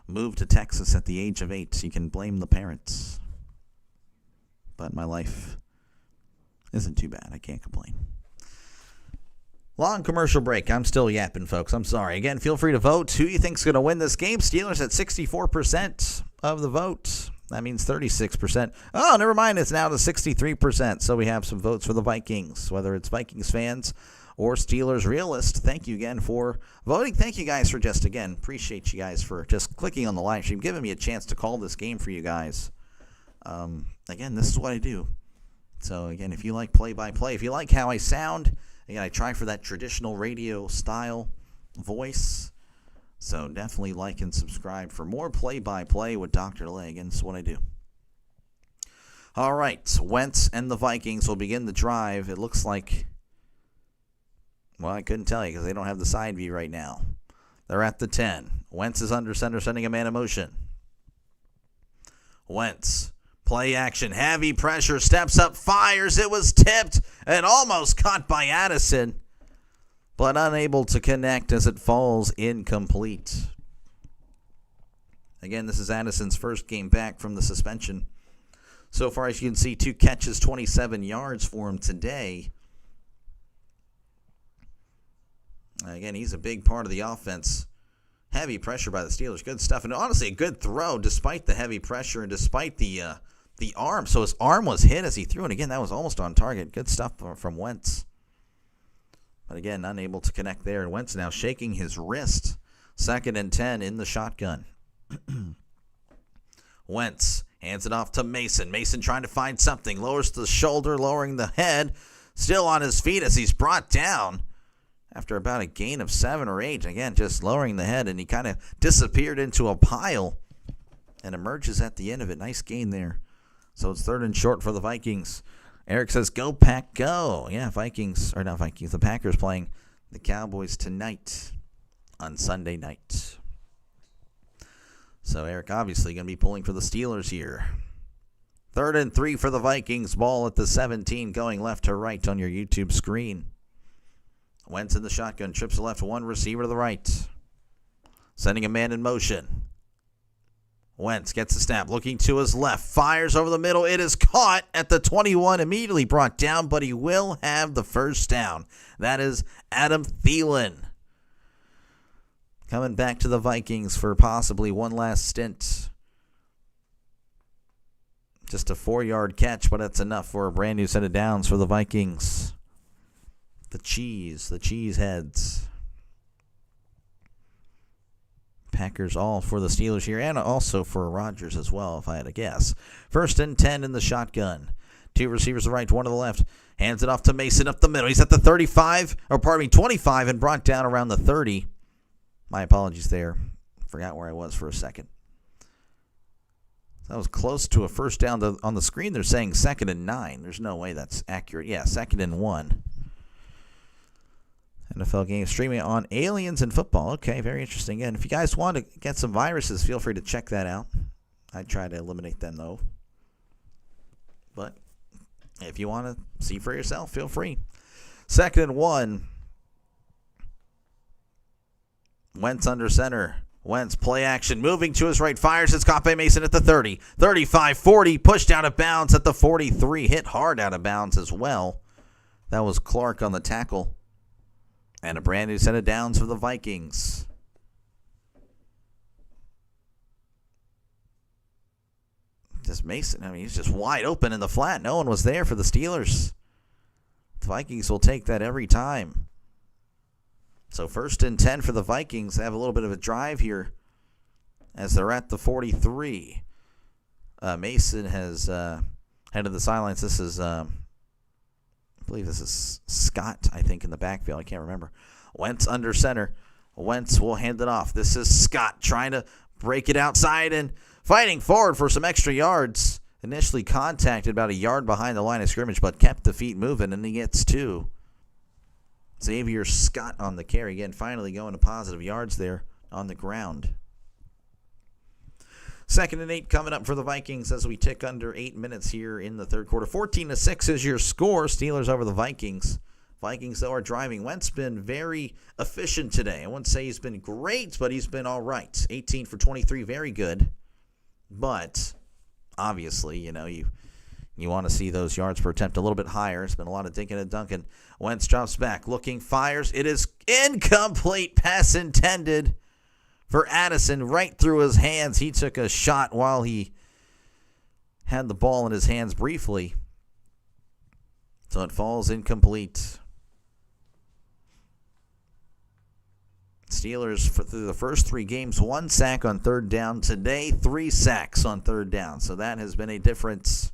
Moved to Texas at the age of 8. You can blame the parents. But my life isn't too bad. I can't complain. Long commercial break. I'm still yapping, folks. I'm sorry. Again, feel free to vote. Who you think's going to win this game? Steelers at 64% of the vote. That means 36%. Oh, never mind. It's now to 63%. So we have some votes for the Vikings, whether it's Vikings fans or Steelers realists. Thank you again for voting. Thank you guys for just, again, appreciate you guys for just clicking on the live stream, giving me a chance to call this game for you guys. Again, this is what I do. So, again, if you like play-by-play, if you like how I sound, again, I try for that traditional radio style voice. So definitely like and subscribe for more play-by-play with Dr. Leg, and it's what I do. All right, Wentz and the Vikings will begin the drive. It looks like, well, I couldn't tell you because they don't have the side view right now. They're at the 10. Wentz is under center, sending a man in motion. Wentz, play action, heavy pressure, steps up, fires. It was tipped and almost caught by Addison, but unable to connect as it falls incomplete. Again, this is Addison's first game back from the suspension. So far, as you can see, 2 catches, 27 yards for him today. Again, he's a big part of the offense. Heavy pressure by the Steelers. Good stuff. And honestly, a good throw despite the heavy pressure and despite the arm. So his arm was hit as he threw. And again, that was almost on target. Good stuff from Wentz. But again, unable to connect there. And Wentz now shaking his wrist. 2nd and 10 in the shotgun. Wentz hands it off to Mason. Mason trying to find something. Lowers the shoulder, lowering the head. Still on his feet as he's brought down after about a gain of 7 or 8. Again, just lowering the head, and he kind of disappeared into a pile and emerges at the end of it. Nice gain there. So it's 3rd and short for the Vikings. Eric says, go, Pack, go. Yeah, the Packers playing the Cowboys tonight on Sunday night. So Eric obviously going to be pulling for the Steelers here. 3rd and 3 for the Vikings. Ball at the 17 going left to right on your YouTube screen. Wentz in the shotgun, trips to the left, one receiver to the right. Sending a man in motion. Wentz gets the snap, looking to his left, fires over the middle. It is caught at the 21, immediately brought down, but he will have the first down. That is Adam Thielen. Coming back to the Vikings for possibly one last stint. Just a 4-yard catch, but that's enough for a brand new set of downs for the Vikings. The cheese heads. Packers all for the Steelers here, and also for Rodgers as well, if I had to guess. 1st and 10 in the shotgun. 2 receivers to the right, 1 to the left. Hands it off to Mason up the middle. He's at the 25, and brought down around the 30. My apologies there. Forgot where I was for a second. That was close to a first down. On the screen, they're saying 2nd and 9. There's no way that's accurate. Yeah, 2nd and 1. NFL game streaming on Aliens and Football. Okay, very interesting. And if you guys want to get some viruses, feel free to check that out. I try to eliminate them, though. But if you want to see for yourself, feel free. 2nd and 1. Wentz under center. Wentz play action. Moving to his right. Fires. It's caught by Mason at the 30. 35, 40. Pushed out of bounds at the 43. Hit hard out of bounds as well. That was Clark on the tackle. And a brand new set of downs for the Vikings. Just Mason, he's just wide open in the flat. No one was there for the Steelers. The Vikings will take that every time. So 1st and 10 for the Vikings. They have a little bit of a drive here as they're at the 43. Mason has headed the sidelines. This is... I believe this is Scott, in the backfield. I can't remember. Wentz under center. Wentz will hand it off. This is Scott trying to break it outside and fighting forward for some extra yards. Initially contacted about a yard behind the line of scrimmage, but kept the feet moving, and he gets 2. Xavier Scott on the carry. Again, finally going to positive yards there on the ground. 2nd and 8 coming up for the Vikings as we tick under 8 minutes here in the third quarter. 14-6 is your score. Steelers over the Vikings. Vikings, though, are driving. Wentz been very efficient today. I wouldn't say he's been great, but he's been all right. 18 for 23, very good. But, obviously, you want to see those yards per attempt a little bit higher. It's been a lot of dinking and dunking. Wentz drops back, looking, fires. It is incomplete. Pass intended for Addison right through his hands. He took a shot while he had the ball in his hands briefly. So it falls incomplete. Steelers, through the first 3 games, 1 sack on 3rd down. Today, 3 sacks on 3rd down. So that has been a difference.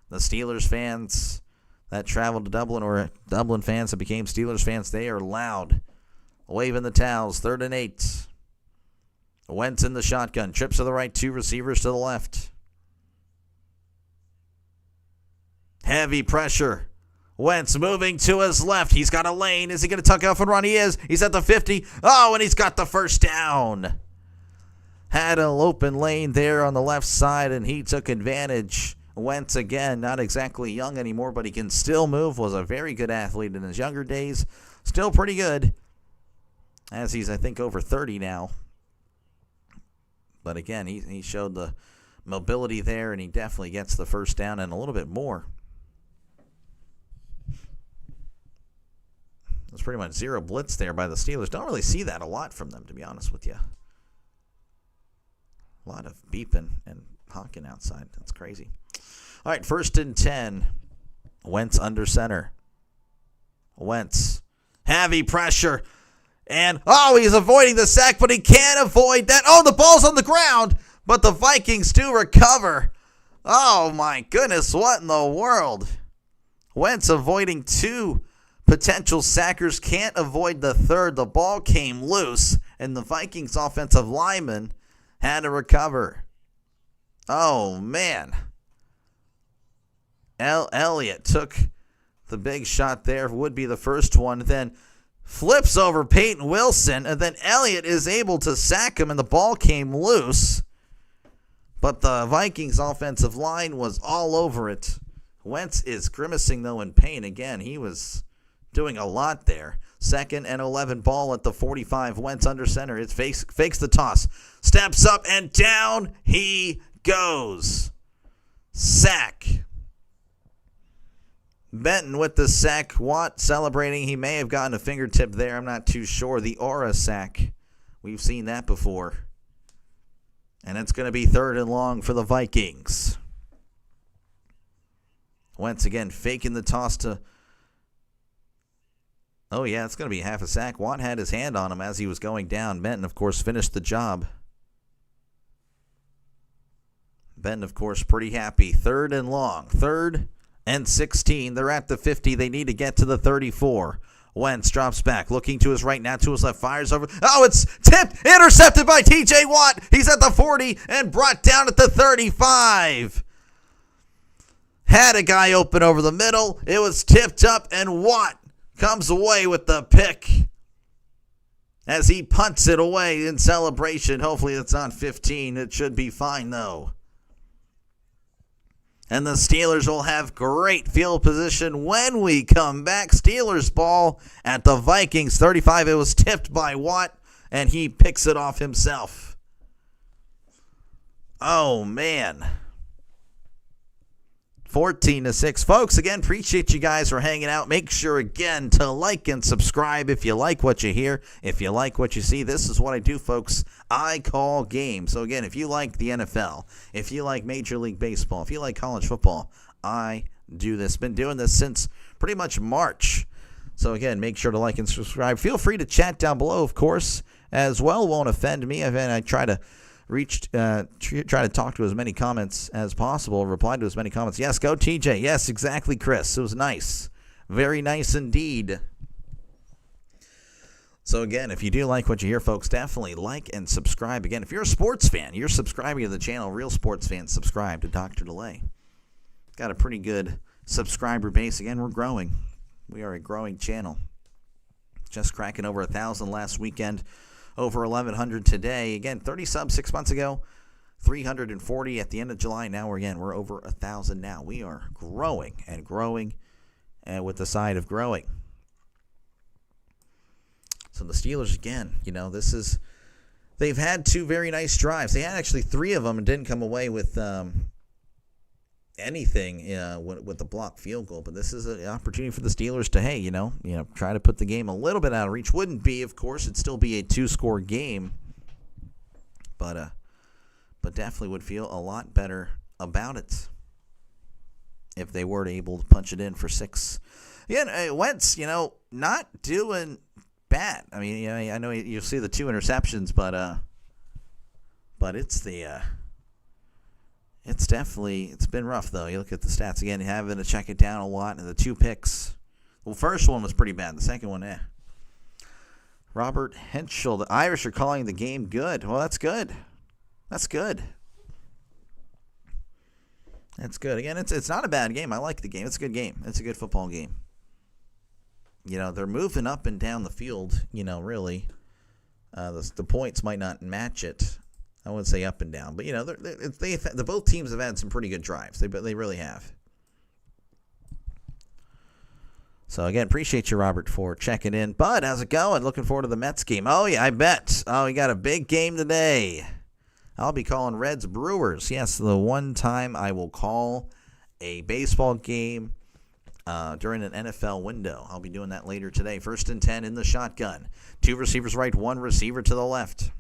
The Steelers fans that traveled to Dublin, or Dublin fans that became Steelers fans, they are loud, waving the towels. 3rd and 8. Wentz in the shotgun. Trips to the right, 2 receivers to the left. Heavy pressure. Wentz moving to his left. He's got a lane. Is he going to tuck off and run? He is. He's at the 50. Oh, and he's got the first down. Had an open lane there on the left side, and he took advantage. Wentz, again, not exactly young anymore, but he can still move. Was a very good athlete in his younger days. Still pretty good, as he's, over 30 now. But again, he showed the mobility there, and he definitely gets the first down and a little bit more. There's pretty much 0 blitz there by the Steelers. Don't really see that a lot from them, to be honest with you. A lot of beeping and honking outside. That's crazy. All right, 1st and 10. Wentz under center. Wentz. Heavy pressure. And, he's avoiding the sack, but he can't avoid that. Oh, the ball's on the ground, but the Vikings do recover. Oh, my goodness, what in the world? Wentz avoiding 2 potential sackers, can't avoid the 3rd. The ball came loose, and the Vikings offensive lineman had to recover. Oh, man. Elliott took the big shot there, would be the first one, then flips over Peyton Wilson, and then Elliott is able to sack him, and the ball came loose. But the Vikings offensive line was all over it. Wentz is grimacing, though, in pain. Again, he was doing a lot there. 2nd and 11 ball at the 45. Wentz under center. It fakes the toss. Steps up and down he goes. Sack. Benton with the sack. Watt celebrating. He may have gotten a fingertip there. I'm not too sure. The aura sack. We've seen that before. And it's going to be 3rd and long for the Vikings. Wentz again faking the toss to... Oh, yeah, it's going to be half a sack. Watt had his hand on him as he was going down. Benton, of course, finished the job. Benton, of course, pretty happy. 3rd and long. 3rd and 16. They're at the 50. They need to get to the 34. Wentz drops back, looking to his right, now to his left, fires over. Oh, it's tipped, intercepted by T.J. Watt. He's at the 40 and brought down at the 35. Had a guy open over the middle. It was tipped up, and Watt comes away with the pick as he punts it away in celebration. Hopefully it's on 15. It should be fine, though. And the Steelers will have great field position when we come back. Steelers ball at the Vikings 35. It was tipped by Watt, and he picks it off himself. Oh, man. 14-6. Folks, again, appreciate you guys for hanging out. Make sure, again, to like and subscribe if you like what you hear, if you like what you see. This is what I do, folks. I call games. So, again, if you like the NFL, if you like Major League Baseball, if you like college football, I do this. Been doing this since pretty much March. So, again, make sure to like and subscribe. Feel free to chat down below, of course, as well. Won't offend me. I try to try to talk to as many comments as possible, reply to as many comments. Yes, go TJ. Yes, exactly, Chris. It was nice. Very nice indeed. So again, if you do like what you hear, folks, definitely like and subscribe. Again, if you're a sports fan, you're subscribing to the channel. Real sports fans, subscribe to Dr. Delay. Got a pretty good subscriber base. Again, we're growing. We are a growing channel. Just cracking over 1,000 last weekend. Over 1,100 today. Again, 30 subs 6 months ago. 340 at the end of July. Now we're over 1,000 now. We are growing and growing, and with the side of growing. So the Steelers, again, they've had 2 very nice drives. They had actually 3 of them and didn't come away with anything with the blocked field goal. But this is an opportunity for the Steelers to, try to put the game a little bit out of reach. Wouldn't be, of course, it'd still be a 2-score game. But definitely would feel a lot better about it if they were able to punch it in for 6. Again, Wentz, not doing bad. I mean, I know you'll see the 2 interceptions, but it's it's been rough, though. You look at the stats again, having to check it down a lot, and the 2 picks. Well, the first one was pretty bad. The second one, Robert Henschel, the Irish are calling the game good. Well, that's good. That's good. That's good. Again, it's not a bad game. I like the game. It's a good game. It's a good football game. They're moving up and down the field, really. The points might not match it. I wouldn't say up and down, but the both teams have had some pretty good drives. They really have. So again, appreciate you, Robert, for checking in. Bud, how's it going? Looking forward to the Mets game. Oh yeah, I bet. Oh, we got a big game today. I'll be calling Reds Brewers. Yes, the one time I will call a baseball game during an NFL window. I'll be doing that later today. 1st and 10 in the shotgun. 2 receivers right, 1 receiver to the left.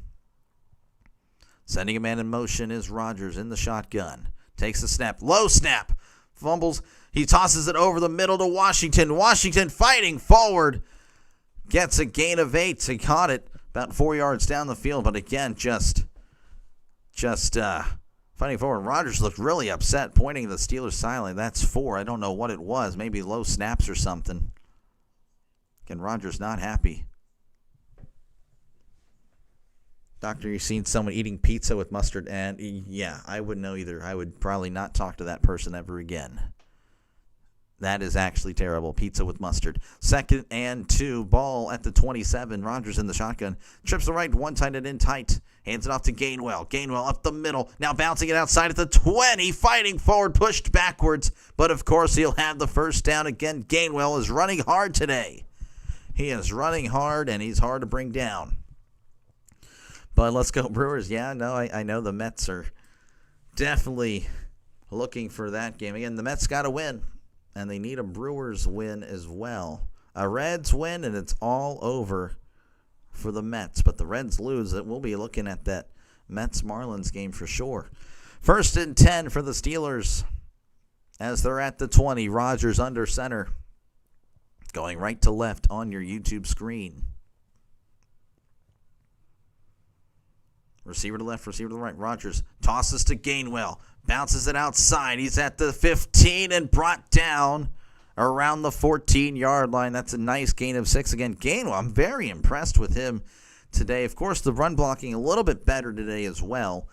Sending a man in motion is Rodgers in the shotgun. Takes the snap. Low snap. Fumbles. He tosses it over the middle to Washington. Washington fighting forward. Gets a gain of 8. He caught it about 4 yards down the field. But again, just fighting forward. Rodgers looked really upset, pointing to the Steelers sideline. That's 4. I don't know what it was. Maybe low snaps or something. Again, Rodgers not happy. Doctor, you've seen someone eating pizza with mustard, and yeah, I wouldn't know either. I would probably not talk to that person ever again. That is actually terrible. Pizza with mustard. 2nd and 2. Ball at the 27. Rodgers in the shotgun. Trips the right. One tight end in tight. Hands it off to Gainwell. Gainwell up the middle. Now bouncing it outside at the 20. Fighting forward. Pushed backwards. But, of course, he'll have the first down again. Gainwell is running hard today. He is running hard, and he's hard to bring down. But let's go Brewers. Yeah, no, I know the Mets are definitely looking for that game. Again, the Mets got to win. And they need a Brewers win as well. A Reds win, and it's all over for the Mets. But the Reds lose, we'll be looking at that Mets-Marlins game for sure. 1st and 10 for the Steelers as they're at the 20. Rodgers under center. Going right to left on your YouTube screen. Receiver to left, receiver to the right. Rodgers tosses to Gainwell. Bounces it outside. He's at the 15 and brought down around the 14-yard line. That's a nice gain of 6. Again, Gainwell, I'm very impressed with him today. Of course, the run blocking a little bit better today as well,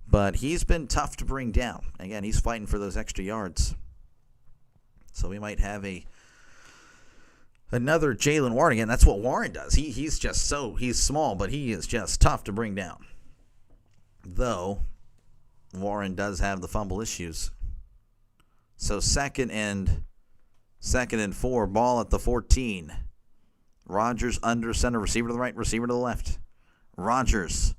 but he's been tough to bring down. Again, he's fighting for those extra yards. So we might have another Jaylen Warren. Again, that's what Warren does. He's small, but he is just tough to bring down. Though Warren does have the fumble issues. So 2nd and 4, ball at the 14. Rodgers under center, receiver to the right, receiver to the left. Rodgers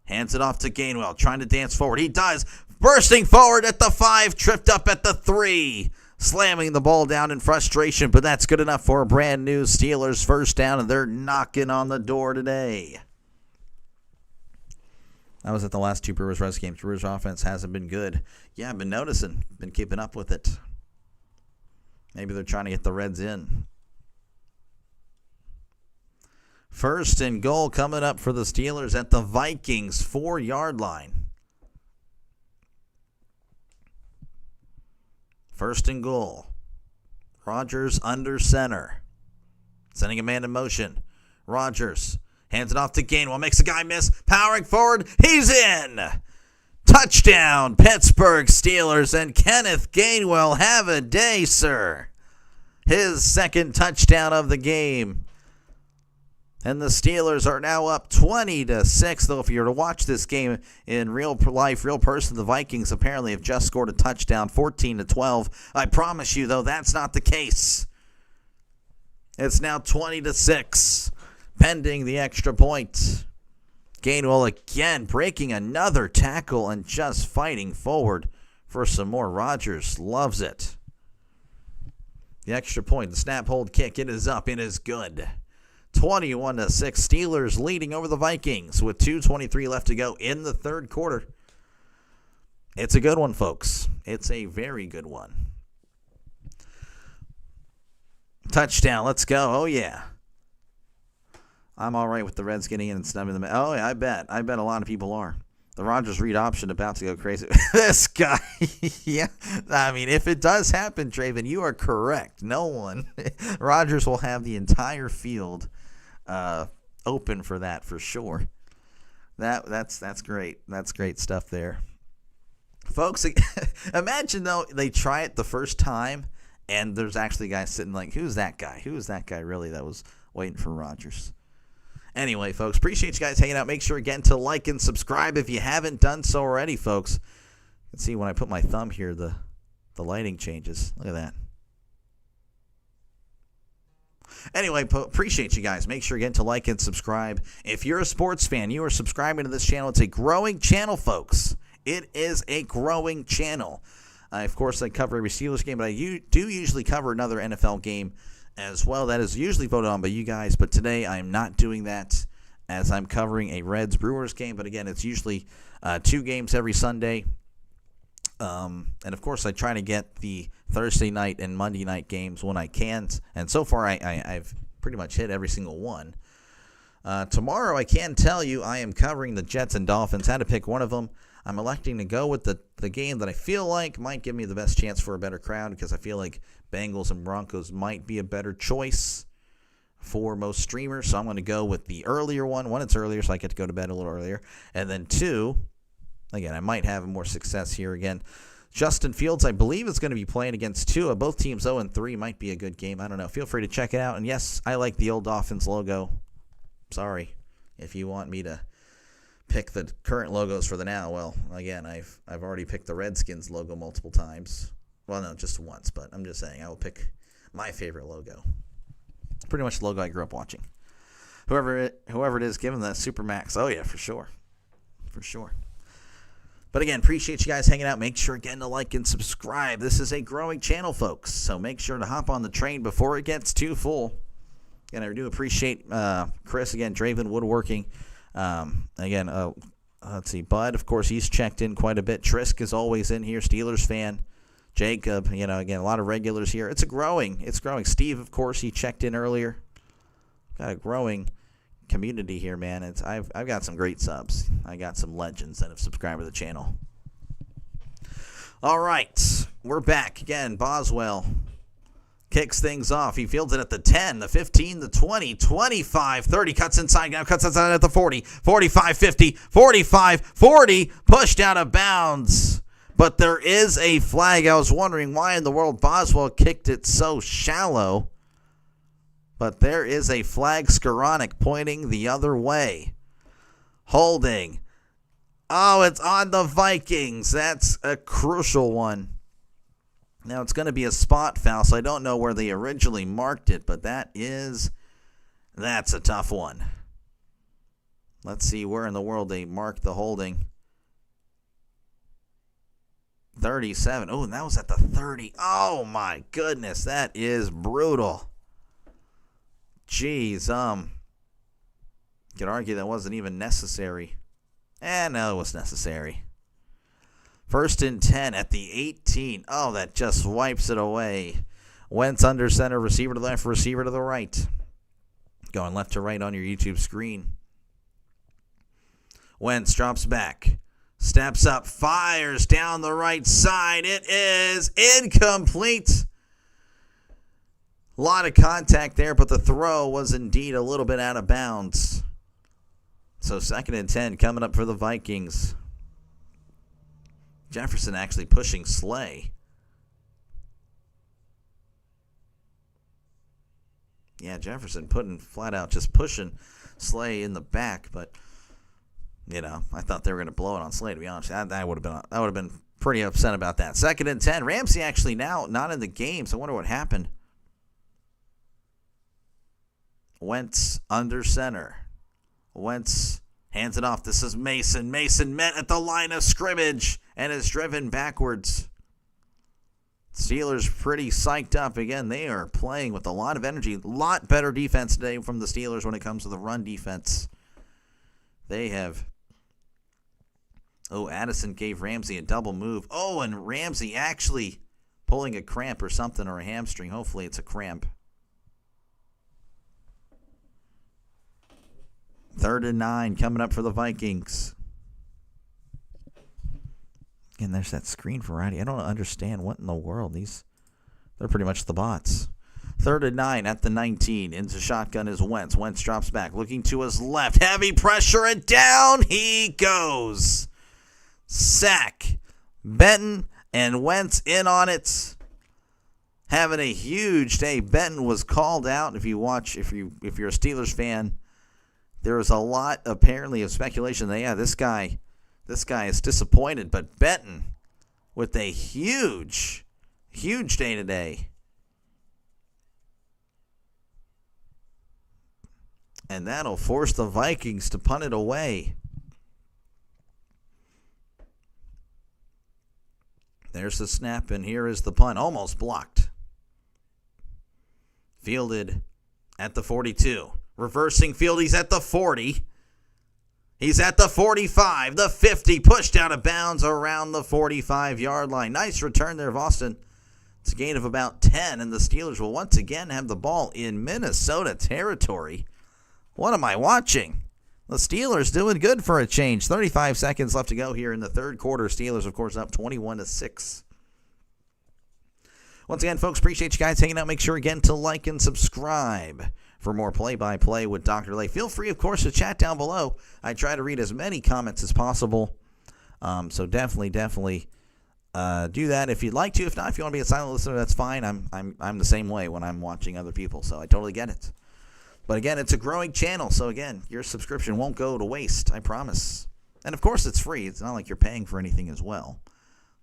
hands it off to Gainwell, trying to dance forward. He does, bursting forward at the 5, tripped up at the 3, slamming the ball down in frustration, but that's good enough for a brand new Steelers first down, and they're knocking on the door today. I was at the last 2 Brewers-Reds games. Brewers offense hasn't been good. Yeah, I've been noticing. Been keeping up with it. Maybe they're trying to get the Reds in. 1st and goal coming up for the Steelers at the Vikings 4-yard line. 1st and goal. Rodgers under center. Sending a man in motion. Rodgers hands it off to Gainwell. Makes a guy miss. Powering forward. He's in. Touchdown, Pittsburgh Steelers. And Kenneth Gainwell, have a day, sir. His 2nd touchdown of the game. And the Steelers are now up 20-6. Though if you were to watch this game in real life, real person, the Vikings apparently have just scored a touchdown, 14-12. I promise you, though, that's not the case. It's now 20-6. Pending the extra point. Gainwell again breaking another tackle and just fighting forward for some more. Rodgers loves it. The extra point, the snap, hold, kick, it is up. It is good. 21-6. Steelers leading over the Vikings with 2:23 left to go in the 3rd quarter. It's a good one, folks. It's a very good one. Touchdown. Let's go. Oh, yeah. I'm all right with the Reds getting in and snubbing them. Oh, yeah, I bet. I bet a lot of people are. The Rodgers read option about to go crazy. This guy, yeah. I mean, if it does happen, Draven, you are correct. No one. Rodgers will have the entire field open for that for sure. That's great. That's great stuff there. Folks, imagine, though, they try it the first time, and there's actually guys sitting like, who's that guy? Who is that guy really that was waiting for Rodgers? Anyway, folks, appreciate you guys hanging out. Make sure, again, to like and subscribe if you haven't done so already, folks. You can see when I put my thumb here, the lighting changes. Look at that. Anyway, appreciate you guys. Make sure, again, to like and subscribe. If you're a sports fan, you are subscribing to this channel. It's a growing channel, folks. It is a growing channel. Of course, I cover every Steelers game, but I do usually cover another NFL game as well. That is usually voted on by you guys, but today I am not doing that as I'm covering a Reds-Brewers game. But again, it's usually 2 games every Sunday. And of course, I try to get the Thursday night and Monday night games when I can. And so far, I've pretty much hit every single one. Tomorrow, I can tell you I am covering the Jets and Dolphins. Had to pick one of them. I'm electing to go with the game that I feel like might give me the best chance for a better crowd, because I feel like Bengals and Broncos might be a better choice for most streamers. So I'm going to go with the earlier one. One, it's earlier, so I get to go to bed a little earlier. And then 2, again, I might have more success here again. Justin Fields, I believe, is going to be playing against Tua. Both teams 0-3 might be a good game. I don't know. Feel free to check it out. And yes, I like the old Dolphins logo. Sorry if you want me to pick the current logos for the now. Well, again, I've already picked the Redskins logo multiple times. Well, no, just once, but I'm just saying I will pick my favorite logo. Pretty much the logo I grew up watching. Whoever it is, give them the Supermax. Oh, yeah, for sure. For sure. But again, appreciate you guys hanging out. Make sure, again, to like and subscribe. This is a growing channel, folks, so make sure to hop on the train before it gets too full. And I do appreciate Chris, again, Draven Woodworking. Let's see, Bud, of course, he's checked in quite a bit. Trisk is always in here, Steelers fan. Jacob, again, a lot of regulars here. It's growing. Steve, of course, he checked in earlier. Got a growing community here, man. I've got some great subs. I got some legends that have subscribed to the channel. All right, we're back again. Boswell kicks things off. He fields it at the 10, the 15, the 20, 25, 30, cuts inside, now cuts inside at the 40, 45, 50, 45, 40, pushed out of bounds. But there is a flag. I was wondering why in the world Boswell kicked it so shallow. But there is a flag, Skoranek pointing the other way. Holding. Oh, it's on the Vikings. That's a crucial one. Now, it's going to be a spot foul, so I don't know where they originally marked it, but that's a tough one. Let's see where in the world they marked the holding. 37. Oh, and that was at the 30. Oh, my goodness. That is brutal. Jeez, could argue that wasn't even necessary. No, it was necessary. 1st and 10 at the 18. Oh, that just wipes it away. Wentz under center, receiver to the left, receiver to the right. Going left to right on your YouTube screen. Wentz drops back. Steps up, fires down the right side. It is incomplete. A lot of contact there, but the throw was indeed a little bit out of bounds. So 2nd and 10 coming up for the Vikings. Jefferson actually pushing Slay. Yeah, Jefferson just pushing Slay in the back, but I thought they were going to blow it on Slay, to be honest. I would have been pretty upset about that. 2nd and 10. Ramsey actually now not in the game, so I wonder what happened. Wentz under center. Wentz hands it off. This is Mason. Mason met at the line of scrimmage and is driven backwards. Steelers pretty psyched up. Again, they are playing with a lot of energy. A lot better defense today from the Steelers when it comes to the run defense. They have... Oh, Addison gave Ramsey a double move. Oh, and Ramsey actually pulling a cramp or something, or a hamstring. Hopefully it's a cramp. 3rd and 9 coming up for the Vikings. And there's that screen variety. I don't understand what in the world. They're pretty much the bots. 3rd and 9 at the 19. Into shotgun is Wentz. Wentz drops back, looking to his left. Heavy pressure, and down he goes. Sack. Benton and Wentz in on it. Having a huge day. Benton was called out. If you're a Steelers fan, there was a lot apparently of speculation that this guy is disappointed. But Benton with a huge day today. And that'll force the Vikings to punt it away. There's the snap, and here is the punt. Almost blocked. Fielded at the 42. Reversing field, he's at the 40. He's at the 45, the 50. Pushed out of bounds around the 45-yard line. Nice return there of Austin. It's a gain of about 10, and the Steelers will once again have the ball in Minnesota territory. What am I watching? The Steelers doing good for a change. 35 seconds left to go here in the third quarter. Steelers, of course, up 21-6. Once again, folks, appreciate you guys hanging out. Make sure, again, to like and subscribe for more play-by-play with Dr. Lay. Feel free, of course, to chat down below. I try to read as many comments as possible. So definitely do that if you'd like to. If not, if you want to be a silent listener, that's fine. I'm the same way when I'm watching other people, so I totally get it. But again, it's a growing channel, so again, your subscription won't go to waste, I promise. And of course, it's free. It's not like you're paying for anything as well.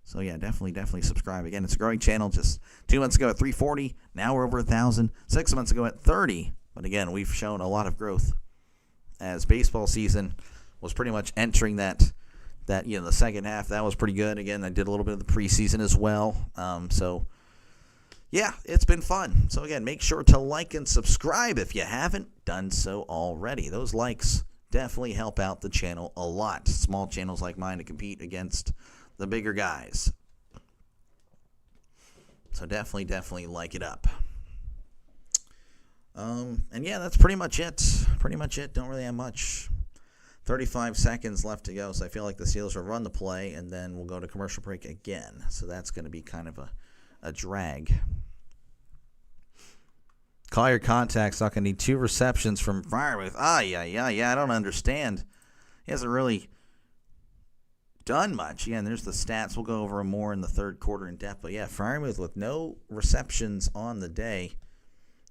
So yeah, definitely subscribe. Again, it's a growing channel. Just 2 months ago at 340, now we're over 1,000. 6 months ago at 30. But again, we've shown a lot of growth as baseball season was pretty much entering that the second half. That was pretty good. Again, I did a little bit of the preseason as well. So yeah, it's been fun. So again, make sure to like and subscribe if you haven't done so already. Those likes definitely help out the channel a lot. Small channels like mine to compete against the bigger guys. So definitely like it up. And yeah, that's pretty much it. Don't really have much. 35 seconds left to go, so I feel like the Steelers will run the play, and then we'll go to commercial break again. So that's going to be kind of a drag. Call your contacts. Not going to need 2 receptions from Freiermuth. Yeah. I don't understand. He hasn't really done much. Yeah, and there's the stats. We'll go over them more in the third quarter in depth. But yeah, Freiermuth with no receptions on the day.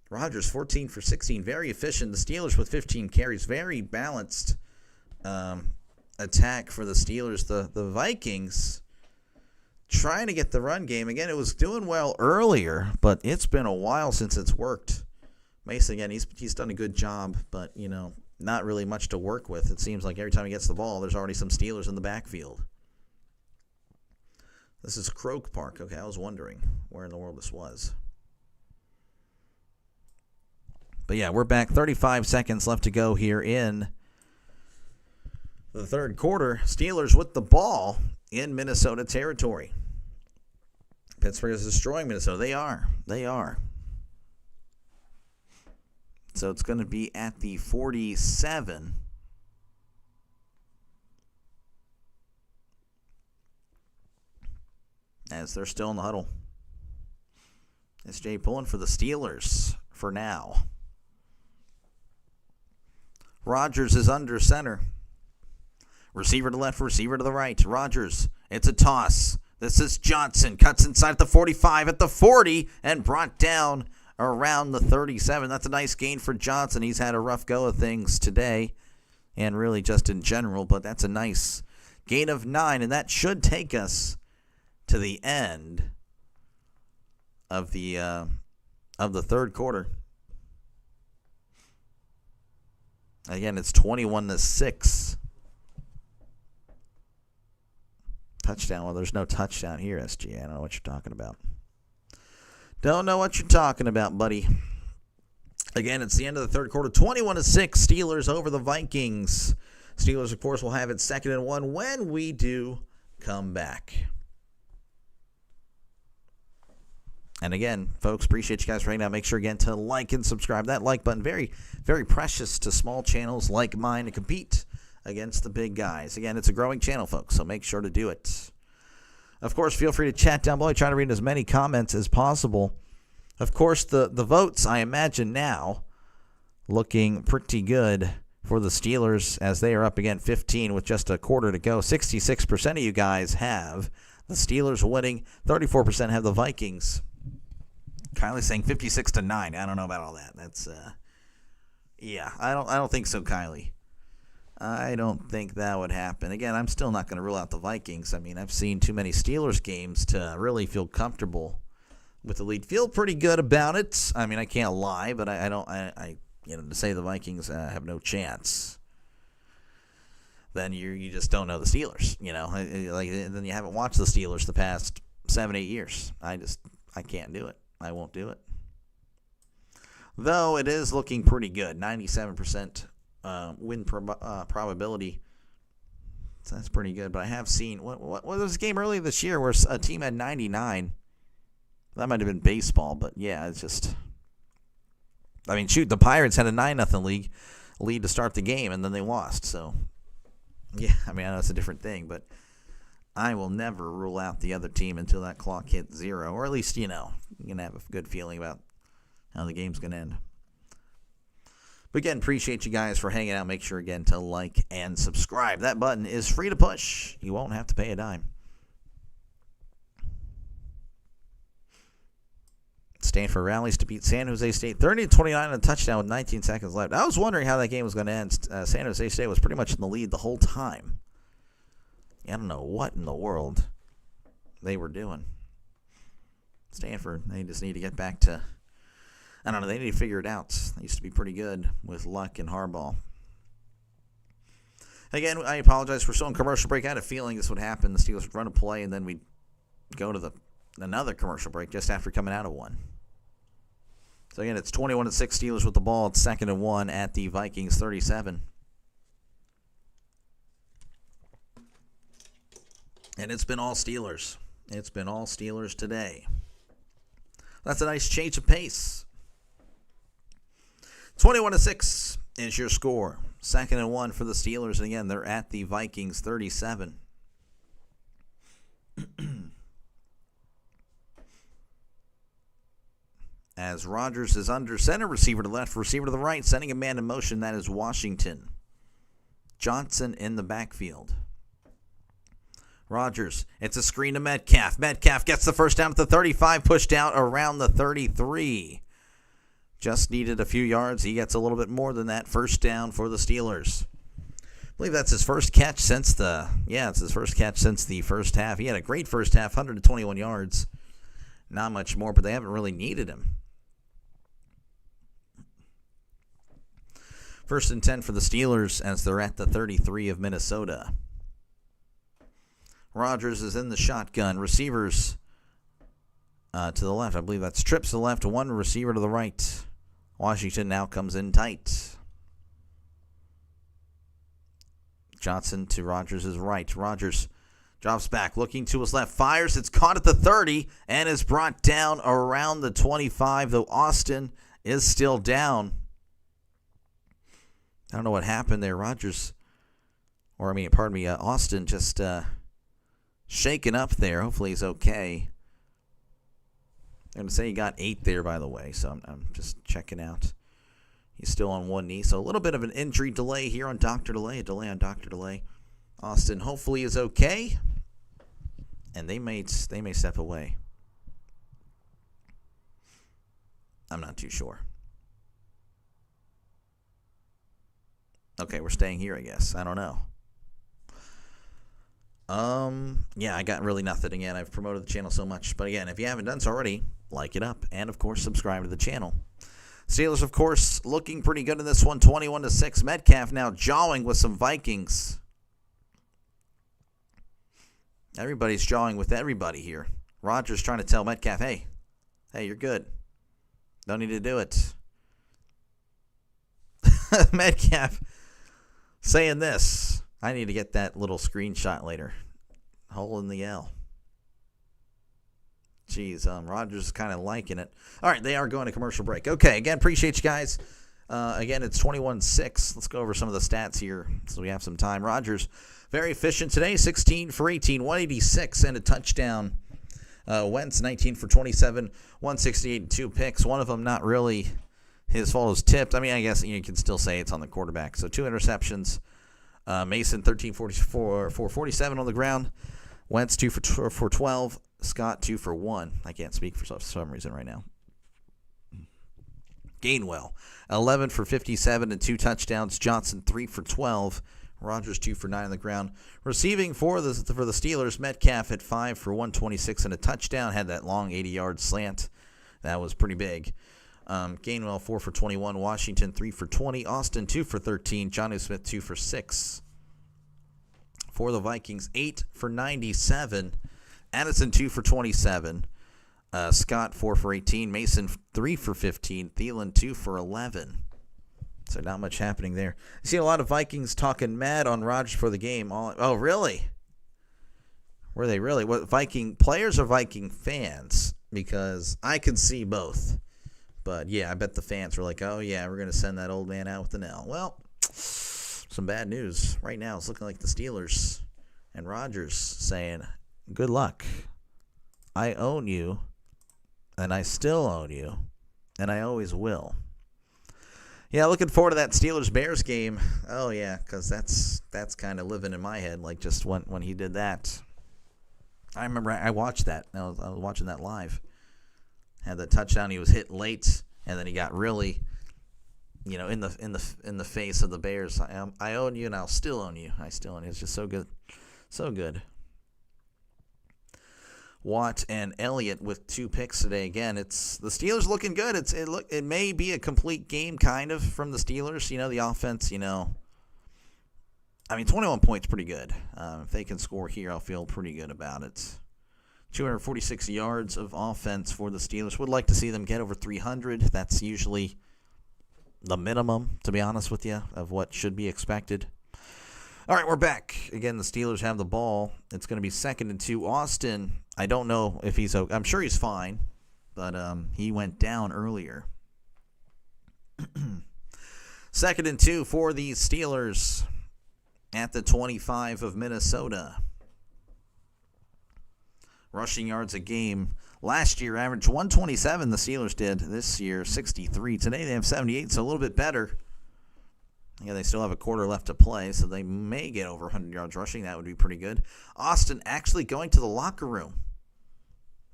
Rodgers 14 for 16, very efficient. The Steelers with 15 carries, very balanced attack for the Steelers. The Vikings trying to get the run game. Again, it was doing well earlier, but it's been a while since it's worked. Mason, again, he's done a good job, but, not really much to work with. It seems like every time he gets the ball, there's already some Steelers in the backfield. This is Croke Park. Okay, I was wondering where in the world this was. But yeah, we're back. 35 seconds left to go here in the third quarter. Steelers with the ball in Minnesota territory. Pittsburgh is destroying Minnesota. They are. So it's going to be at the 47. As they're still in the huddle. SJ pulling for the Steelers for now. Rodgers is under center. Receiver to left, receiver to the right. Rodgers, it's a toss. This is Johnson. Cuts inside at the 45, at the 40, and brought down around the 37. That's a nice gain for Johnson. He's had a rough go of things today, and really just in general, but that's a nice gain of 9, and that should take us to the end of the third quarter. Again, it's 21-6. Touchdown. Well, there's no touchdown here, SG. I don't know what you're talking about. Don't know what you're talking about, buddy. Again, it's the end of the third quarter. 21-6, Steelers over the Vikings. Steelers, of course, will have it 2nd and 1 when we do come back. And again, folks, appreciate you guys for hanging out. Make sure, again, to like and subscribe. That like button, very, very precious to small channels like mine to compete against the big guys. Again, it's a growing channel, folks, so make sure to do it. Of course, feel free to chat down below. I try to read as many comments as possible. Of course, the votes, I imagine now, looking pretty good for the Steelers as they are up again 15 with just a quarter to go. 66% of you guys have the Steelers winning. 34% have the Vikings. Kylie's saying 56-9. I don't know about all that. That's yeah, I don't think so, Kylie. I don't think that would happen. Again, I'm still not going to rule out the Vikings. I mean, I've seen too many Steelers games to really feel comfortable with the lead. Feel pretty good about it. I mean, I can't lie, but I don't to say the Vikings have no chance, then you just don't know the Steelers. Then you haven't watched the Steelers the past 7-8 years. I can't do it. I won't do it. Though it is looking pretty good, 97% win probability. So that's pretty good. But I have seen what was this game earlier this year where a team had 99. That might have been baseball, but yeah, it's just. I mean, shoot, the Pirates had a 9-0 lead to start the game, and then they lost. So, yeah, I mean, I know it's a different thing, but I will never rule out the other team until that clock hits 0, or at least, you're going to have a good feeling about how the game's going to end. But again, appreciate you guys for hanging out. Make sure, again, to like and subscribe. That button is free to push. You won't have to pay a dime. Stanford rallies to beat San Jose State 30-29 on a touchdown with 19 seconds left. I was wondering how that game was going to end. San Jose State was pretty much in the lead the whole time. I don't know what in the world they were doing. Stanford, they just need to get back to, I don't know, they need to figure it out. They used to be pretty good with Luck and Harbaugh. Again, I apologize for showing commercial break. I had a feeling this would happen. The Steelers would run a play, and then we'd go to another commercial break just after coming out of one. So, again, it's 21-6 Steelers with the ball. It's 2nd and 1 at the Vikings 37. And it's been all Steelers. It's been all Steelers today. That's a nice change of pace. 21-6 is your score. 2nd and 1 for the Steelers. And again, they're at the Vikings 37. As Rodgers is under center, receiver to left, receiver to the right, sending a man in motion. That is Washington. Johnson in the backfield. Rodgers, it's a screen to Metcalf. Metcalf gets the first down at the 35, pushed out around the 33. Just needed a few yards. He gets a little bit more than that. First down for the Steelers. I believe that's his first catch since it's his first catch since the first half. He had a great first half, 121 yards. Not much more, but they haven't really needed him. 1st and 10 for the Steelers as they're at the 33 of Minnesota. Rodgers is in the shotgun. Receivers to the left. I believe that's trips to the left, one receiver to the right. Washington now comes in tight. Johnson to Rodgers' right. Rodgers drops back, looking to his left, fires. It's caught at the 30 and is brought down around the 25, though Austin is still down. I don't know what happened there. Austin just shaken up there. Hopefully he's okay. I'm going to say he got 8 there, by the way, so I'm just checking out. He's still on one knee, so a little bit of an injury delay here on Dr. Delay, a delay on Dr. Delay. Austin hopefully is okay, and they may step away. I'm not too sure. Okay, we're staying here, I guess. I don't know. Yeah, I got really nothing again. I've promoted the channel so much. But again, if you haven't done so already, like it up. And, of course, subscribe to the channel. Steelers, of course, looking pretty good in this one, 21-6. Metcalf now jawing with some Vikings. Everybody's jawing with everybody here. Rodgers trying to tell Metcalf, hey, you're good. Don't need to do it. Metcalf saying this. I need to get that little screenshot later. Hole in the L. Jeez, Rodgers is kind of liking it. All right, they are going to commercial break. Okay, again, appreciate you guys. Again, it's 21-6. Let's go over some of the stats here so we have some time. Rodgers, very efficient today, 16 for 18, 186 and a touchdown. Wentz, 19 for 27, 168 and 2 picks. One of them not really his fault, was tipped. I mean, I guess you can still say it's on the quarterback. So 2 interceptions. Mason, 13 for 47 on the ground. Wentz, 2 for 12. Scott, 2 for 1. I can't speak for some reason right now. Gainwell, 11 for 57 and 2 touchdowns. Johnson, 3 for 12. Rodgers, 2 for 9 on the ground. Receiving for the Steelers, Metcalf at 5 for 126 and a touchdown. Had that long 80-yard slant. That was pretty big. Gainwell, 4 for 21. Washington, 3 for 20. Austin, 2 for 13. Jonnu Smith, 2 for 6. For the Vikings, 8 for 97. Addison, 2 for 27. Scott, 4 for 18. Mason, 3 for 15. Thielen, 2 for 11. So not much happening there. I see a lot of Vikings talking mad on Rodgers for the game. Oh, really? Were they really? What, Viking players or Viking fans? Because I can see both. But, yeah, I bet the fans were like, oh, yeah, we're going to send that old man out with an L. Well, some bad news. Right now it's looking like the Steelers and Rodgers saying, good luck. I own you, and I still own you, and I always will. Yeah, looking forward to that Steelers-Bears game. Oh, yeah, because that's kind of living in my head, like just when he did that. I remember I watched that. I was watching that live. Had the touchdown. He was hit late, and then he got really, in the face of the Bears. I own you, and I'll still own you. I still own you. It's just so good, so good. Watt and Elliott with 2 picks today. Again, it's the Steelers looking good. It may be a complete game kind of from the Steelers. The offense. 21 points pretty good. If they can score here, I'll feel pretty good about it. 246 yards of offense for the Steelers. Would like to see them get over 300. That's usually the minimum, to be honest with you, of what should be expected. All right, we're back. Again, the Steelers have the ball. It's going to be 2nd and 2. Austin, I don't know if he's okay. I'm sure he's fine, but he went down earlier. 2nd and 2 for the Steelers at the 25 of Minnesota. Rushing yards a game. Last year, averaged 127, the Steelers did. This year, 63. Today, they have 78, so a little bit better. Yeah, they still have a quarter left to play, so they may get over 100 yards rushing. That would be pretty good. Austin actually going to the locker room.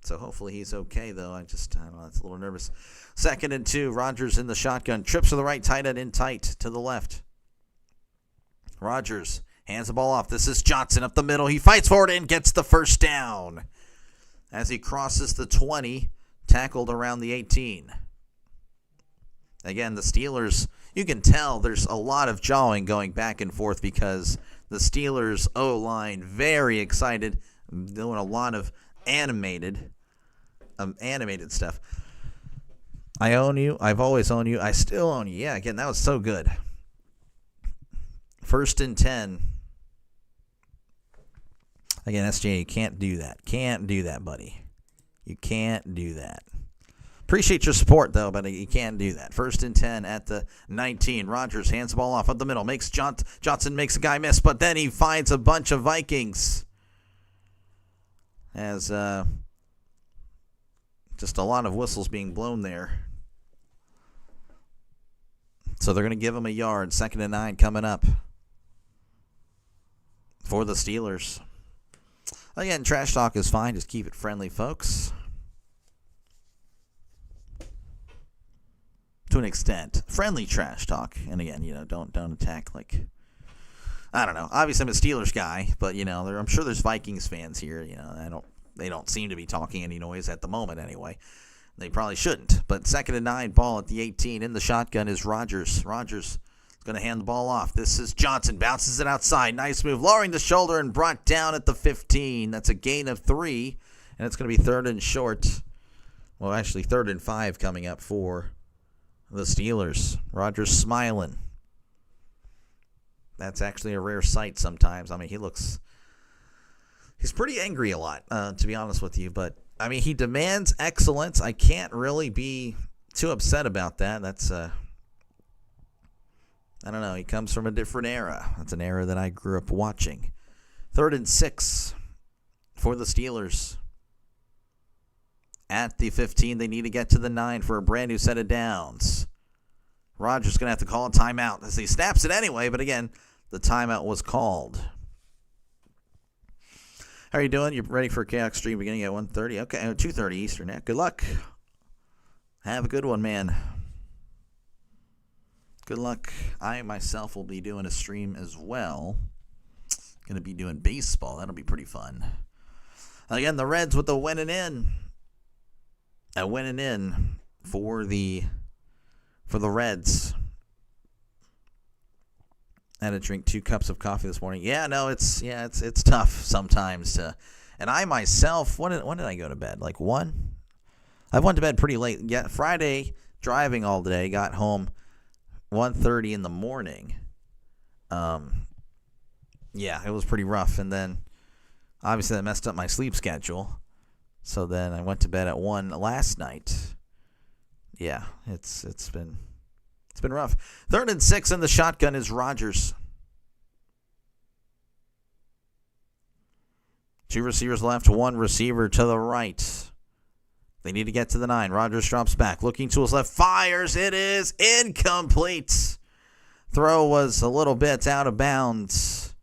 So hopefully he's okay, though. I don't know, that's a little nervous. 2nd and 2, Rodgers in the shotgun. Trips to the right, tight end in tight to the left. Rodgers hands the ball off. This is Johnson up the middle. He fights forward and gets the first down. As he crosses the 20, tackled around the 18. Again, the Steelers, you can tell there's a lot of jawing going back and forth because the Steelers O-line very excited, doing a lot of animated stuff. I own you. I've always owned you. I still own you. Yeah, again, that was so good. 1st and 10. Again, SJ, you can't do that. Can't do that, buddy. You can't do that. Appreciate your support, though, but you can't do that. 1st and 10 at the 19. Rodgers hands the ball off up the middle. Johnson makes a guy miss, but then he finds a bunch of Vikings. As just a lot of whistles being blown there. So they're going to give him a yard. 2nd and 9 coming up for the Steelers. Again, trash talk is fine. Just keep it friendly, folks. To an extent. Friendly trash talk. And again, don't attack like... I don't know. Obviously, I'm a Steelers guy, but, I'm sure there's Vikings fans here. They don't seem to be talking any noise at the moment anyway. They probably shouldn't. But 2nd and 9, ball at the 18. In the shotgun is Rodgers. Rodgers is going to hand the ball off. This is Johnson. Bounces it outside. Nice move. Lowering the shoulder and brought down at the 15. That's a gain of 3. And it's going to be 3rd and short. Well, actually, 3rd and 5 coming up for the Steelers. Rodgers smiling. That's actually a rare sight sometimes. He's pretty angry a lot, to be honest with you. But, he demands excellence. I can't really be too upset about that. That's, I don't know. He comes from a different era. That's an era that I grew up watching. 3rd and 6 for the Steelers. At the 15, they need to get to the 9 for a brand new set of downs. Rodgers going to have to call a timeout as he snaps it anyway, but again, the timeout was called. How are you doing? You're ready for a Chaos stream beginning at 1:30? Okay, 2:30 Eastern. Yeah, good luck. Have a good one, man. Good luck. I myself will be doing a stream as well. Going to be doing baseball. That'll be pretty fun. Again, the Reds with the winning in. A winning in for the Reds. I had to drink 2 cups of coffee this morning. Yeah, no, it's tough sometimes to. And I myself, when did I go to bed? Like 1? I went to bed pretty late. Yeah, Friday, driving all day, got home 1:30 in the morning. Yeah, it was pretty rough. And then, obviously, that messed up my sleep schedule. So then I went to bed at 1 last night. Yeah, it's been rough. 3rd and 6 in the shotgun is Rodgers. 2 receivers left, 1 receiver to the right. They need to get to the 9. Rodgers drops back, looking to his left, fires. It is incomplete. Throw was a little bit out of bounds.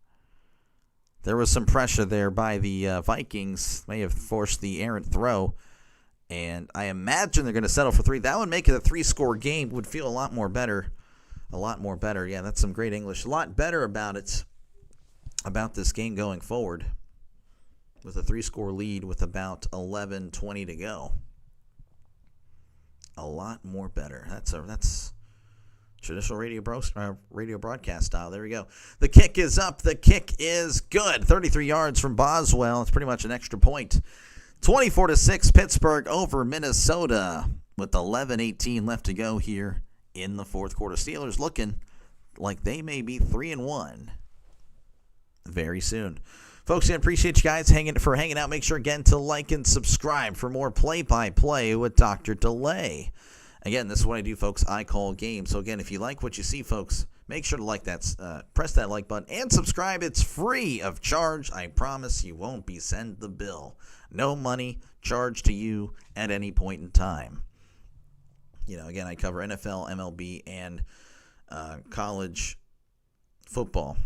There was some pressure there by the Vikings. May have forced the errant throw. And I imagine they're going to settle for 3. That would make it a 3-score game. Would feel a lot more better. A lot more better. Yeah, that's some great English. A lot better about it, about this game going forward, with a 3-score lead with about 11:20 to go. A lot more better. That's traditional radio broadcast style. There we go. The kick is up. The kick is good. 33 yards from Boswell. It's pretty much an extra point. 24-6 Pittsburgh over Minnesota with 11:18 left to go here in the fourth quarter. Steelers looking like they may be 3-1 very soon. Folks, I appreciate you guys hanging out. Make sure again to like and subscribe for more play-by-play with Dr. Delay. Again, this is what I do, folks. I call games. So again, if you like what you see, folks, make sure to like that, press that like button and subscribe. It's free of charge. I promise you won't be sent the bill. No money charged to you at any point in time. Again, I cover NFL, MLB, and college football.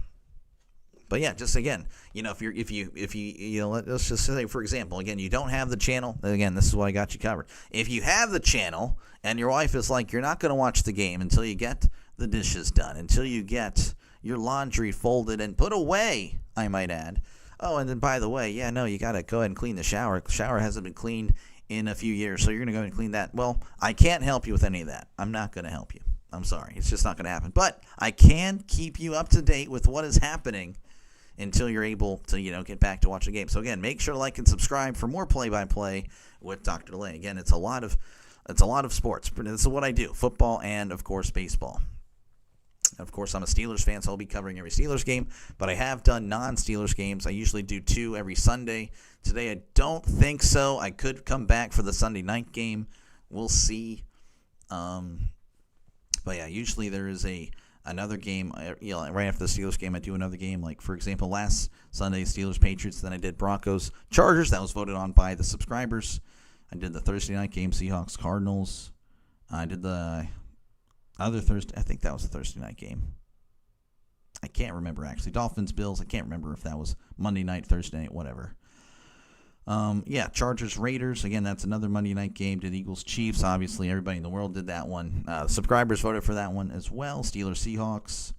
But yeah, just again, if you let's just say, for example, again, you don't have the channel. Again, this is what I got you covered. If you have the channel and your wife is like, you're not going to watch the game until you get the dishes done, until you get your laundry folded and put away, I might add. Oh, and then by the way, you got to go ahead and clean the shower. The shower hasn't been cleaned in a few years, so you're going to go ahead and clean that. Well, I can't help you with any of that. I'm not going to help you. I'm sorry. It's just not going to happen. But I can keep you up to date with what is happening until you're able to, get back to watching the game. So again, make sure to like and subscribe for more play-by-play with Dr. Delay. Again, it's a lot of sports. This is what I do: football and, of course, baseball. Of course, I'm a Steelers fan, so I'll be covering every Steelers game. But I have done non-Steelers games. I usually do 2 every Sunday. Today, I don't think so. I could come back for the Sunday night game. We'll see. But yeah, usually there is another game. Right after the Steelers game, I do another game. Like, for example, last Sunday, Steelers-Patriots. Then I did Broncos-Chargers. That was voted on by the subscribers. I did the Thursday night game, Seahawks-Cardinals. I did the other Thursday. I think that was the Thursday night game. I can't remember, actually. Dolphins-Bills. I can't remember if that was Monday night, Thursday night, whatever. Chargers-Raiders. Again, that's another Monday night game. Did Eagles-Chiefs. Obviously, everybody in the world did that one. Subscribers voted for that one as well. Steelers-Seahawks.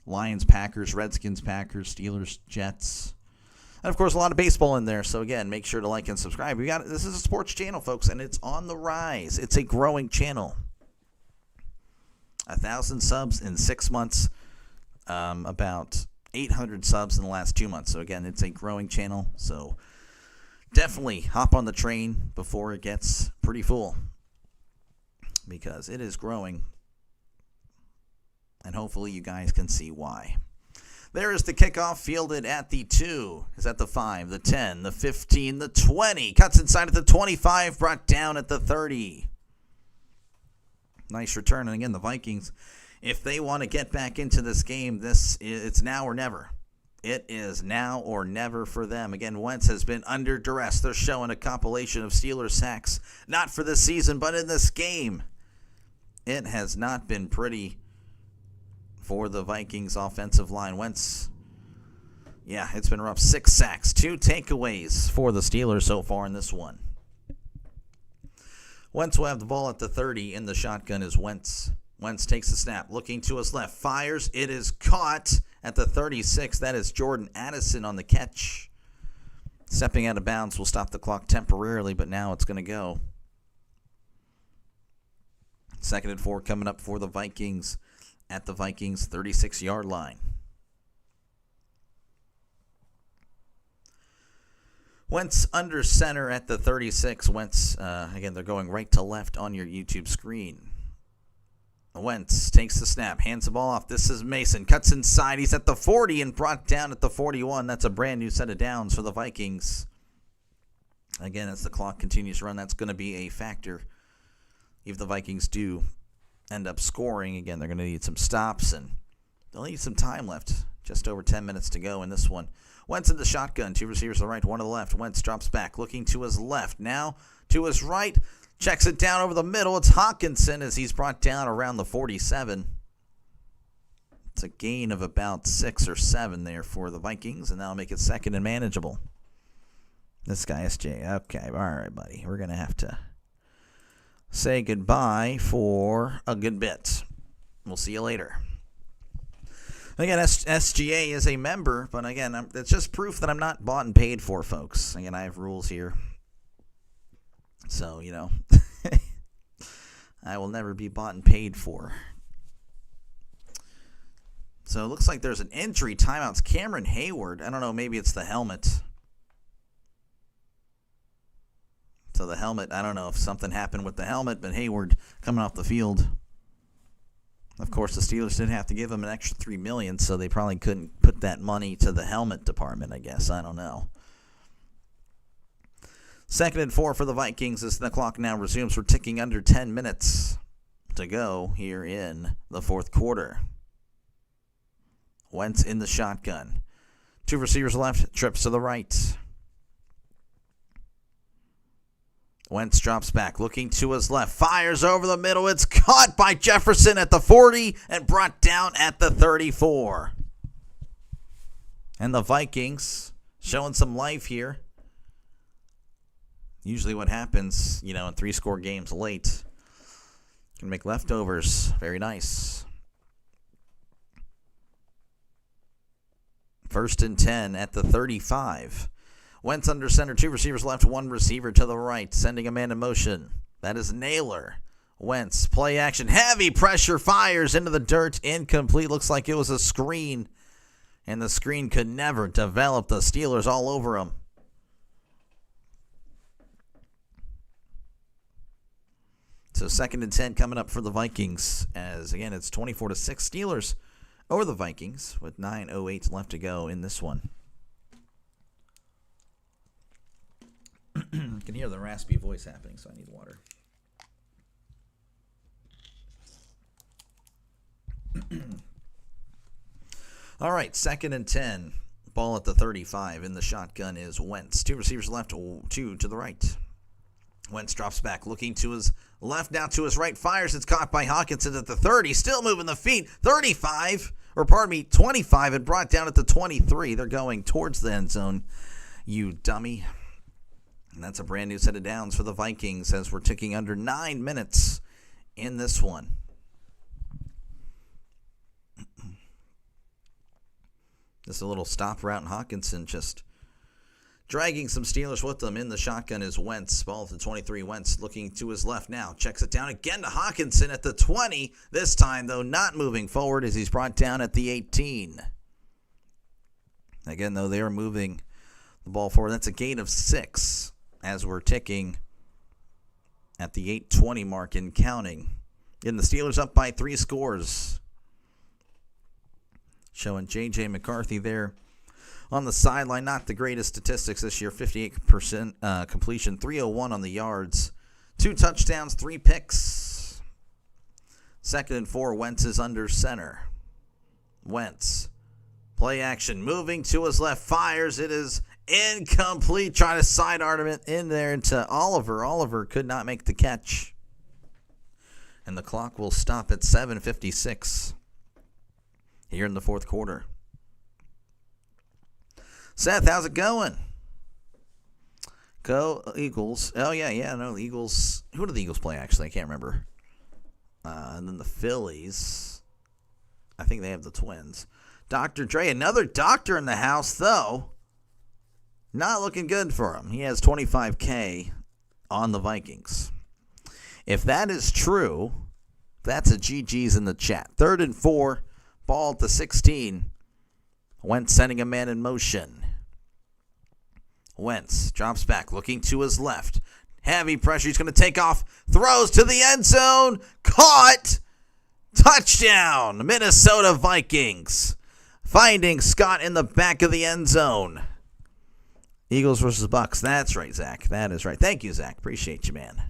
Lions-Packers. Redskins-Packers. Steelers-Jets. And, of course, a lot of baseball in there. So, again, make sure to like and subscribe. This is a sports channel, folks, and it's on the rise. It's a growing channel. 1,000 subs in 6 months. About 800 subs in the last 2 months. So, again, it's a growing channel. So, definitely hop on the train before it gets pretty full, because it is growing. And hopefully you guys can see why. There is the kickoff, fielded at the 2, is at the 5, the 10, the 15, the 20. Cuts inside at the 25, brought down at the 30. Nice return. And again, the Vikings, if they want to get back into this game, it's now or never. It is now or never for them. Again, Wentz has been under duress. They're showing a compilation of Steelers sacks, not for this season, but in this game. It has not been pretty for the Vikings offensive line. Wentz, it's been rough. 6 sacks, 2 takeaways for the Steelers so far in this one. Wentz will have the ball at the 30. In the shotgun is Wentz. Wentz takes the snap, looking to his left, fires. It is caught at the 36. That is Jordan Addison on the catch. Stepping out of bounds will stop the clock temporarily, but now it's going to go. 2nd and 4 coming up for the Vikings at the Vikings 36-yard line. Wentz under center at the 36. Wentz, again, they're going right to left on your YouTube screen. Wentz takes the snap, hands the ball off. This is Mason, cuts inside. He's at the 40 and brought down at the 41. That's a brand new set of downs for the Vikings. Again, as the clock continues to run, that's going to be a factor. If the Vikings do end up scoring, again, they're going to need some stops, and they'll need some time left. Just over 10 minutes to go in this one. Wentz in the shotgun. 2 receivers to the right, 1 to the left. Wentz drops back, looking to his left. Now to his right. Checks it down over the middle. It's Hawkinson as he's brought down around the 47. It's a gain of about 6 or 7 there for the Vikings, and that'll make it 2nd and manageable. This guy is Jay. Okay, all right, buddy. We're going to have to say goodbye for a good bit. We'll see you later. Again, SGA is a member, but again, it's just proof that I'm not bought and paid for, folks. Again, I have rules here. So, I will never be bought and paid for. So it looks like there's an injury timeout. It's Cameron Hayward. I don't know, maybe it's the helmet. So the helmet, I don't know if something happened with the helmet, but Hayward coming off the field. Of course, the Steelers did have to give him an extra $3 million, so they probably couldn't put that money to the helmet department, I guess. I don't know. 2nd and 4 for the Vikings as the clock now resumes. We're ticking under 10 minutes to go here in the fourth quarter. Wentz in the shotgun. 2 receivers left, trips to the right. Wentz drops back, looking to his left, fires over the middle. It's caught by Jefferson at the 40 and brought down at the 34. And the Vikings showing some life here. Usually what happens, in 3-score games late. Can make leftovers. Very nice. 1st and 10 at the 35. Wentz under center, 2 receivers left, 1 receiver to the right, sending a man in motion. That is Naylor. Wentz, play action, heavy pressure, fires into the dirt, incomplete. Looks like it was a screen, and the screen could never develop. The Steelers all over him. So 2nd and 10 coming up for the Vikings, as again it's 24-6 Steelers over the Vikings with 9:08 left to go in this one. I can hear the raspy voice happening, so I need water. All right, 2nd and 10. Ball at the 35. In the shotgun is Wentz. 2 receivers left, 2 to the right. Wentz drops back, looking to his left, now to his right. Fires. It's caught by Hawkinson at the 30. Still moving the feet. 25, or pardon me, 25, and brought down at the 23. They're going towards the end zone, you dummy. And that's a brand new set of downs for the Vikings as we're ticking under 9 minutes in this one. Just a little stop route, and Hawkinson just dragging some Steelers with them. In the shotgun is Wentz. Ball at the 23. Wentz looking to his left now. Checks it down again to Hawkinson at the 20. This time, though, not moving forward as he's brought down at the 18. Again, though, they are moving the ball forward. That's a gain of 6. As we're ticking at the 8:20 mark and counting. And the Steelers up by 3 scores. Showing J.J. McCarthy there on the sideline. Not the greatest statistics this year. 58% completion, 301 on the yards. 2 touchdowns, 3 picks. 2nd and 4, Wentz is under center. Wentz. Play action, moving to his left, fires. It is incomplete. Trying to side arm it in there into Oliver. Oliver could not make the catch. And the clock will stop at 7:56 here in the fourth quarter. Seth, how's it going? Go Eagles. Oh, yeah, no, the Eagles. Who did the Eagles play, actually? I can't remember. And then the Phillies. I think they have the Twins. Dr. Dre, another doctor in the house, though. Not looking good for him. He has $25K on the Vikings. If that is true, that's a GG's in the chat. 3rd and 4, ball at the 16. Wentz sending a man in motion. Wentz drops back, looking to his left. Heavy pressure. He's going to take off. Throws to the end zone. Caught. Touchdown. Minnesota Vikings. Finding Scott in the back of the end zone. Eagles versus Bucks. That's right, Zach. That is right. Thank you, Zach. Appreciate you, man.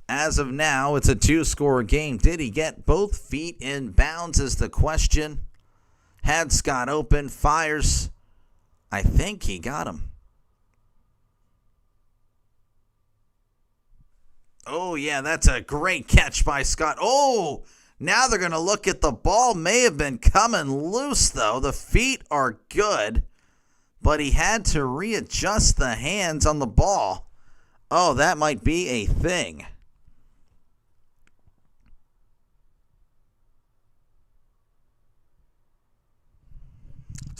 As of now, it's a 2-score game. Did he get both feet in bounds is the question. Had Scott open. Fires. I think he got him. Oh, yeah, that's a great catch by Scott. Oh, now they're going to look at the ball. May have been coming loose, though. The feet are good, but he had to readjust the hands on the ball. Oh, that might be a thing.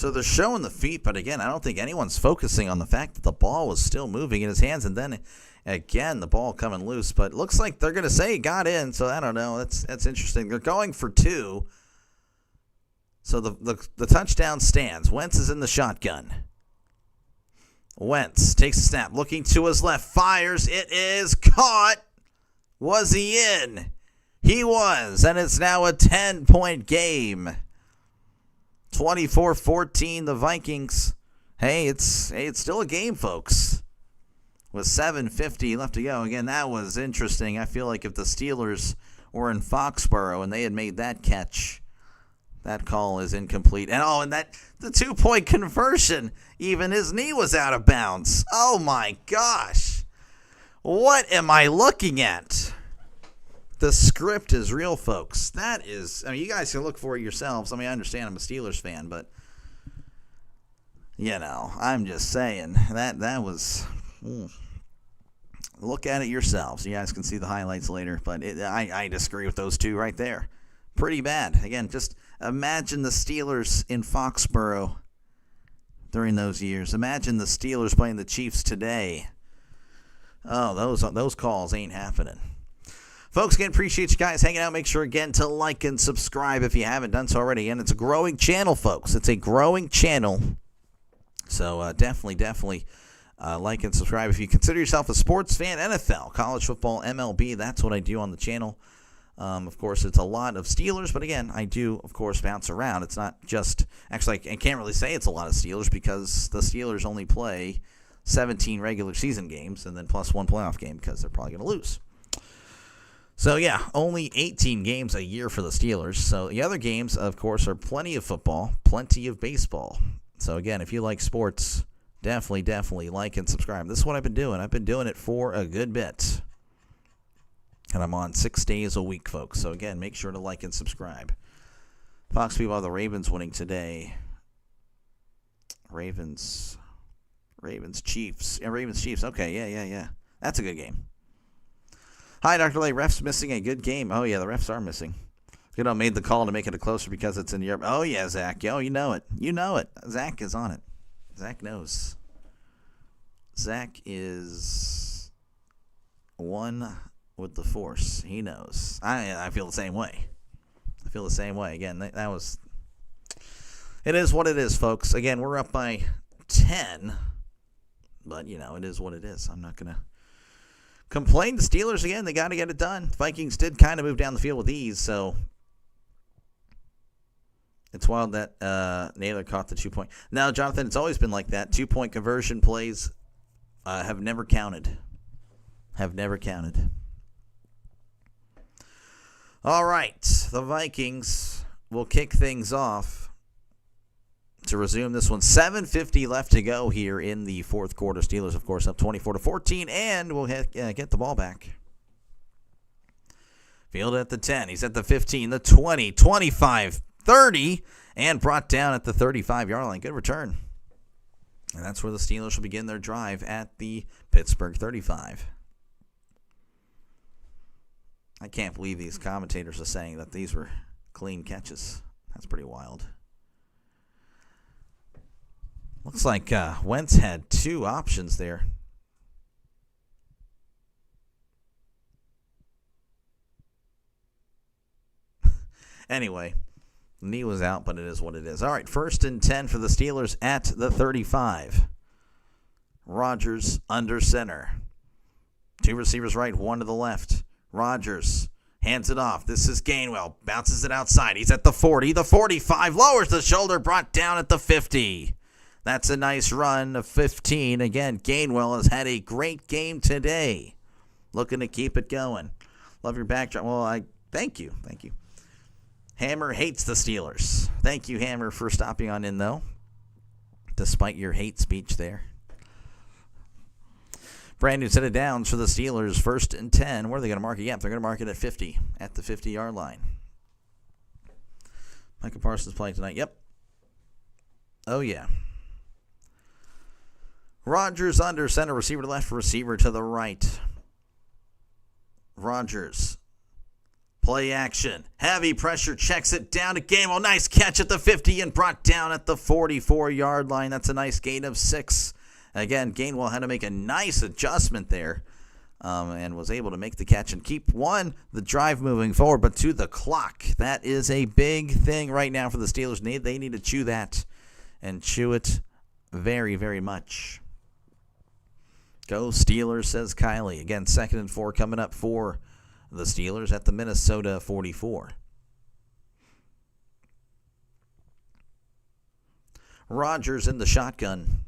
So they're showing the feet, but again, I don't think anyone's focusing on the fact that the ball was still moving in his hands, and then again the ball coming loose. But it looks like they're going to say it got in, so I don't know. That's interesting. They're going for 2. So the touchdown stands. Wentz is in the shotgun. Wentz takes a snap, looking to his left, fires. It is caught. Was he in? He was, and it's now a 10-point game. 24-14, the Vikings. Hey, it's still a game, folks. With 7:50 left to go. Again, that was interesting. I feel like if the Steelers were in Foxborough and they had made that catch, that call is incomplete. And that the 2-point conversion, even his knee was out of bounds. Oh my gosh. What am I looking at? The script is real, folks. That is, you guys can look for it yourselves. I understand I'm a Steelers fan, but, I'm just saying. That was, look at it yourselves. You guys can see the highlights later, but I disagree with those two right there. Pretty bad. Again, just imagine the Steelers in Foxborough during those years. Imagine the Steelers playing the Chiefs today. Oh, those calls ain't happening. Folks, again, appreciate you guys hanging out. Make sure, again, to like and subscribe if you haven't done so already. And it's a growing channel, folks. It's a growing channel. So definitely like and subscribe. If you consider yourself a sports fan, NFL, college football, MLB, that's what I do on the channel. Of course, it's a lot of Steelers. But, again, I do, of course, bounce around. It's not just – actually, I can't really say it's a lot of Steelers because the Steelers only play 17 regular season games and then plus 1 playoff game because they're probably going to lose. So, yeah, only 18 games a year for the Steelers. So, the other games, of course, are plenty of football, plenty of baseball. So, again, if you like sports, definitely like and subscribe. This is what I've been doing. I've been doing it for a good bit. And I'm on 6 days a week, folks. So, again, make sure to like and subscribe. Fox people have the Ravens winning today. Ravens, Chiefs. Yeah, Ravens, Chiefs. Okay, yeah. That's a good game. Hi, Dr. Lay. Refs missing a good game. Oh, yeah, the refs are missing. Made the call to make it a closer because it's in Europe. Oh, yeah, Zach. Oh, you know it. Zach is on it. Zach knows. Zach is one with the force. He knows. I feel the same way. Again, that was... It is what it is, folks. Again, we're up by 10. But, it is what it is. I'm not going to complain. The Steelers, again, they got to get it done. Vikings did kind of move down the field with ease, so it's wild that Naylor caught the 2-point. Now, Jonathan, it's always been like that. 2-point conversion plays have never counted. All right, the Vikings will kick things off to resume this one. 7:50 left to go here in the fourth quarter. Steelers, of course, up 24-14, and we'll get the ball back. Field at the 10. He's at the 15, the 20, 25, 30, and brought down at the 35-yard line. Good return. And that's where the Steelers will begin their drive at the Pittsburgh 35. I can't believe these commentators are saying that these were clean catches. That's pretty wild. Looks like Wentz had 2 options there. Anyway, knee was out, but it is what it is. All right, 1st and 10 for the Steelers at the 35. Rodgers under center. 2 receivers right, 1 to the left. Rodgers hands it off. This is Gainwell. Bounces it outside. He's at the 40, the 45. Lowers the shoulder, brought down at the 50. That's a nice run of 15. Again, Gainwell has had a great game today. Looking to keep it going. Love your backdrop. Well, thank you. Hammer hates the Steelers. Thank you, Hammer, for stopping on in, though, despite your hate speech there. Brand new set of downs for the Steelers. 1st and 10. Where are they going to mark it? Yep, they're going to mark it at 50, at the 50-yard line. Micah Parsons playing tonight. Yep. Oh, yeah. Rodgers under center, receiver to left, receiver to the right. Rodgers Play action. Heavy pressure, checks it down to Gainwell. Nice catch at the 50 and brought down at the 44-yard line. That's a nice gain of 6. Again, Gainwell had to make a nice adjustment there and was able to make the catch and keep, the drive moving forward, but 2, the clock. That is a big thing right now for the Steelers. They need to chew that and chew it very, very much. Go Steelers, says Kylie. Again, 2nd and 4 coming up for the Steelers at the Minnesota 44. Rodgers in the shotgun.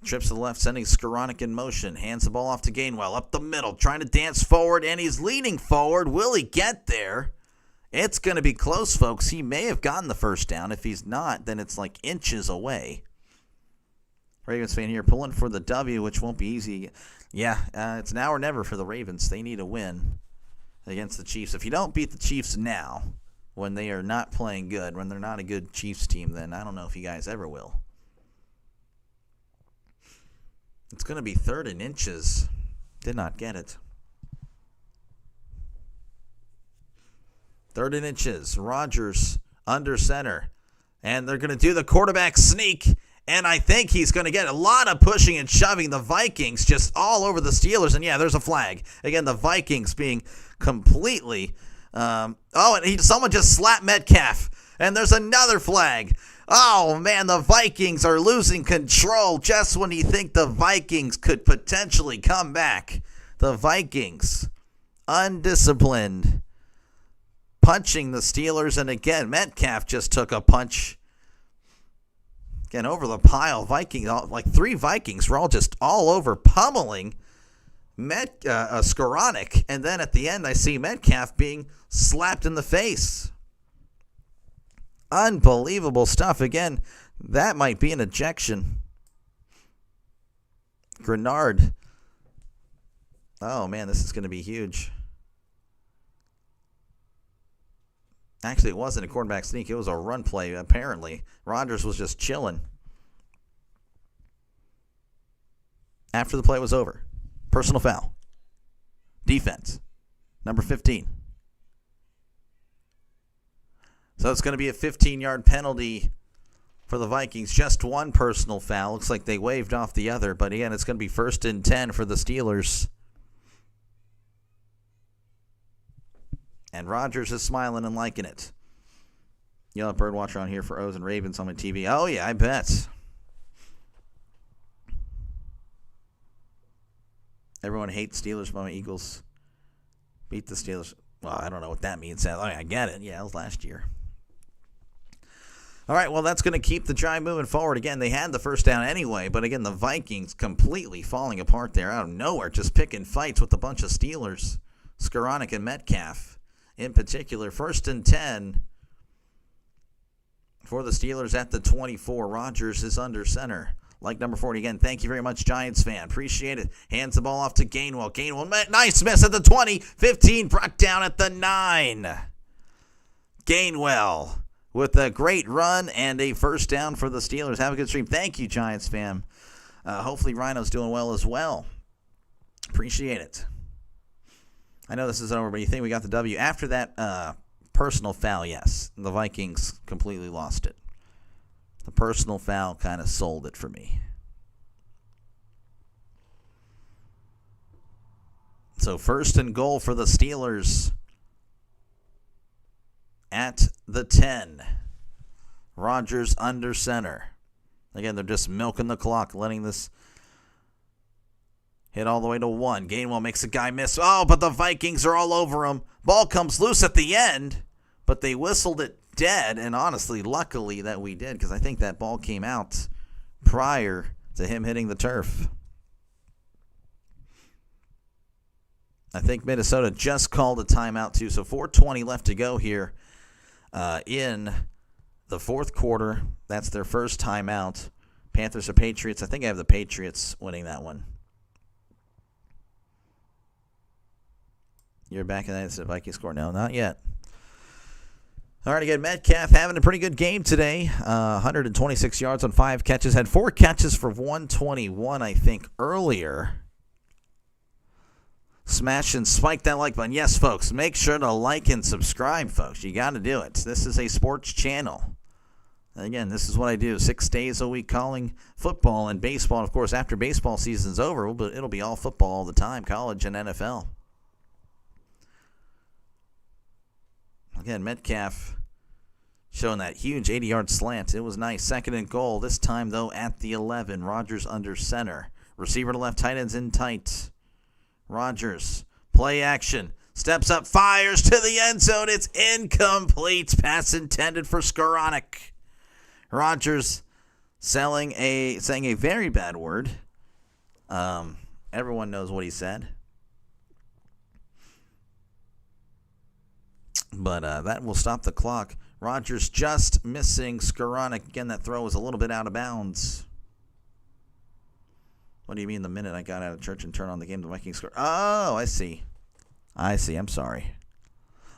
Trips to the left, sending Skowronek in motion. Hands the ball off to Gainwell. Up the middle, trying to dance forward, and he's leaning forward. Will he get there? It's going to be close, folks. He may have gotten the first down. If he's not, then it's like inches away. Ravens fan here pulling for the W, which won't be easy. Yeah, it's now or never for the Ravens. They need a win against the Chiefs. If you don't beat the Chiefs now, when they are not playing good, when they're not a good Chiefs team, then I don't know if you guys ever will. It's going to be 3rd and inches. Did not get it. 3rd and inches. Rodgers under center. And they're going to do the quarterback sneak. And I think he's going to get a lot of pushing and shoving. The Vikings just all over the Steelers. And, yeah, there's a flag. Again, the Vikings being completely and someone just slapped Metcalf. And there's another flag. Oh, man, the Vikings are losing control just when you think the Vikings could potentially come back. The Vikings, undisciplined, punching the Steelers. And, again, Metcalf just took a punch. Again, over the pile, Vikings, like 3 Vikings were all just all over pummeling Skowronek. And then at the end, I see Metcalf being slapped in the face. Unbelievable stuff. Again, that might be an ejection. Grenard. Oh, man, this is going to be huge. Actually, it wasn't a quarterback sneak. It was a run play, apparently. Rodgers was just chilling. After the play was over. Personal foul. Defense. Number 15. So it's going to be a 15-yard penalty for the Vikings. Just 1 personal foul. Looks like they waved off the other. But again, it's going to be 1st and 10 for the Steelers. And Rodgers is smiling and liking it. Yellow Bird Watcher on here for O's and Ravens on my TV. Oh, yeah, I bet. Everyone hates Steelers, but my Eagles beat the Steelers. Well, I don't know what that means. I get it. Yeah, it was last year. All right, well, that's going to keep the drive moving forward. Again, they had the first down anyway, but again, the Vikings completely falling apart there out of nowhere, just picking fights with a bunch of Steelers. Skowronek and Metcalf in particular. 1st and 10 for the Steelers at the 24. Rodgers is under center. Like number 40 again. Thank you very much, Giants fan. Appreciate it. Hands the ball off to Gainwell. Gainwell, nice miss at the 20. 15 brought down at the 9. Gainwell with a great run and a first down for the Steelers. Have a good stream. Thank you, Giants fan. Hopefully Rhino's doing well as well. Appreciate it. I know this isn't over, but you think we got the W. After that personal foul, yes. The Vikings completely lost it. The personal foul kind of sold it for me. So 1st and goal for the Steelers at the 10. Rodgers under center. Again, they're just milking the clock, letting this hit all the way to 1. Gainwell makes a guy miss. Oh, but the Vikings are all over him. Ball comes loose at the end, but they whistled it dead. And honestly, luckily that we did, because I think that ball came out prior to him hitting the turf. I think Minnesota just called a timeout too. So 4:20 left to go here in the 4th quarter. That's their first timeout. Panthers or Patriots? I think I have the Patriots winning that one. You're back in that Vikings score? No, not yet. All right, again, Metcalf having a pretty good game today. 126 yards on 5 catches. Had 4 catches for 121, I think, earlier. Smash and spike that like button. Yes, folks, make sure to like and subscribe, folks. You got to do it. This is a sports channel. Again, this is what I do. 6 days a week calling football and baseball. And of course, after baseball season's over, it'll be all football all the time, college and NFL. Again, Metcalf showing that huge 80-yard slant. It was nice. 2nd and goal. This time, though, at the 11. Rodgers under center. Receiver to left. Tight ends in tight. Rodgers. Play action. Steps up. Fires to the end zone. It's incomplete. Pass intended for Skowronek. Rodgers saying a very bad word. Everyone knows what he said. But that will stop the clock. Rodgers just missing Skowronek. Again, that throw was a little bit out of bounds. What do you mean the minute I got out of church and turned on the game, the Vikings score? Oh, I see. I'm sorry.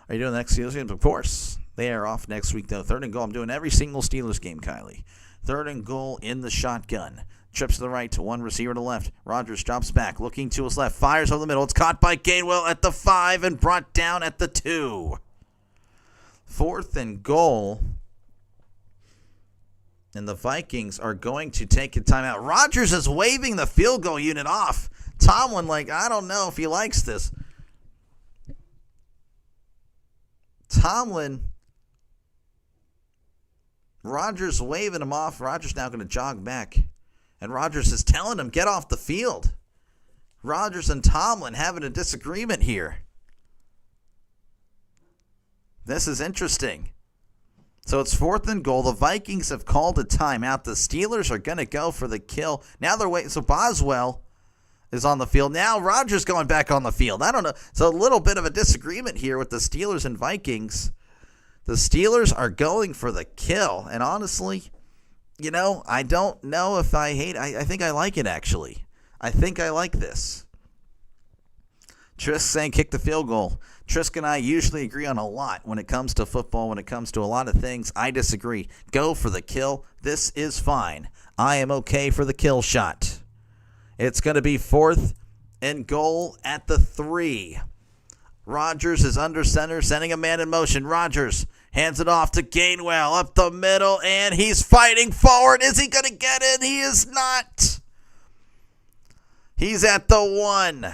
Are you doing the next Steelers game? Of course. They are off next week, though. 3rd and goal. I'm doing every single Steelers game, Kylie. 3rd and goal in the shotgun. Trips to the right to one receiver to left. Rodgers drops back, looking to his left. Fires over the middle. It's caught by Gainwell at the 5 and brought down at the 2. 4th and goal. And the Vikings are going to take a timeout. Rodgers is waving the field goal unit off. Tomlin, I don't know if he likes this. Tomlin, Rodgers waving him off. Rodgers now going to jog back. And Rodgers is telling him, get off the field. Rodgers and Tomlin having a disagreement here. This is interesting. So it's 4th and goal. The Vikings have called a timeout. The Steelers are going to go for the kill. Now they're waiting. So Boswell is on the field. Now Rodgers going back on the field. I don't know. It's a little bit of a disagreement here with the Steelers and Vikings. The Steelers are going for the kill. And honestly, I don't know if I hate it. I think I like it, actually. I think I like this. Trisk saying kick the field goal. Trisk and I usually agree on a lot when it comes to football, when it comes to a lot of things. I disagree. Go for the kill. This is fine. I am okay for the kill shot. It's going to be 4th and goal at the 3. Rodgers is under center, sending a man in motion. Rodgers hands it off to Gainwell up the middle, and he's fighting forward. Is he going to get it? He is not. He's at the 1.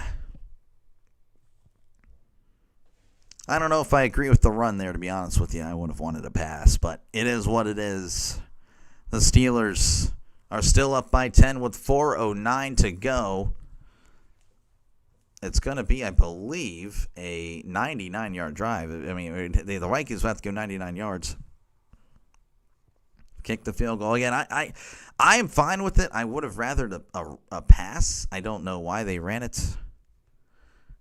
I don't know if I agree with the run there, to be honest with you. I would have wanted a pass, but it is what it is. The Steelers are still up by 10 with 4:09 to go. It's going to be, I believe, a 99-yard drive. I mean, the Vikings have to go 99 yards. Kick the field goal. Again, I am fine with it. I would have rathered a pass. I don't know why they ran it.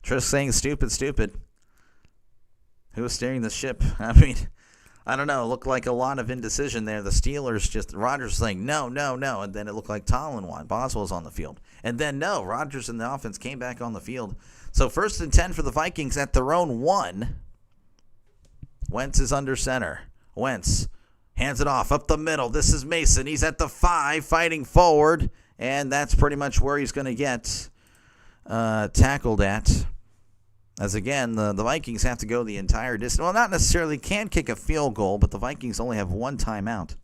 Trish saying stupid. Who was steering the ship? I mean, I don't know. It looked like a lot of indecision there. The Steelers Rodgers saying no. And then it looked like Tomlin won. Boswell's on the field. And then no, Rodgers and the offense came back on the field. So 1st and 10 for the Vikings at their own 1. Wentz is under center. Wentz hands it off up the middle. This is Mason. He's at the 5 fighting forward. And that's pretty much where he's going to get tackled at. As again, the Vikings have to go the entire distance. Well, not necessarily can kick a field goal, but the Vikings only have 1 timeout.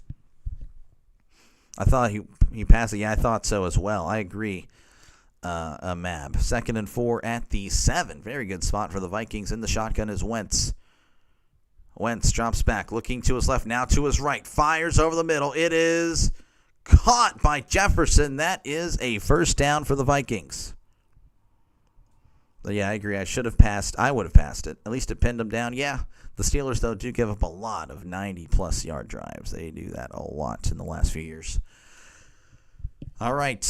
I thought he passed it. Yeah, I thought so as well. I agree. Mab. 2nd and 4 at the 7. Very good spot for the Vikings. In the shotgun is Wentz. Wentz drops back, looking to his left, now to his right. Fires over the middle. It is caught by Jefferson. That is a first down for the Vikings. But yeah, I agree. I should have passed. I would have passed it. At least it pinned them down. Yeah, the Steelers, though, do give up a lot of 90-plus yard drives. They do that a lot in the last few years. All right.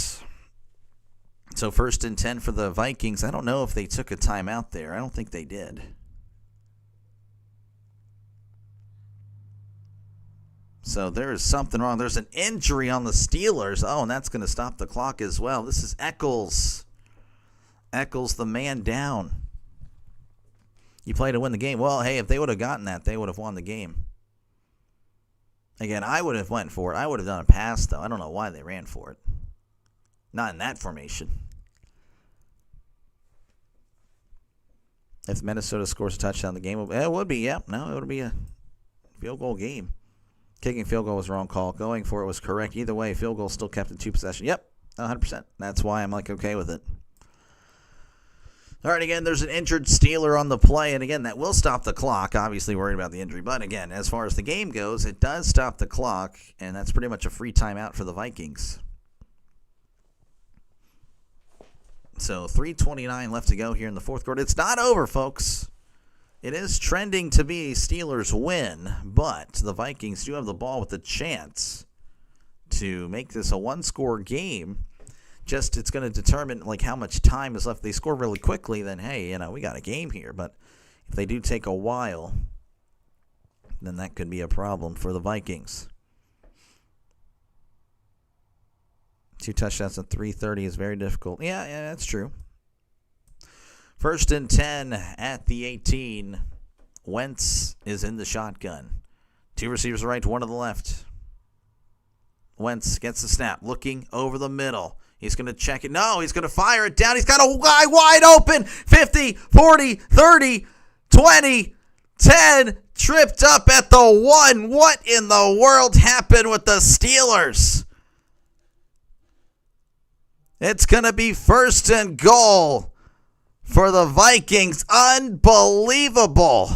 So 1st and 10 for the Vikings. I don't know if they took a timeout there. I don't think they did. So there is something wrong. There's an injury on the Steelers. Oh, and that's going to stop the clock as well. This is Eccles. Eccles, the man down. You play to win the game. Well, hey, if they would have gotten that, they would have won the game. Again, I would have went for it. I would have done a pass, though. I don't know why they ran for it. Not in that formation. If Minnesota scores a touchdown, the game it would be, yeah. No, it would be a field goal game. Kicking field goal was the wrong call. Going for it was correct. Either way, field goal still kept in 2 possessions. Yep, 100%. That's why I'm like okay with it. All right, again, there's an injured Steeler on the play, and again, that will stop the clock. Obviously worried about the injury, but again, as far as the game goes, it does stop the clock, and that's pretty much a free timeout for the Vikings. So 3:29 left to go here in the fourth quarter. It's not over, folks. It is trending to be a Steelers win, but the Vikings do have the ball with a chance to make this a one-score game. Just it's going to determine like how much time is left. If they score really quickly, then hey, we got a game here. But if they do take a while, then that could be a problem for the Vikings. 2 touchdowns in 3:30 is very difficult. Yeah, that's true. 1st and 10 at the 18. Wentz is in the shotgun. 2 receivers right, 1 to the left. Wentz gets the snap, looking over the middle. He's going to check it. No, he's going to fire it down. He's got a guy wide open. 50, 40, 30, 20, 10. Tripped up at the 1. What in the world happened with the Steelers? It's going to be 1st and goal for the Vikings. Unbelievable.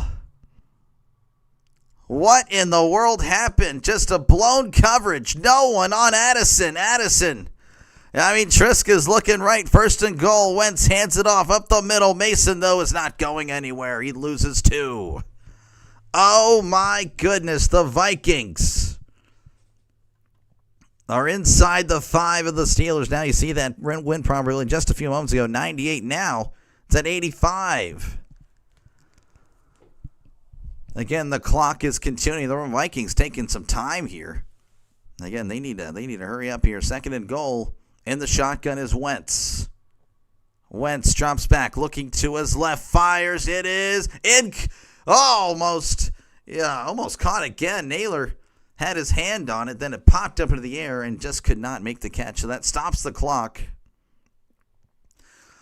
What in the world happened? Just a blown coverage. No one on Addison. Triska's looking right. 1st and goal. Wentz hands it off up the middle. Mason, though, is not going anywhere. He loses 2. Oh, my goodness. The Vikings are inside the 5 of the Steelers. Now you see that win probably just a few moments ago. 98 now. It's at 85. Again, the clock is continuing. The Vikings taking some time here. Again, they need to hurry up here. 2nd and goal. In the shotgun is Wentz. Wentz drops back, looking to his left, fires. It is in. Almost caught again. Naylor had his hand on it, then it popped up into the air and just could not make the catch. So that stops the clock.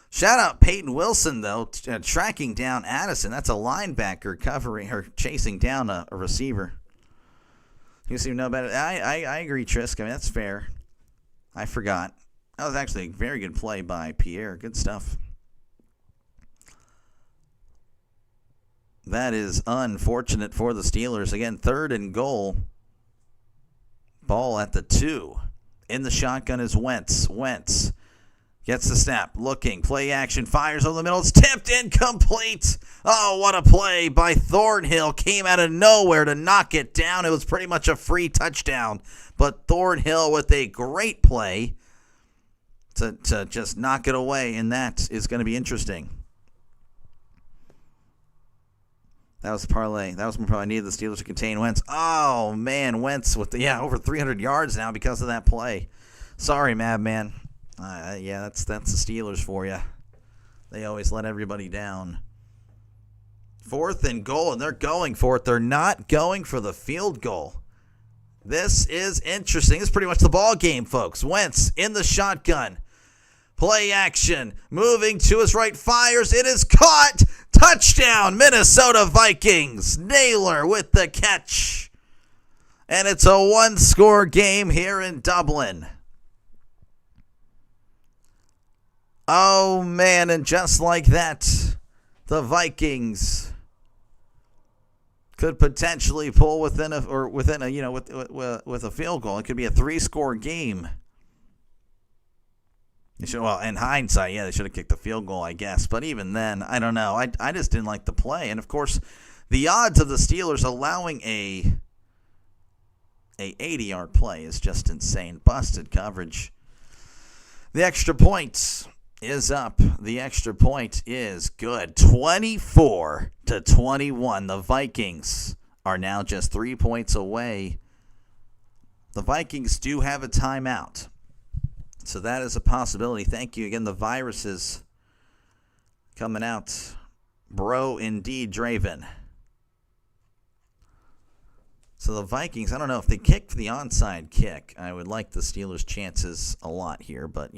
Shout out Peyton Wilson, though, tracking down Addison. That's a linebacker covering or chasing down a receiver. You seem to know better. I agree, Trisk. That's fair. I forgot. That was actually a very good play by Pierre. Good stuff. That is unfortunate for the Steelers. Again, 3rd and goal. Ball at the 2. In the shotgun is Wentz. Wentz gets the snap. Looking. Play action. Fires over the middle. It's tipped. Incomplete. Oh, what a play by Thornhill. Came out of nowhere to knock it down. It was pretty much a free touchdown. But Thornhill with a great play to just knock it away, and that is going to be interesting. That was the parlay. That was probably needed the Steelers to contain Wentz. Oh, man, Wentz with over 300 yards now because of that play. Sorry, Madman. That's the Steelers for you. They always let everybody down. 4th and goal, and they're going for it. They're not going for the field goal. This is interesting. This is pretty much the ball game, folks. Wentz in the shotgun. Play action. Moving to his right. Fires. It is caught. Touchdown, Minnesota Vikings. Naylor with the catch. And it's a 1-score game here in Dublin. Oh, man. And just like that, the Vikings could potentially pull within a with a field goal. It could be a 3-score game. In hindsight, they should have kicked the field goal, I guess. But even then, I don't know. I just didn't like the play. And of course, the odds of the Steelers allowing a 80-yard play is just insane. Busted coverage. The extra point is up. The extra point is good. 24-21. The Vikings are now just 3 points away. The Vikings do have a timeout. So that is a possibility. Thank you again. The viruses coming out. Bro, indeed, Draven. So the Vikings, I don't know if they kick the onside kick. I would like the Steelers' chances a lot here, but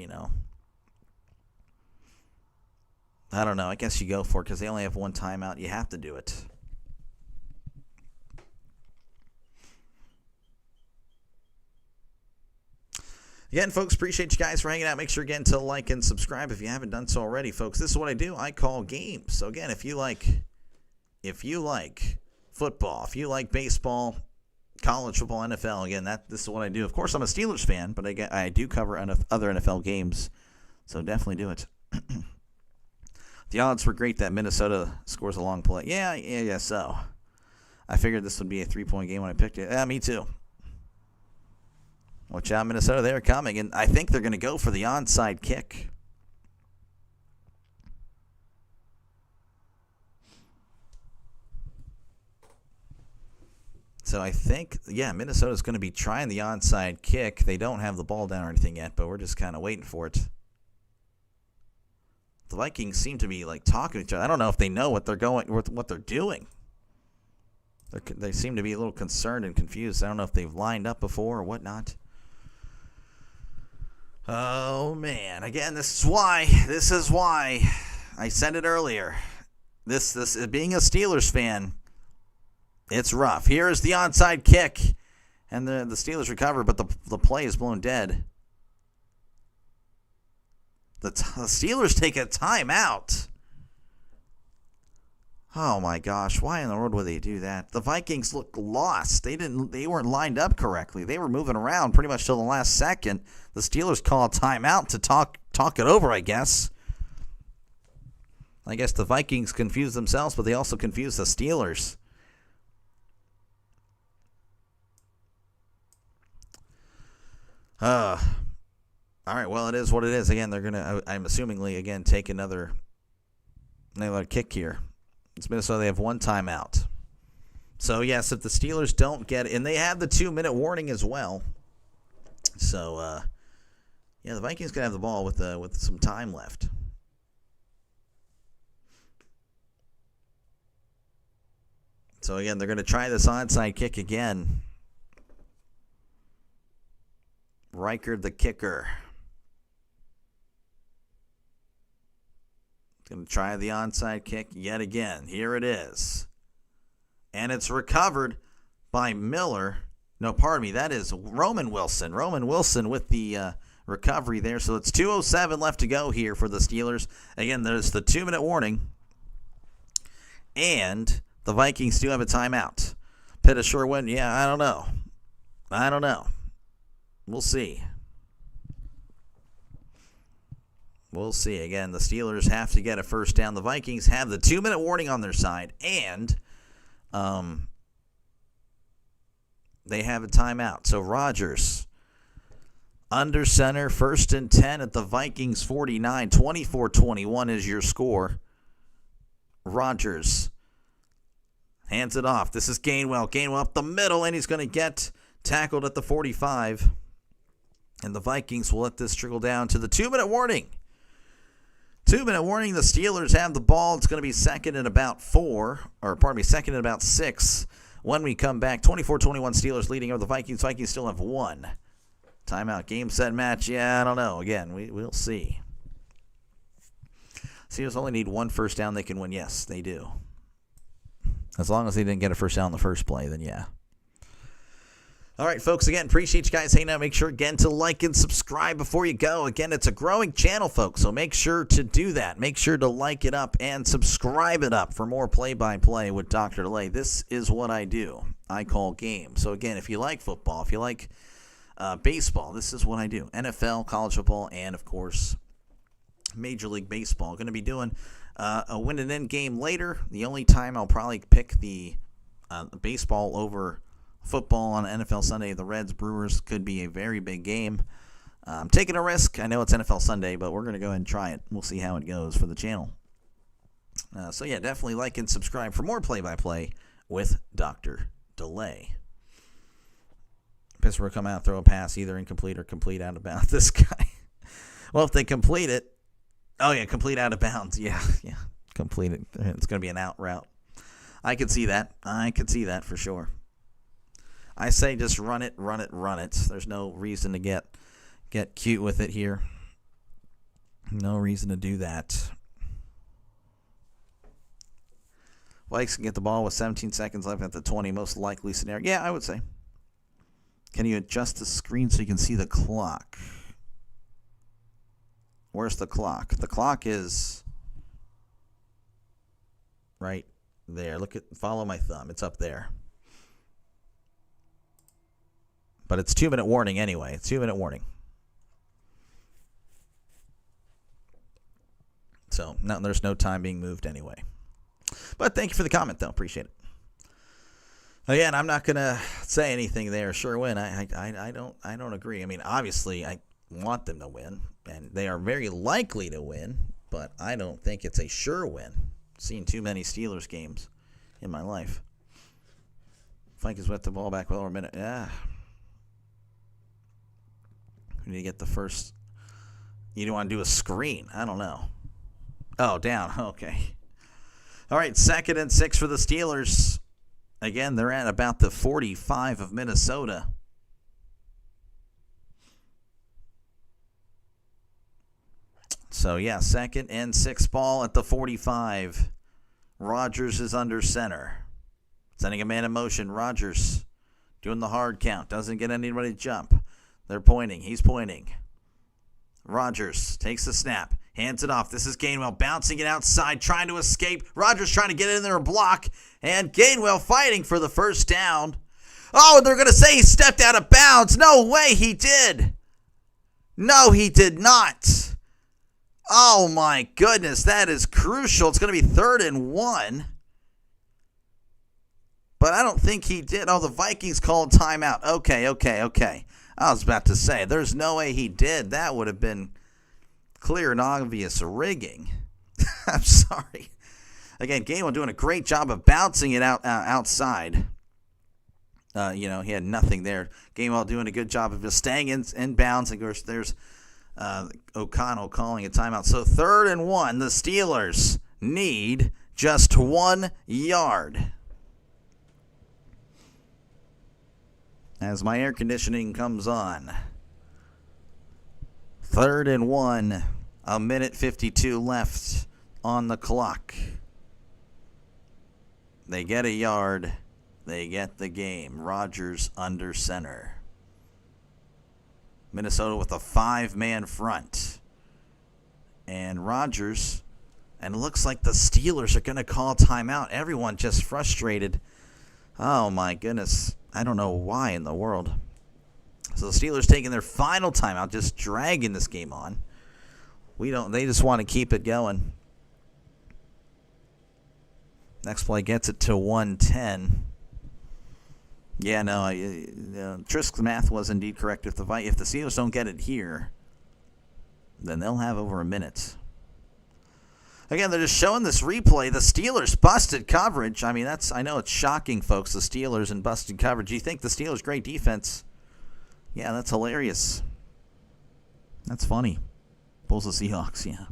I don't know. I guess you go for it because they only have one timeout. You have to do it. Again, folks, appreciate you guys for hanging out. Make sure, again, to like and subscribe if you haven't done so already, folks. This is what I do. I call games. So, again, if you like football, if you like baseball, college football, NFL, again, this is what I do. Of course, I'm a Steelers fan, but I do cover other NFL games, so definitely do it. The odds were great that Minnesota scores a long play. Yeah, so. I figured this would be a 3-point game when I picked it. Yeah, me too. Watch out, Minnesota. They're coming, and I think they're going to go for the onside kick. So I think, Minnesota's going to be trying the onside kick. They don't have the ball down or anything yet, but we're just kind of waiting for it. The Vikings seem to be talking to each other. I don't know if they know what they're doing. They seem to be a little concerned and confused. I don't know if they've lined up before or whatnot. Oh man! Again, this is why I said it earlier. This being a Steelers fan, it's rough. Here is the onside kick, and the Steelers recover, but the play is blown dead. The Steelers take a timeout. Oh my gosh, why in the world would they do that? The Vikings look lost. They weren't lined up correctly. They were moving around pretty much till the last second. The Steelers call a timeout to talk it over, I guess. I guess the Vikings confused themselves, but they also confused the Steelers. All right, well, it is what it is. Again, they're I'm assumingly, again, take another kick here. It's Minnesota. They have one timeout. So, yes, if the Steelers don't get it, and they have the 2-minute warning as well. So, the Vikings can have the ball with some time left. So, again, they're going to try this onside kick again. Riker, the kicker. Going to try the onside kick yet again. Here it is. And it's recovered by Miller. No, pardon me. That is Roman Wilson. Roman Wilson with the recovery there. So it's 2:07 left to go here for the Steelers. Again, there's the 2-minute warning. And the Vikings do have a timeout. Pitt a sure win? Yeah, I don't know. We'll see. We'll see. Again, the Steelers have to get a first down. The Vikings have the 2-minute warning on their side, and they have a timeout. So Rodgers under center, 1st and 10 at the Vikings 49. 24-21 is your score. Rodgers hands it off. This is Gainwell. Gainwell up the middle, and he's going to get tackled at the 45. And the Vikings will let this trickle down to the 2-minute warning. 2-minute warning. The Steelers have the ball. It's going to be second and about 6 when we come back. 24-21 Steelers leading over the Vikings. Vikings still have one. Timeout. Game, set, match. Yeah, I don't know. Again, we'll see. Steelers only need one first down. They can win. Yes, they do. As long as they didn't get a first down in the first play, then yeah. All right, folks, again, appreciate you guys hanging out. Make sure, again, to like and subscribe before you go. Again, it's a growing channel, folks, so make sure to do that. Make sure to like it up and subscribe it up for more play-by-play with Dr. DeLay. This is what I do. I call games. So, again, if you like football, if you like baseball, this is what I do. NFL, college football, and, of course, Major League Baseball. Going to be doing a win-and-end game later. The only time I'll probably pick the baseball over football on NFL Sunday, the Reds-Brewers could be a very big game. I'm taking a risk. I know it's NFL Sunday, but we're going to go ahead and try it. We'll see how it goes for the channel. So, yeah, definitely like and subscribe for more play-by-play with Dr. DeLay. Pittsburgh come out, throw a pass, either incomplete or complete out of bounds. This guy. Well, if they complete it. Oh, yeah, complete out of bounds. Yeah, complete it. It's going to be an out route. I could see that. For sure. I say just run it. There's no reason to get cute with it here. No reason to do that. Vikes can get the ball with 17 seconds left at the 20, most likely scenario. Yeah, I would say. Can you adjust the screen so you can see the clock? Where's the clock? The clock is right there. Follow my thumb. It's up there. But it's 2-minute warning anyway. It's 2-minute warning. So no, there's no time being moved anyway. But thank you for the comment, though. Appreciate it. Again, I'm not gonna say anything there. Sure win. I don't agree. I mean, obviously, I want them to win, and they are very likely to win. But I don't think it's a sure win. I've seen too many Steelers games in my life. Vikings with the ball back with over a minute. Yeah. We need to get the first. You don't want to do a screen. I don't know. Oh, down. Okay. All right, 2nd and 6 for the Steelers. Again, they're at about the 45 of Minnesota. So, yeah, 2nd and 6 ball at the 45. Rodgers is under center. Sending a man in motion. Rodgers doing the hard count. Doesn't get anybody to jump. They're pointing. He's pointing. Rodgers takes the snap. Hands it off. This is Gainwell bouncing it outside, trying to escape. Rodgers trying to get in there and block. And Gainwell fighting for the first down. Oh, they're going to say he stepped out of bounds. No way he did. No, he did not. Oh, my goodness. That is crucial. It's going to be 3rd and 1. But I don't think he did. Oh, the Vikings called timeout. Okay. I was about to say, there's no way he did. That would have been clear and obvious rigging. I'm sorry. Again, Gainwell doing a great job of bouncing it outside. He had nothing there. Gainwell doing a good job of just staying in bounds. Of course, there's O'Connell calling a timeout. So 3rd and 1, the Steelers need just 1 yard. As my air conditioning comes on. 3rd and 1. 1:52 left on the clock. They get a yard. They get the game. Rodgers under center. Minnesota with a 5-man front. And Rodgers. And it looks like the Steelers are going to call timeout. Everyone just frustrated. Oh, my goodness. I don't know why in the world. So the Steelers taking their final timeout, just dragging this game on. They just want to keep it going. Next play gets it to 110. Yeah, no, Trisk's math was indeed correct. If the Steelers don't get it here, then they'll have over a minute. Again, they're just showing this replay. The Steelers busted coverage. I mean, I know it's shocking, folks, the Steelers and busted coverage. You think the Steelers' great defense? Yeah, that's hilarious. That's funny. Bulls the Seahawks, yeah.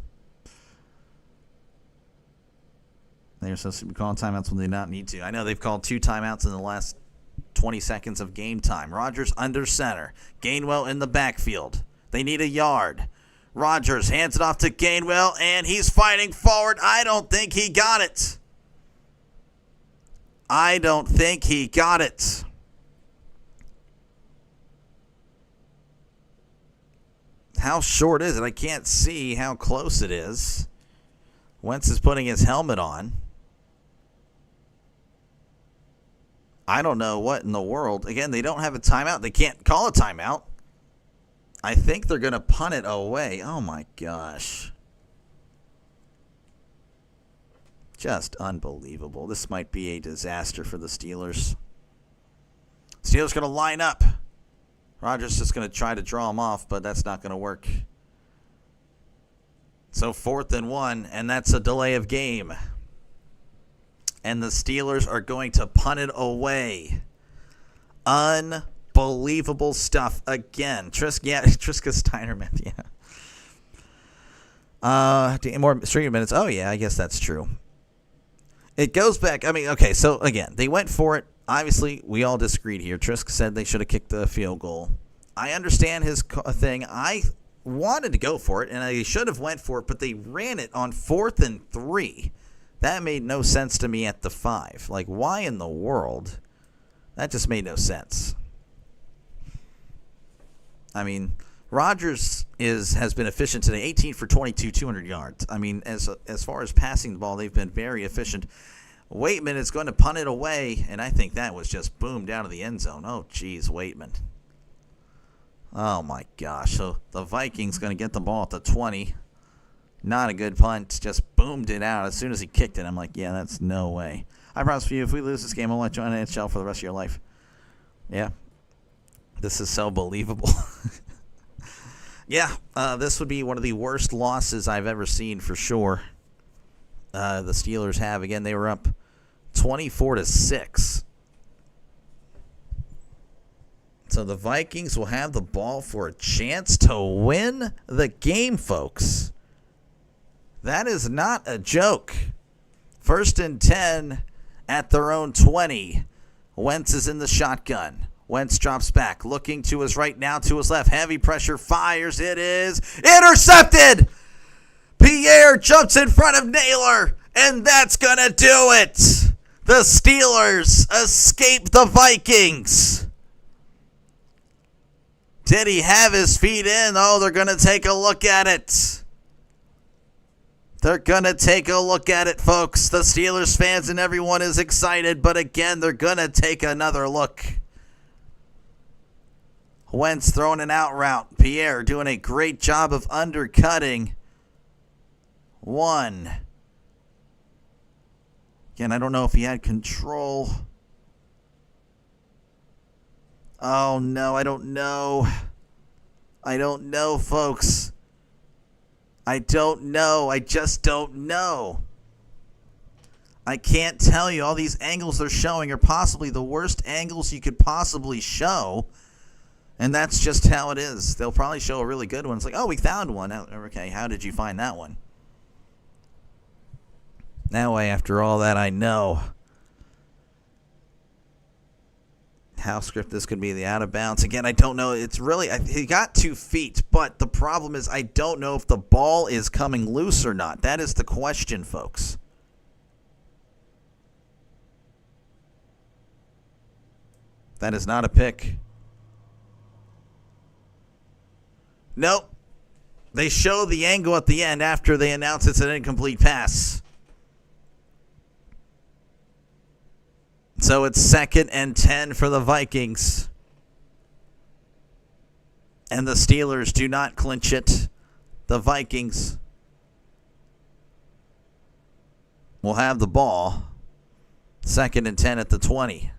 They're supposed to be calling timeouts when they not need to. I know they've called 2 timeouts in the last 20 seconds of game time. Rodgers under center. Gainwell in the backfield. They need a yard. Rodgers hands it off to Gainwell, and he's fighting forward. I don't think he got it. How short is it? I can't see how close it is. Wentz is putting his helmet on. I don't know what in the world. Again, they don't have a timeout. They can't call a timeout. I think they're going to punt it away. Oh, my gosh. Just unbelievable. This might be a disaster for the Steelers. Steelers going to line up. Rodgers just going to try to draw him off, but that's not going to work. So 4th and 1, and that's a delay of game. And the Steelers are going to punt it away. Unbelievable stuff again. Triska Steiner math, yeah. More stream minutes. Oh, yeah, I guess that's true. It goes back. I mean, okay, so again, they went for it. Obviously, we all disagreed here. Trisk said they should have kicked the field goal. I understand his thing. I wanted to go for it, and I should have went for it, but they ran it on 4th and 3 That made no sense to me at the 5. Like, why in the world? That just made no sense. I mean, Rodgers has been efficient today, 18 for 22, 200 yards. I mean, as far as passing the ball, they've been very efficient. Waitman is going to punt it away, and I think that was just boomed down to the end zone. Oh, geez, Waitman. Oh, my gosh. So the Vikings going to get the ball at the 20. Not a good punt. Just boomed it out as soon as he kicked it. I'm like, yeah, that's no way. I promise you, if we lose this game, I'll let you on NHL for the rest of your life. Yeah. This is so believable. Yeah, this would be one of the worst losses I've ever seen for sure. The Steelers have. Again, they were up 24-6. So the Vikings will have the ball for a chance to win the game, folks. That is not a joke. 1st and 10 at their own 20. Wentz is in the shotgun. Wentz drops back, looking to his right, now to his left. Heavy pressure, fires. It is intercepted. Pierre jumps in front of Naylor, and that's going to do it. The Steelers escape the Vikings. Did he have his feet in? Oh, they're going to take a look at it. They're going to take a look at it, folks. The Steelers fans and everyone is excited, but again, they're going to take another look. Wentz throwing an out route. Pierre doing a great job of undercutting. 1. Again, I don't know if he had control. Oh, no, I don't know. I don't know, folks. I don't know. I just don't know. I can't tell you. All these angles they're showing are possibly the worst angles you could possibly show. And that's just how it is. They'll probably show a really good one. It's like, oh, we found one. Okay, how did you find that one? That way, after all that, I know how script this could be. The out of bounds. Again, I don't know. It's really, he got 2 feet, but the problem is I don't know if the ball is coming loose or not. That is the question, folks. That is not a pick. Nope. They show the angle at the end after they announce it's an incomplete pass. So it's 2nd and 10 for the Vikings. And the Steelers do not clinch it. The Vikings will have the ball. 2nd and 10 at the 20.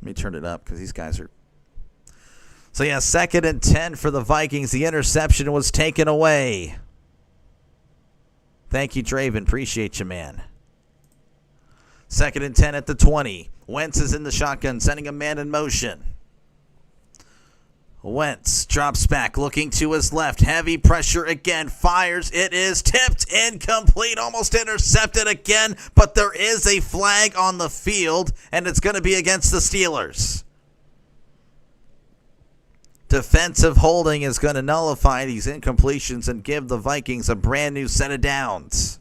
Let me turn it up because these guys are... So, yeah, 2nd and 10 for the Vikings. The interception was taken away. Thank you, Draven. Appreciate you, man. 2nd and 10 at the 20. Wentz is in the shotgun, sending a man in motion. Wentz drops back, looking to his left. Heavy pressure again. Fires. It is tipped. Incomplete. Almost intercepted again. But there is a flag on the field, and it's going to be against the Steelers. Defensive holding is going to nullify these incompletions and give the Vikings a brand new set of downs.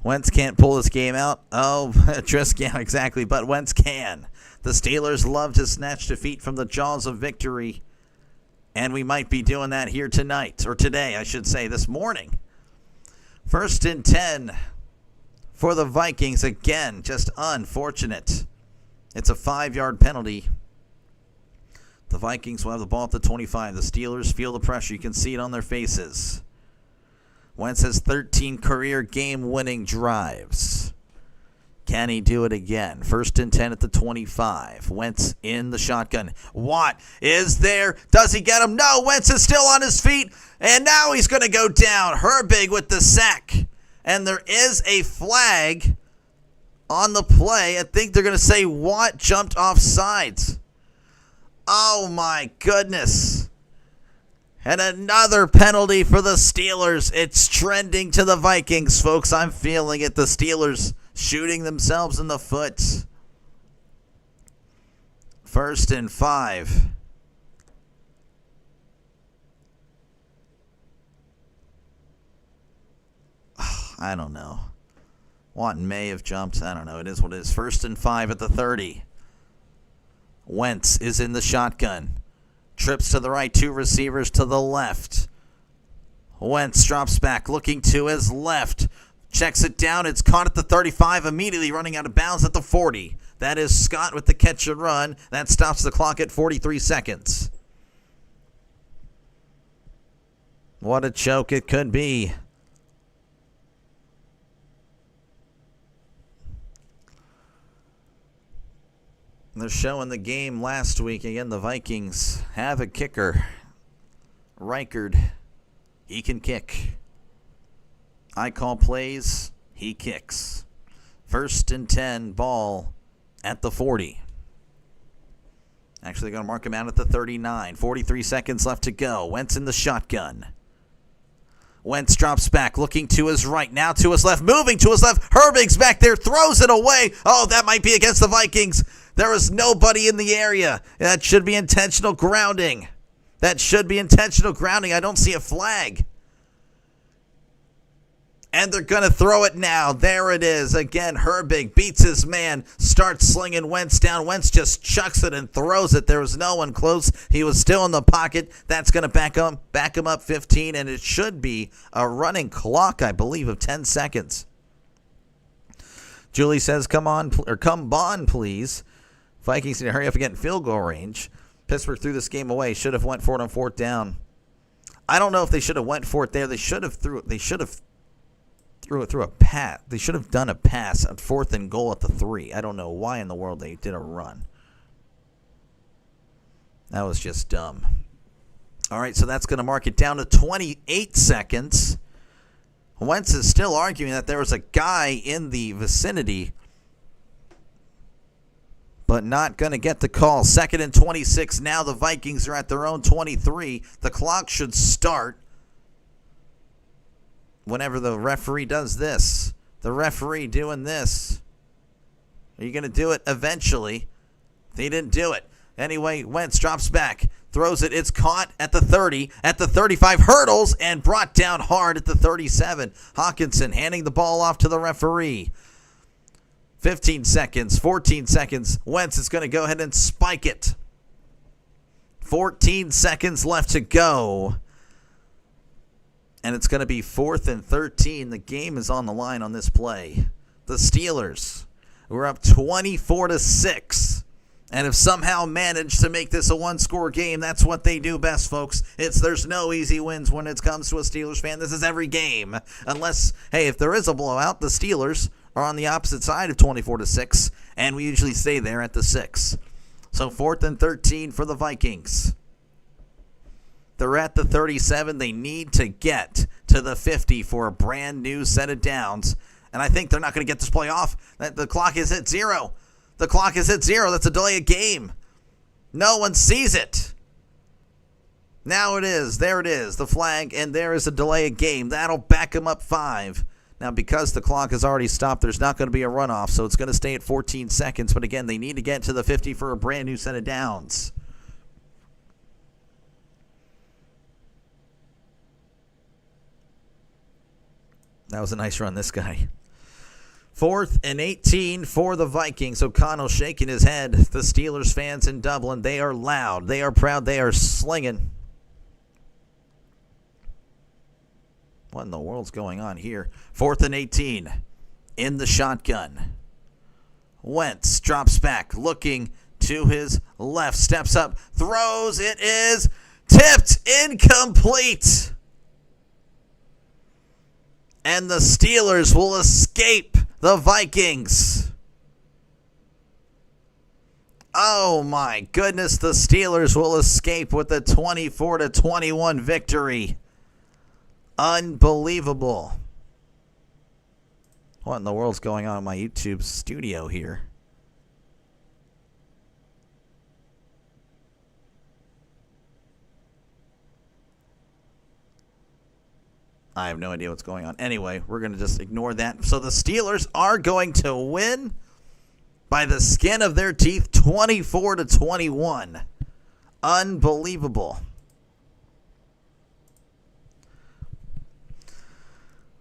Wentz can't pull this game out. Oh, Trisk, yeah, exactly, but Wentz can. The Steelers love to snatch defeat from the jaws of victory, and we might be doing that here tonight, or today, I should say, this morning. 1st and 10 for the Vikings. Again, just unfortunate. It's a 5-yard penalty. The Vikings will have the ball at the 25. The Steelers feel the pressure. You can see it on their faces. Wentz has 13 career game-winning drives. Can he do it again? 1st and 10 at the 25. Wentz in the shotgun. Watt is there. Does he get him? No, Wentz is still on his feet. And now he's going to go down. Herbig with the sack. And there is a flag on the play. I think they're going to say Watt jumped off sides. Oh, my goodness. And another penalty for the Steelers. It's trending to the Vikings, folks. I'm feeling it. The Steelers shooting themselves in the foot. 1st and 5. I don't know. Watt may have jumped. I don't know. It is what it is. 1st and 5 at the 30. Wentz is in the shotgun. Trips to the right, 2 receivers to the left. Wentz drops back, looking to his left. Checks it down. It's caught at the 35, immediately running out of bounds at the 40. That is Scott with the catch and run. That stops the clock at 43 seconds. What a choke it could be. They're showing the game last week. Again, the Vikings have a kicker. Reichard. He can kick. I call plays. He kicks. 1st and 10, ball at the 40. Actually, they're going to mark him out at the 39. 43 seconds left to go. Wentz in the shotgun. Wentz drops back, looking to his right, now to his left, moving to his left. Herbig's back there, throws it away. Oh, that might be against the Vikings. There is nobody in the area. That should be intentional grounding. I don't see a flag. And they're going to throw it now. There it is. Again, Herbig beats his man, starts slinging Wentz down. Wentz just chucks it and throws it. There was no one close. He was still in the pocket. That's going to back him up 15, and it should be a running clock, I believe, of 10 seconds. Julie says, come on, please. Vikings need to hurry up and get in field goal range. Pittsburgh threw this game away. Should have went for it on 4th down. I don't know if they should have went for it there. They should have threw it through a pass. They should have done a pass at 4th and goal at the 3. I don't know why in the world they did a run. That was just dumb. All right, so that's going to mark it down to 28 seconds. Wentz is still arguing that there was a guy in the vicinity, but not going to get the call. 2nd and 26. Now the Vikings are at their own 23. The clock should start whenever the referee does this. The referee doing this. Are you going to do it eventually? They didn't do it. Anyway, Wentz drops back, throws it. It's caught at the 30, at the 35, hurdles, and brought down hard at the 37. Hawkinson handing the ball off to the referee. 15 seconds, 14 seconds. Wentz is going to go ahead and spike it. 14 seconds left to go. And it's going to be 4th and 13. The game is on the line on this play. The Steelers were up 24-6. And have somehow managed to make this a one-score game. That's what they do best, folks. There's no easy wins when it comes to a Steelers fan. This is every game. Unless, hey, if there is a blowout, the Steelers are on the opposite side of 24-6, and we usually stay there at the 6. So 4th and 13 for the Vikings. They're at the 37. They need to get to the 50 for a brand new set of downs. And I think they're not going to get this play off. The clock is at 0. The clock is at 0. That's a delay of game. No one sees it. Now it is. There it is. The flag, and there is a delay of game. That'll back them up 5. Now, because the clock has already stopped, there's not going to be a runoff, so it's going to stay at 14 seconds. But again, they need to get to the 50 for a brand new set of downs. That was a nice run, this guy. 4th and 18 for the Vikings. O'Connell shaking his head. The Steelers fans in Dublin, they are loud. They are proud. They are slinging. What in the world's going on here? 4th and 18 in the shotgun. Wentz drops back, looking to his left, steps up, throws. It is tipped, incomplete. And the Steelers will escape the Vikings. Oh my goodness, the Steelers will escape with a 24-21 victory. Unbelievable. What in the world's going on in my YouTube studio here? I have no idea what's going on. Anyway, we're going to just ignore that. So the Steelers are going to win by the skin of their teeth, 24-21. Unbelievable.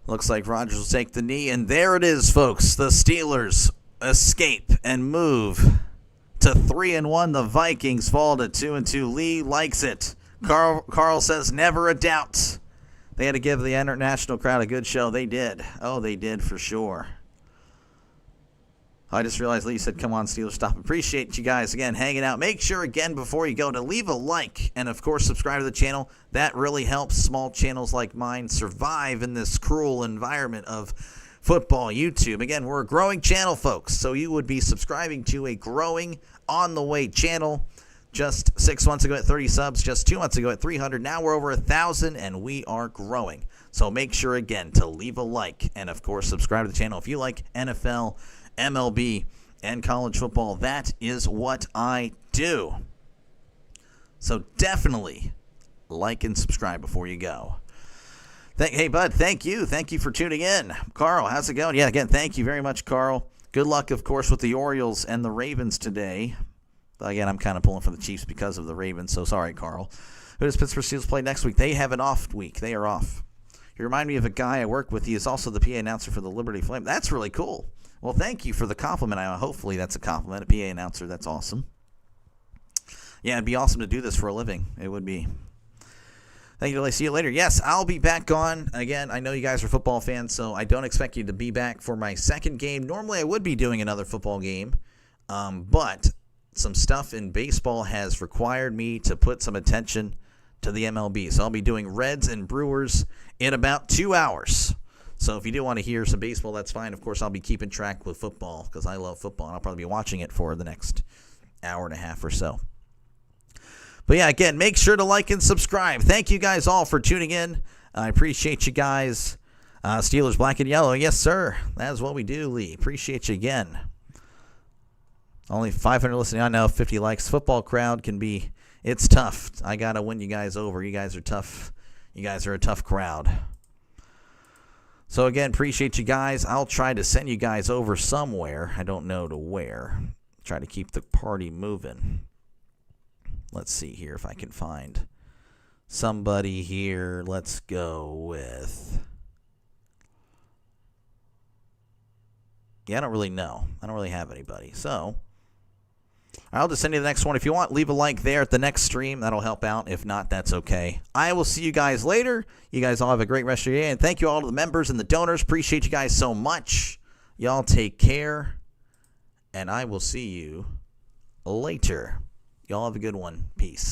Looks like Rodgers will take the knee, and there it is, folks. The Steelers escape and move to 3-1. The Vikings fall to 2-2. Lee likes it. Carl says never a doubt. They had to give the international crowd a good show. They did. Oh, they did for sure. I just realized Lee said, come on, Steelers, stop. Appreciate you guys, again, hanging out. Make sure, again, before you go, to leave a like and, of course, subscribe to the channel. That really helps small channels like mine survive in this cruel environment of football YouTube. Again, we're a growing channel, folks, so you would be subscribing to a growing, on-the-way channel. Just 6 months ago at 30 subs, just 2 months ago at 300. Now we're over 1,000, and we are growing. So make sure, again, to leave a like and, of course, subscribe to the channel. If you like NFL, MLB, and college football, that is what I do. So definitely like and subscribe before you go. Hey, bud, thank you. Thank you for tuning in. Carl, how's it going? Yeah, again, thank you very much, Carl. Good luck, of course, with the Orioles and the Ravens today. Again, I'm kind of pulling for the Chiefs because of the Ravens, so sorry, Carl. Who does Pittsburgh Steelers play next week? They have an off week. They are off. You remind me of a guy I work with. He is also the PA announcer for the Liberty Flame. That's really cool. Well, thank you for the compliment. Hopefully that's a compliment. A PA announcer, that's awesome. Yeah, it'd be awesome to do this for a living. It would be. Thank you, Delay. See you later. Yes, I'll be back on. Again, I know you guys are football fans, so I don't expect you to be back for my second game. Normally, I would be doing another football game, but some stuff in baseball has required me to put some attention to the MLB. So I'll be doing Reds and Brewers in about 2 hours. So if you do want to hear some baseball, that's fine. Of course, I'll be keeping track with football because I love football, and I'll probably be watching it for the next hour and a half or so. But yeah, again, make sure to like and subscribe. Thank you guys all for tuning in. I appreciate you guys. Steelers black and yellow. Yes, sir. That is what we do, Lee. Appreciate you again. Only 500 listening. I know, 50 likes. Football crowd can be, it's tough. I got to win you guys over. You guys are tough. You guys are a tough crowd. So, again, appreciate you guys. I'll try to send you guys over somewhere. I don't know to where. Try to keep the party moving. Let's see here if I can find somebody here. Let's go with... Yeah, I don't really know. I don't really have anybody. So, I'll just send you the next one. If you want, leave a like there at the next stream. That'll help out. If not, that's okay. I will see you guys later. You guys all have a great rest of your day. And thank you all to the members and the donors. Appreciate you guys so much. Y'all take care. And I will see you later. Y'all have a good one. Peace.